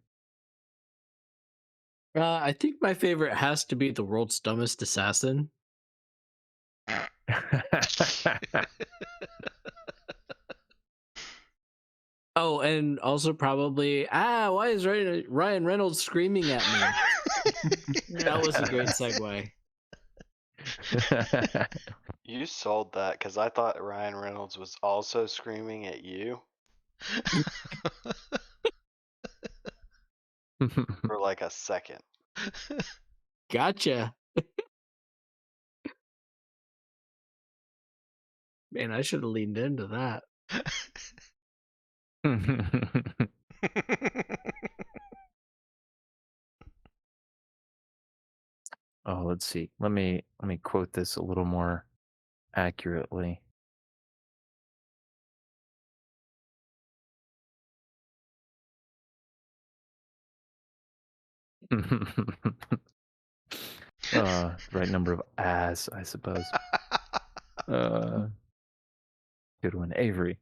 I think my favorite has to be the world's dumbest assassin. Oh, and also probably why is Ryan Reynolds screaming at me? That was a great segue. You sold that because I thought Ryan Reynolds was also screaming at you for like a second. Gotcha. Man, I should have leaned into that. Oh, let's see. Let me quote this a little more accurately. Right number of ass, I suppose. Good one, Avery.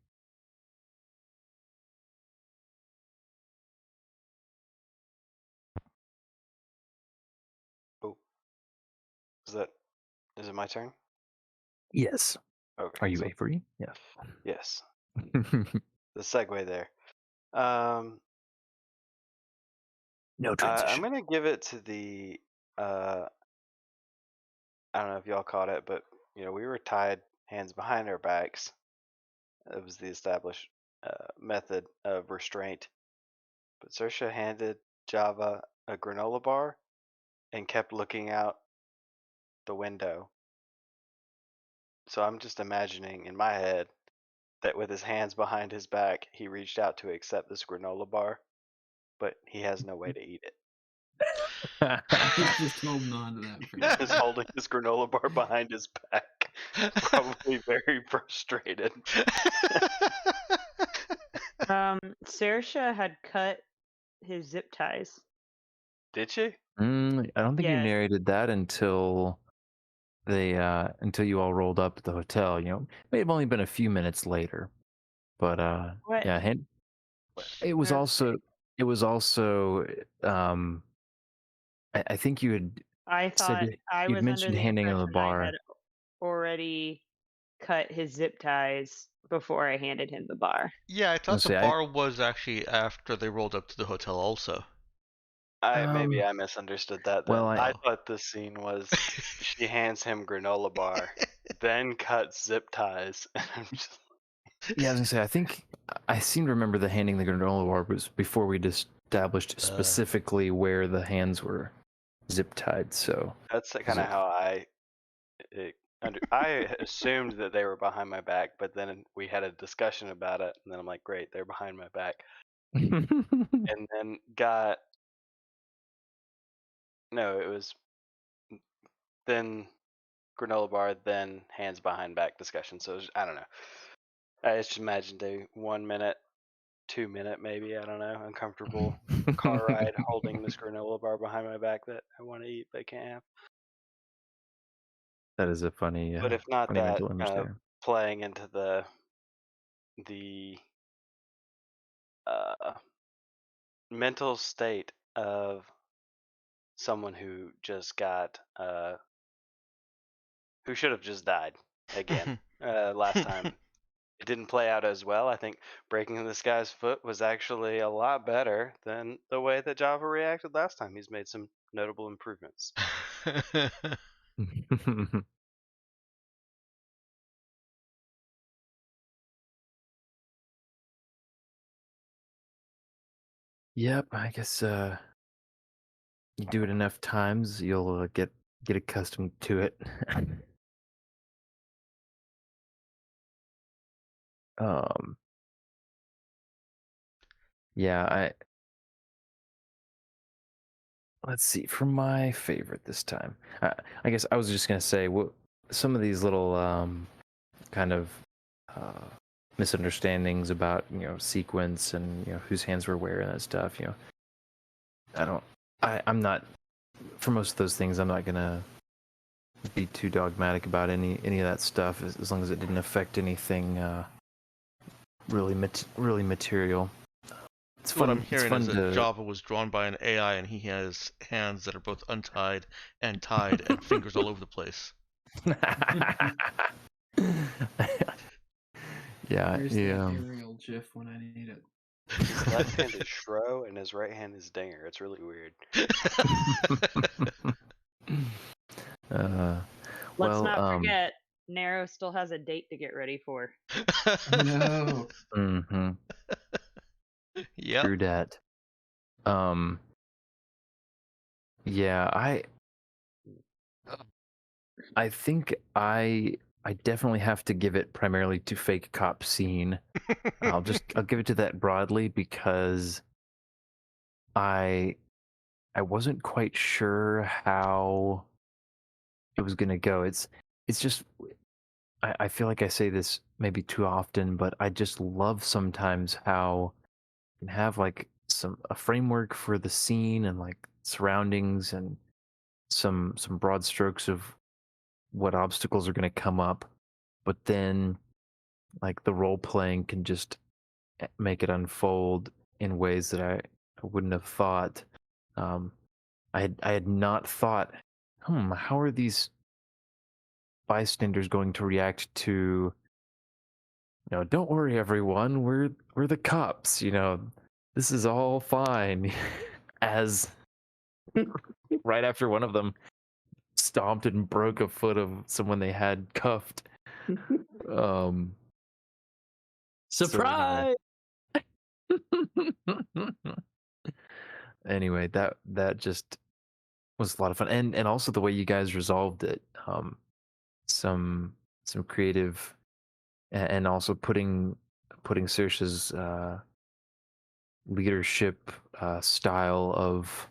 Oh, is it my turn? Yes. Okay. Are you so- Avery? Yes. Yes. The segue there. No I'm transition. gonna give it to the. I don't know if y'all caught it, but we were tied, hands behind our backs. It was the established method of restraint. But Saoirse handed Java a granola bar and kept looking out the window. So I'm just imagining in my head that with his hands behind his back, he reached out to accept this granola bar, but he has no way to eat it. He's just holding on to that for He's just holding his granola bar behind his back, probably very frustrated. Saoirse had cut his zip ties. Did she? I don't think you Yeah. narrated that until until you all rolled up at the hotel. It may have only been a few minutes later, but What? yeah, it was Okay. also I think you had I said thought I you'd was under mentioned the handing him the impression I bar. had already cut his zip ties before I handed him the bar. Yeah, I thought the say, bar was actually after they rolled up to the hotel also. Maybe I misunderstood that then. well, I thought the scene was she hands him granola bar, then cuts zip ties. And I'm just Yeah, I was gonna say, I think I seem to remember the handing the granola bar was before we'd established specifically where the hands were zip tied. So that's kind of how I assumed that they were behind my back, but then we had a discussion about it, and then I'm like, great, they're behind my back, and then it was then granola bar, then hands behind back discussion. So I don't know. I just imagined a 1 minute, 2 minute, maybe, I don't know, uncomfortable car ride holding this granola bar behind my back that I want to eat but can't have. That is a funny, But if not funny that, mental image there. playing into the mental state of someone who just got who should have just died again last time. It didn't play out as well. I think breaking this guy's foot was actually a lot better than the way that Java reacted last time. He's made some notable improvements. Yep, I guess you do it enough times, you'll get accustomed to it. Yeah, let's see. For my favorite this time, I guess I was just gonna say some of these little kind of misunderstandings about sequence and whose hands were where and that stuff. I'm not, for most of those things, I'm not gonna be too dogmatic about any of that stuff as long as it didn't affect anything really material. It's fun. What I'm It's hearing fun is that to. Java was drawn by an AI, and he has hands that are both untied and tied, and fingers all over the place. Yeah, Where's yeah. that aerial GIF when I need it? His left hand is Shro and his right hand is Dinger. It's really weird. uh, Let's well, not forget, Nero still has a date to get ready for. No. Mm-hmm. Yep. True dat. Yeah, I think I definitely have to give it primarily to fake cop scene. I'll give it to that broadly because I wasn't quite sure how it was gonna go. It's just I feel like I say this maybe too often, but I just love sometimes how you can have like a framework for the scene and like surroundings and some broad strokes of what obstacles are going to come up, but then like the role playing can just make it unfold in ways that I wouldn't have thought. I had not thought, how are these bystanders going to react to, don't worry everyone, we're the cops, this is all fine. As right after one of them stomped and broke a foot of someone they had cuffed. Surprise! Anyway, that just was a lot of fun, and also the way you guys resolved it. Some creative, and also putting Saoirse's leadership style of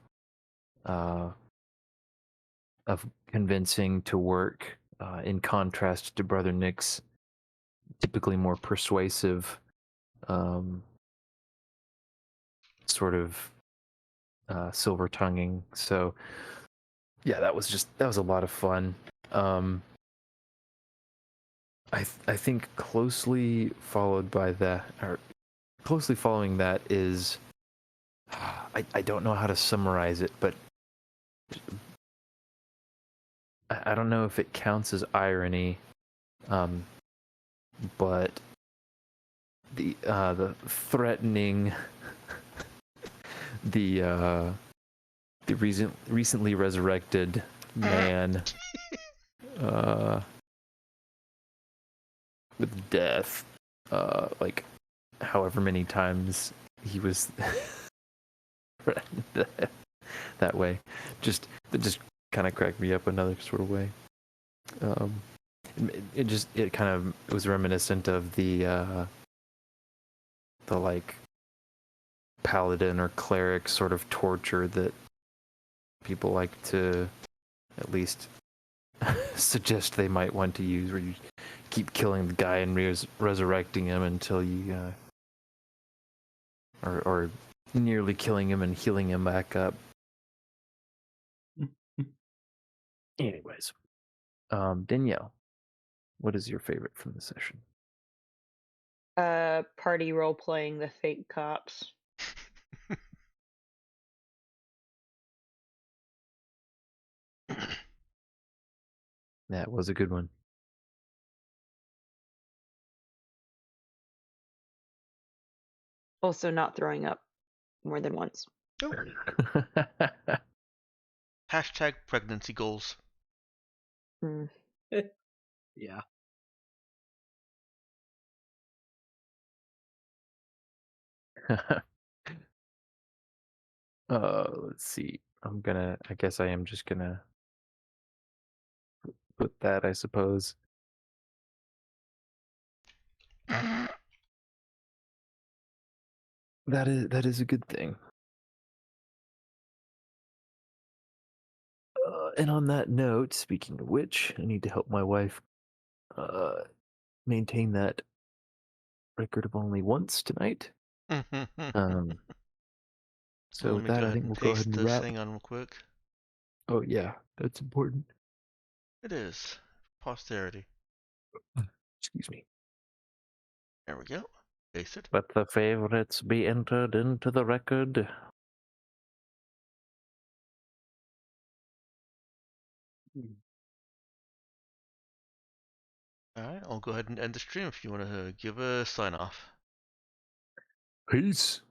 convincing to work, in contrast to Brother Nick's typically more persuasive sort of silver tonguing. So yeah, that was a lot of fun. I think closely following that is, I don't know how to summarize it, but I don't know if it counts as irony, but the threatening the recently resurrected man with death, like however many times he was threatened that way, just kind of cracked me up another sort of way. It kind of was reminiscent of the like paladin or cleric sort of torture that people like to at least suggest they might want to use, where you keep killing the guy and resurrecting him until you or nearly killing him and healing him back up. Anyways, Danielle, what is your favorite from the session? Party role playing the fake cops. That was a good one. Also, not throwing up more than once. Hashtag pregnancy goals. Mm. Yeah. Let's see. I guess I am just gonna put that, I suppose. That is a good thing. And on that note, speaking of which, I need to help my wife maintain that record of only once tonight. So let me that go I ahead think and we'll go ahead paste and this. wrap. Hang on real quick. Oh yeah, that's important. It is. Posterity. Excuse me. There we go. Paste it. Let the favorites be entered into the record. Alright, I'll go ahead and end the stream if you want to give a sign off. Peace.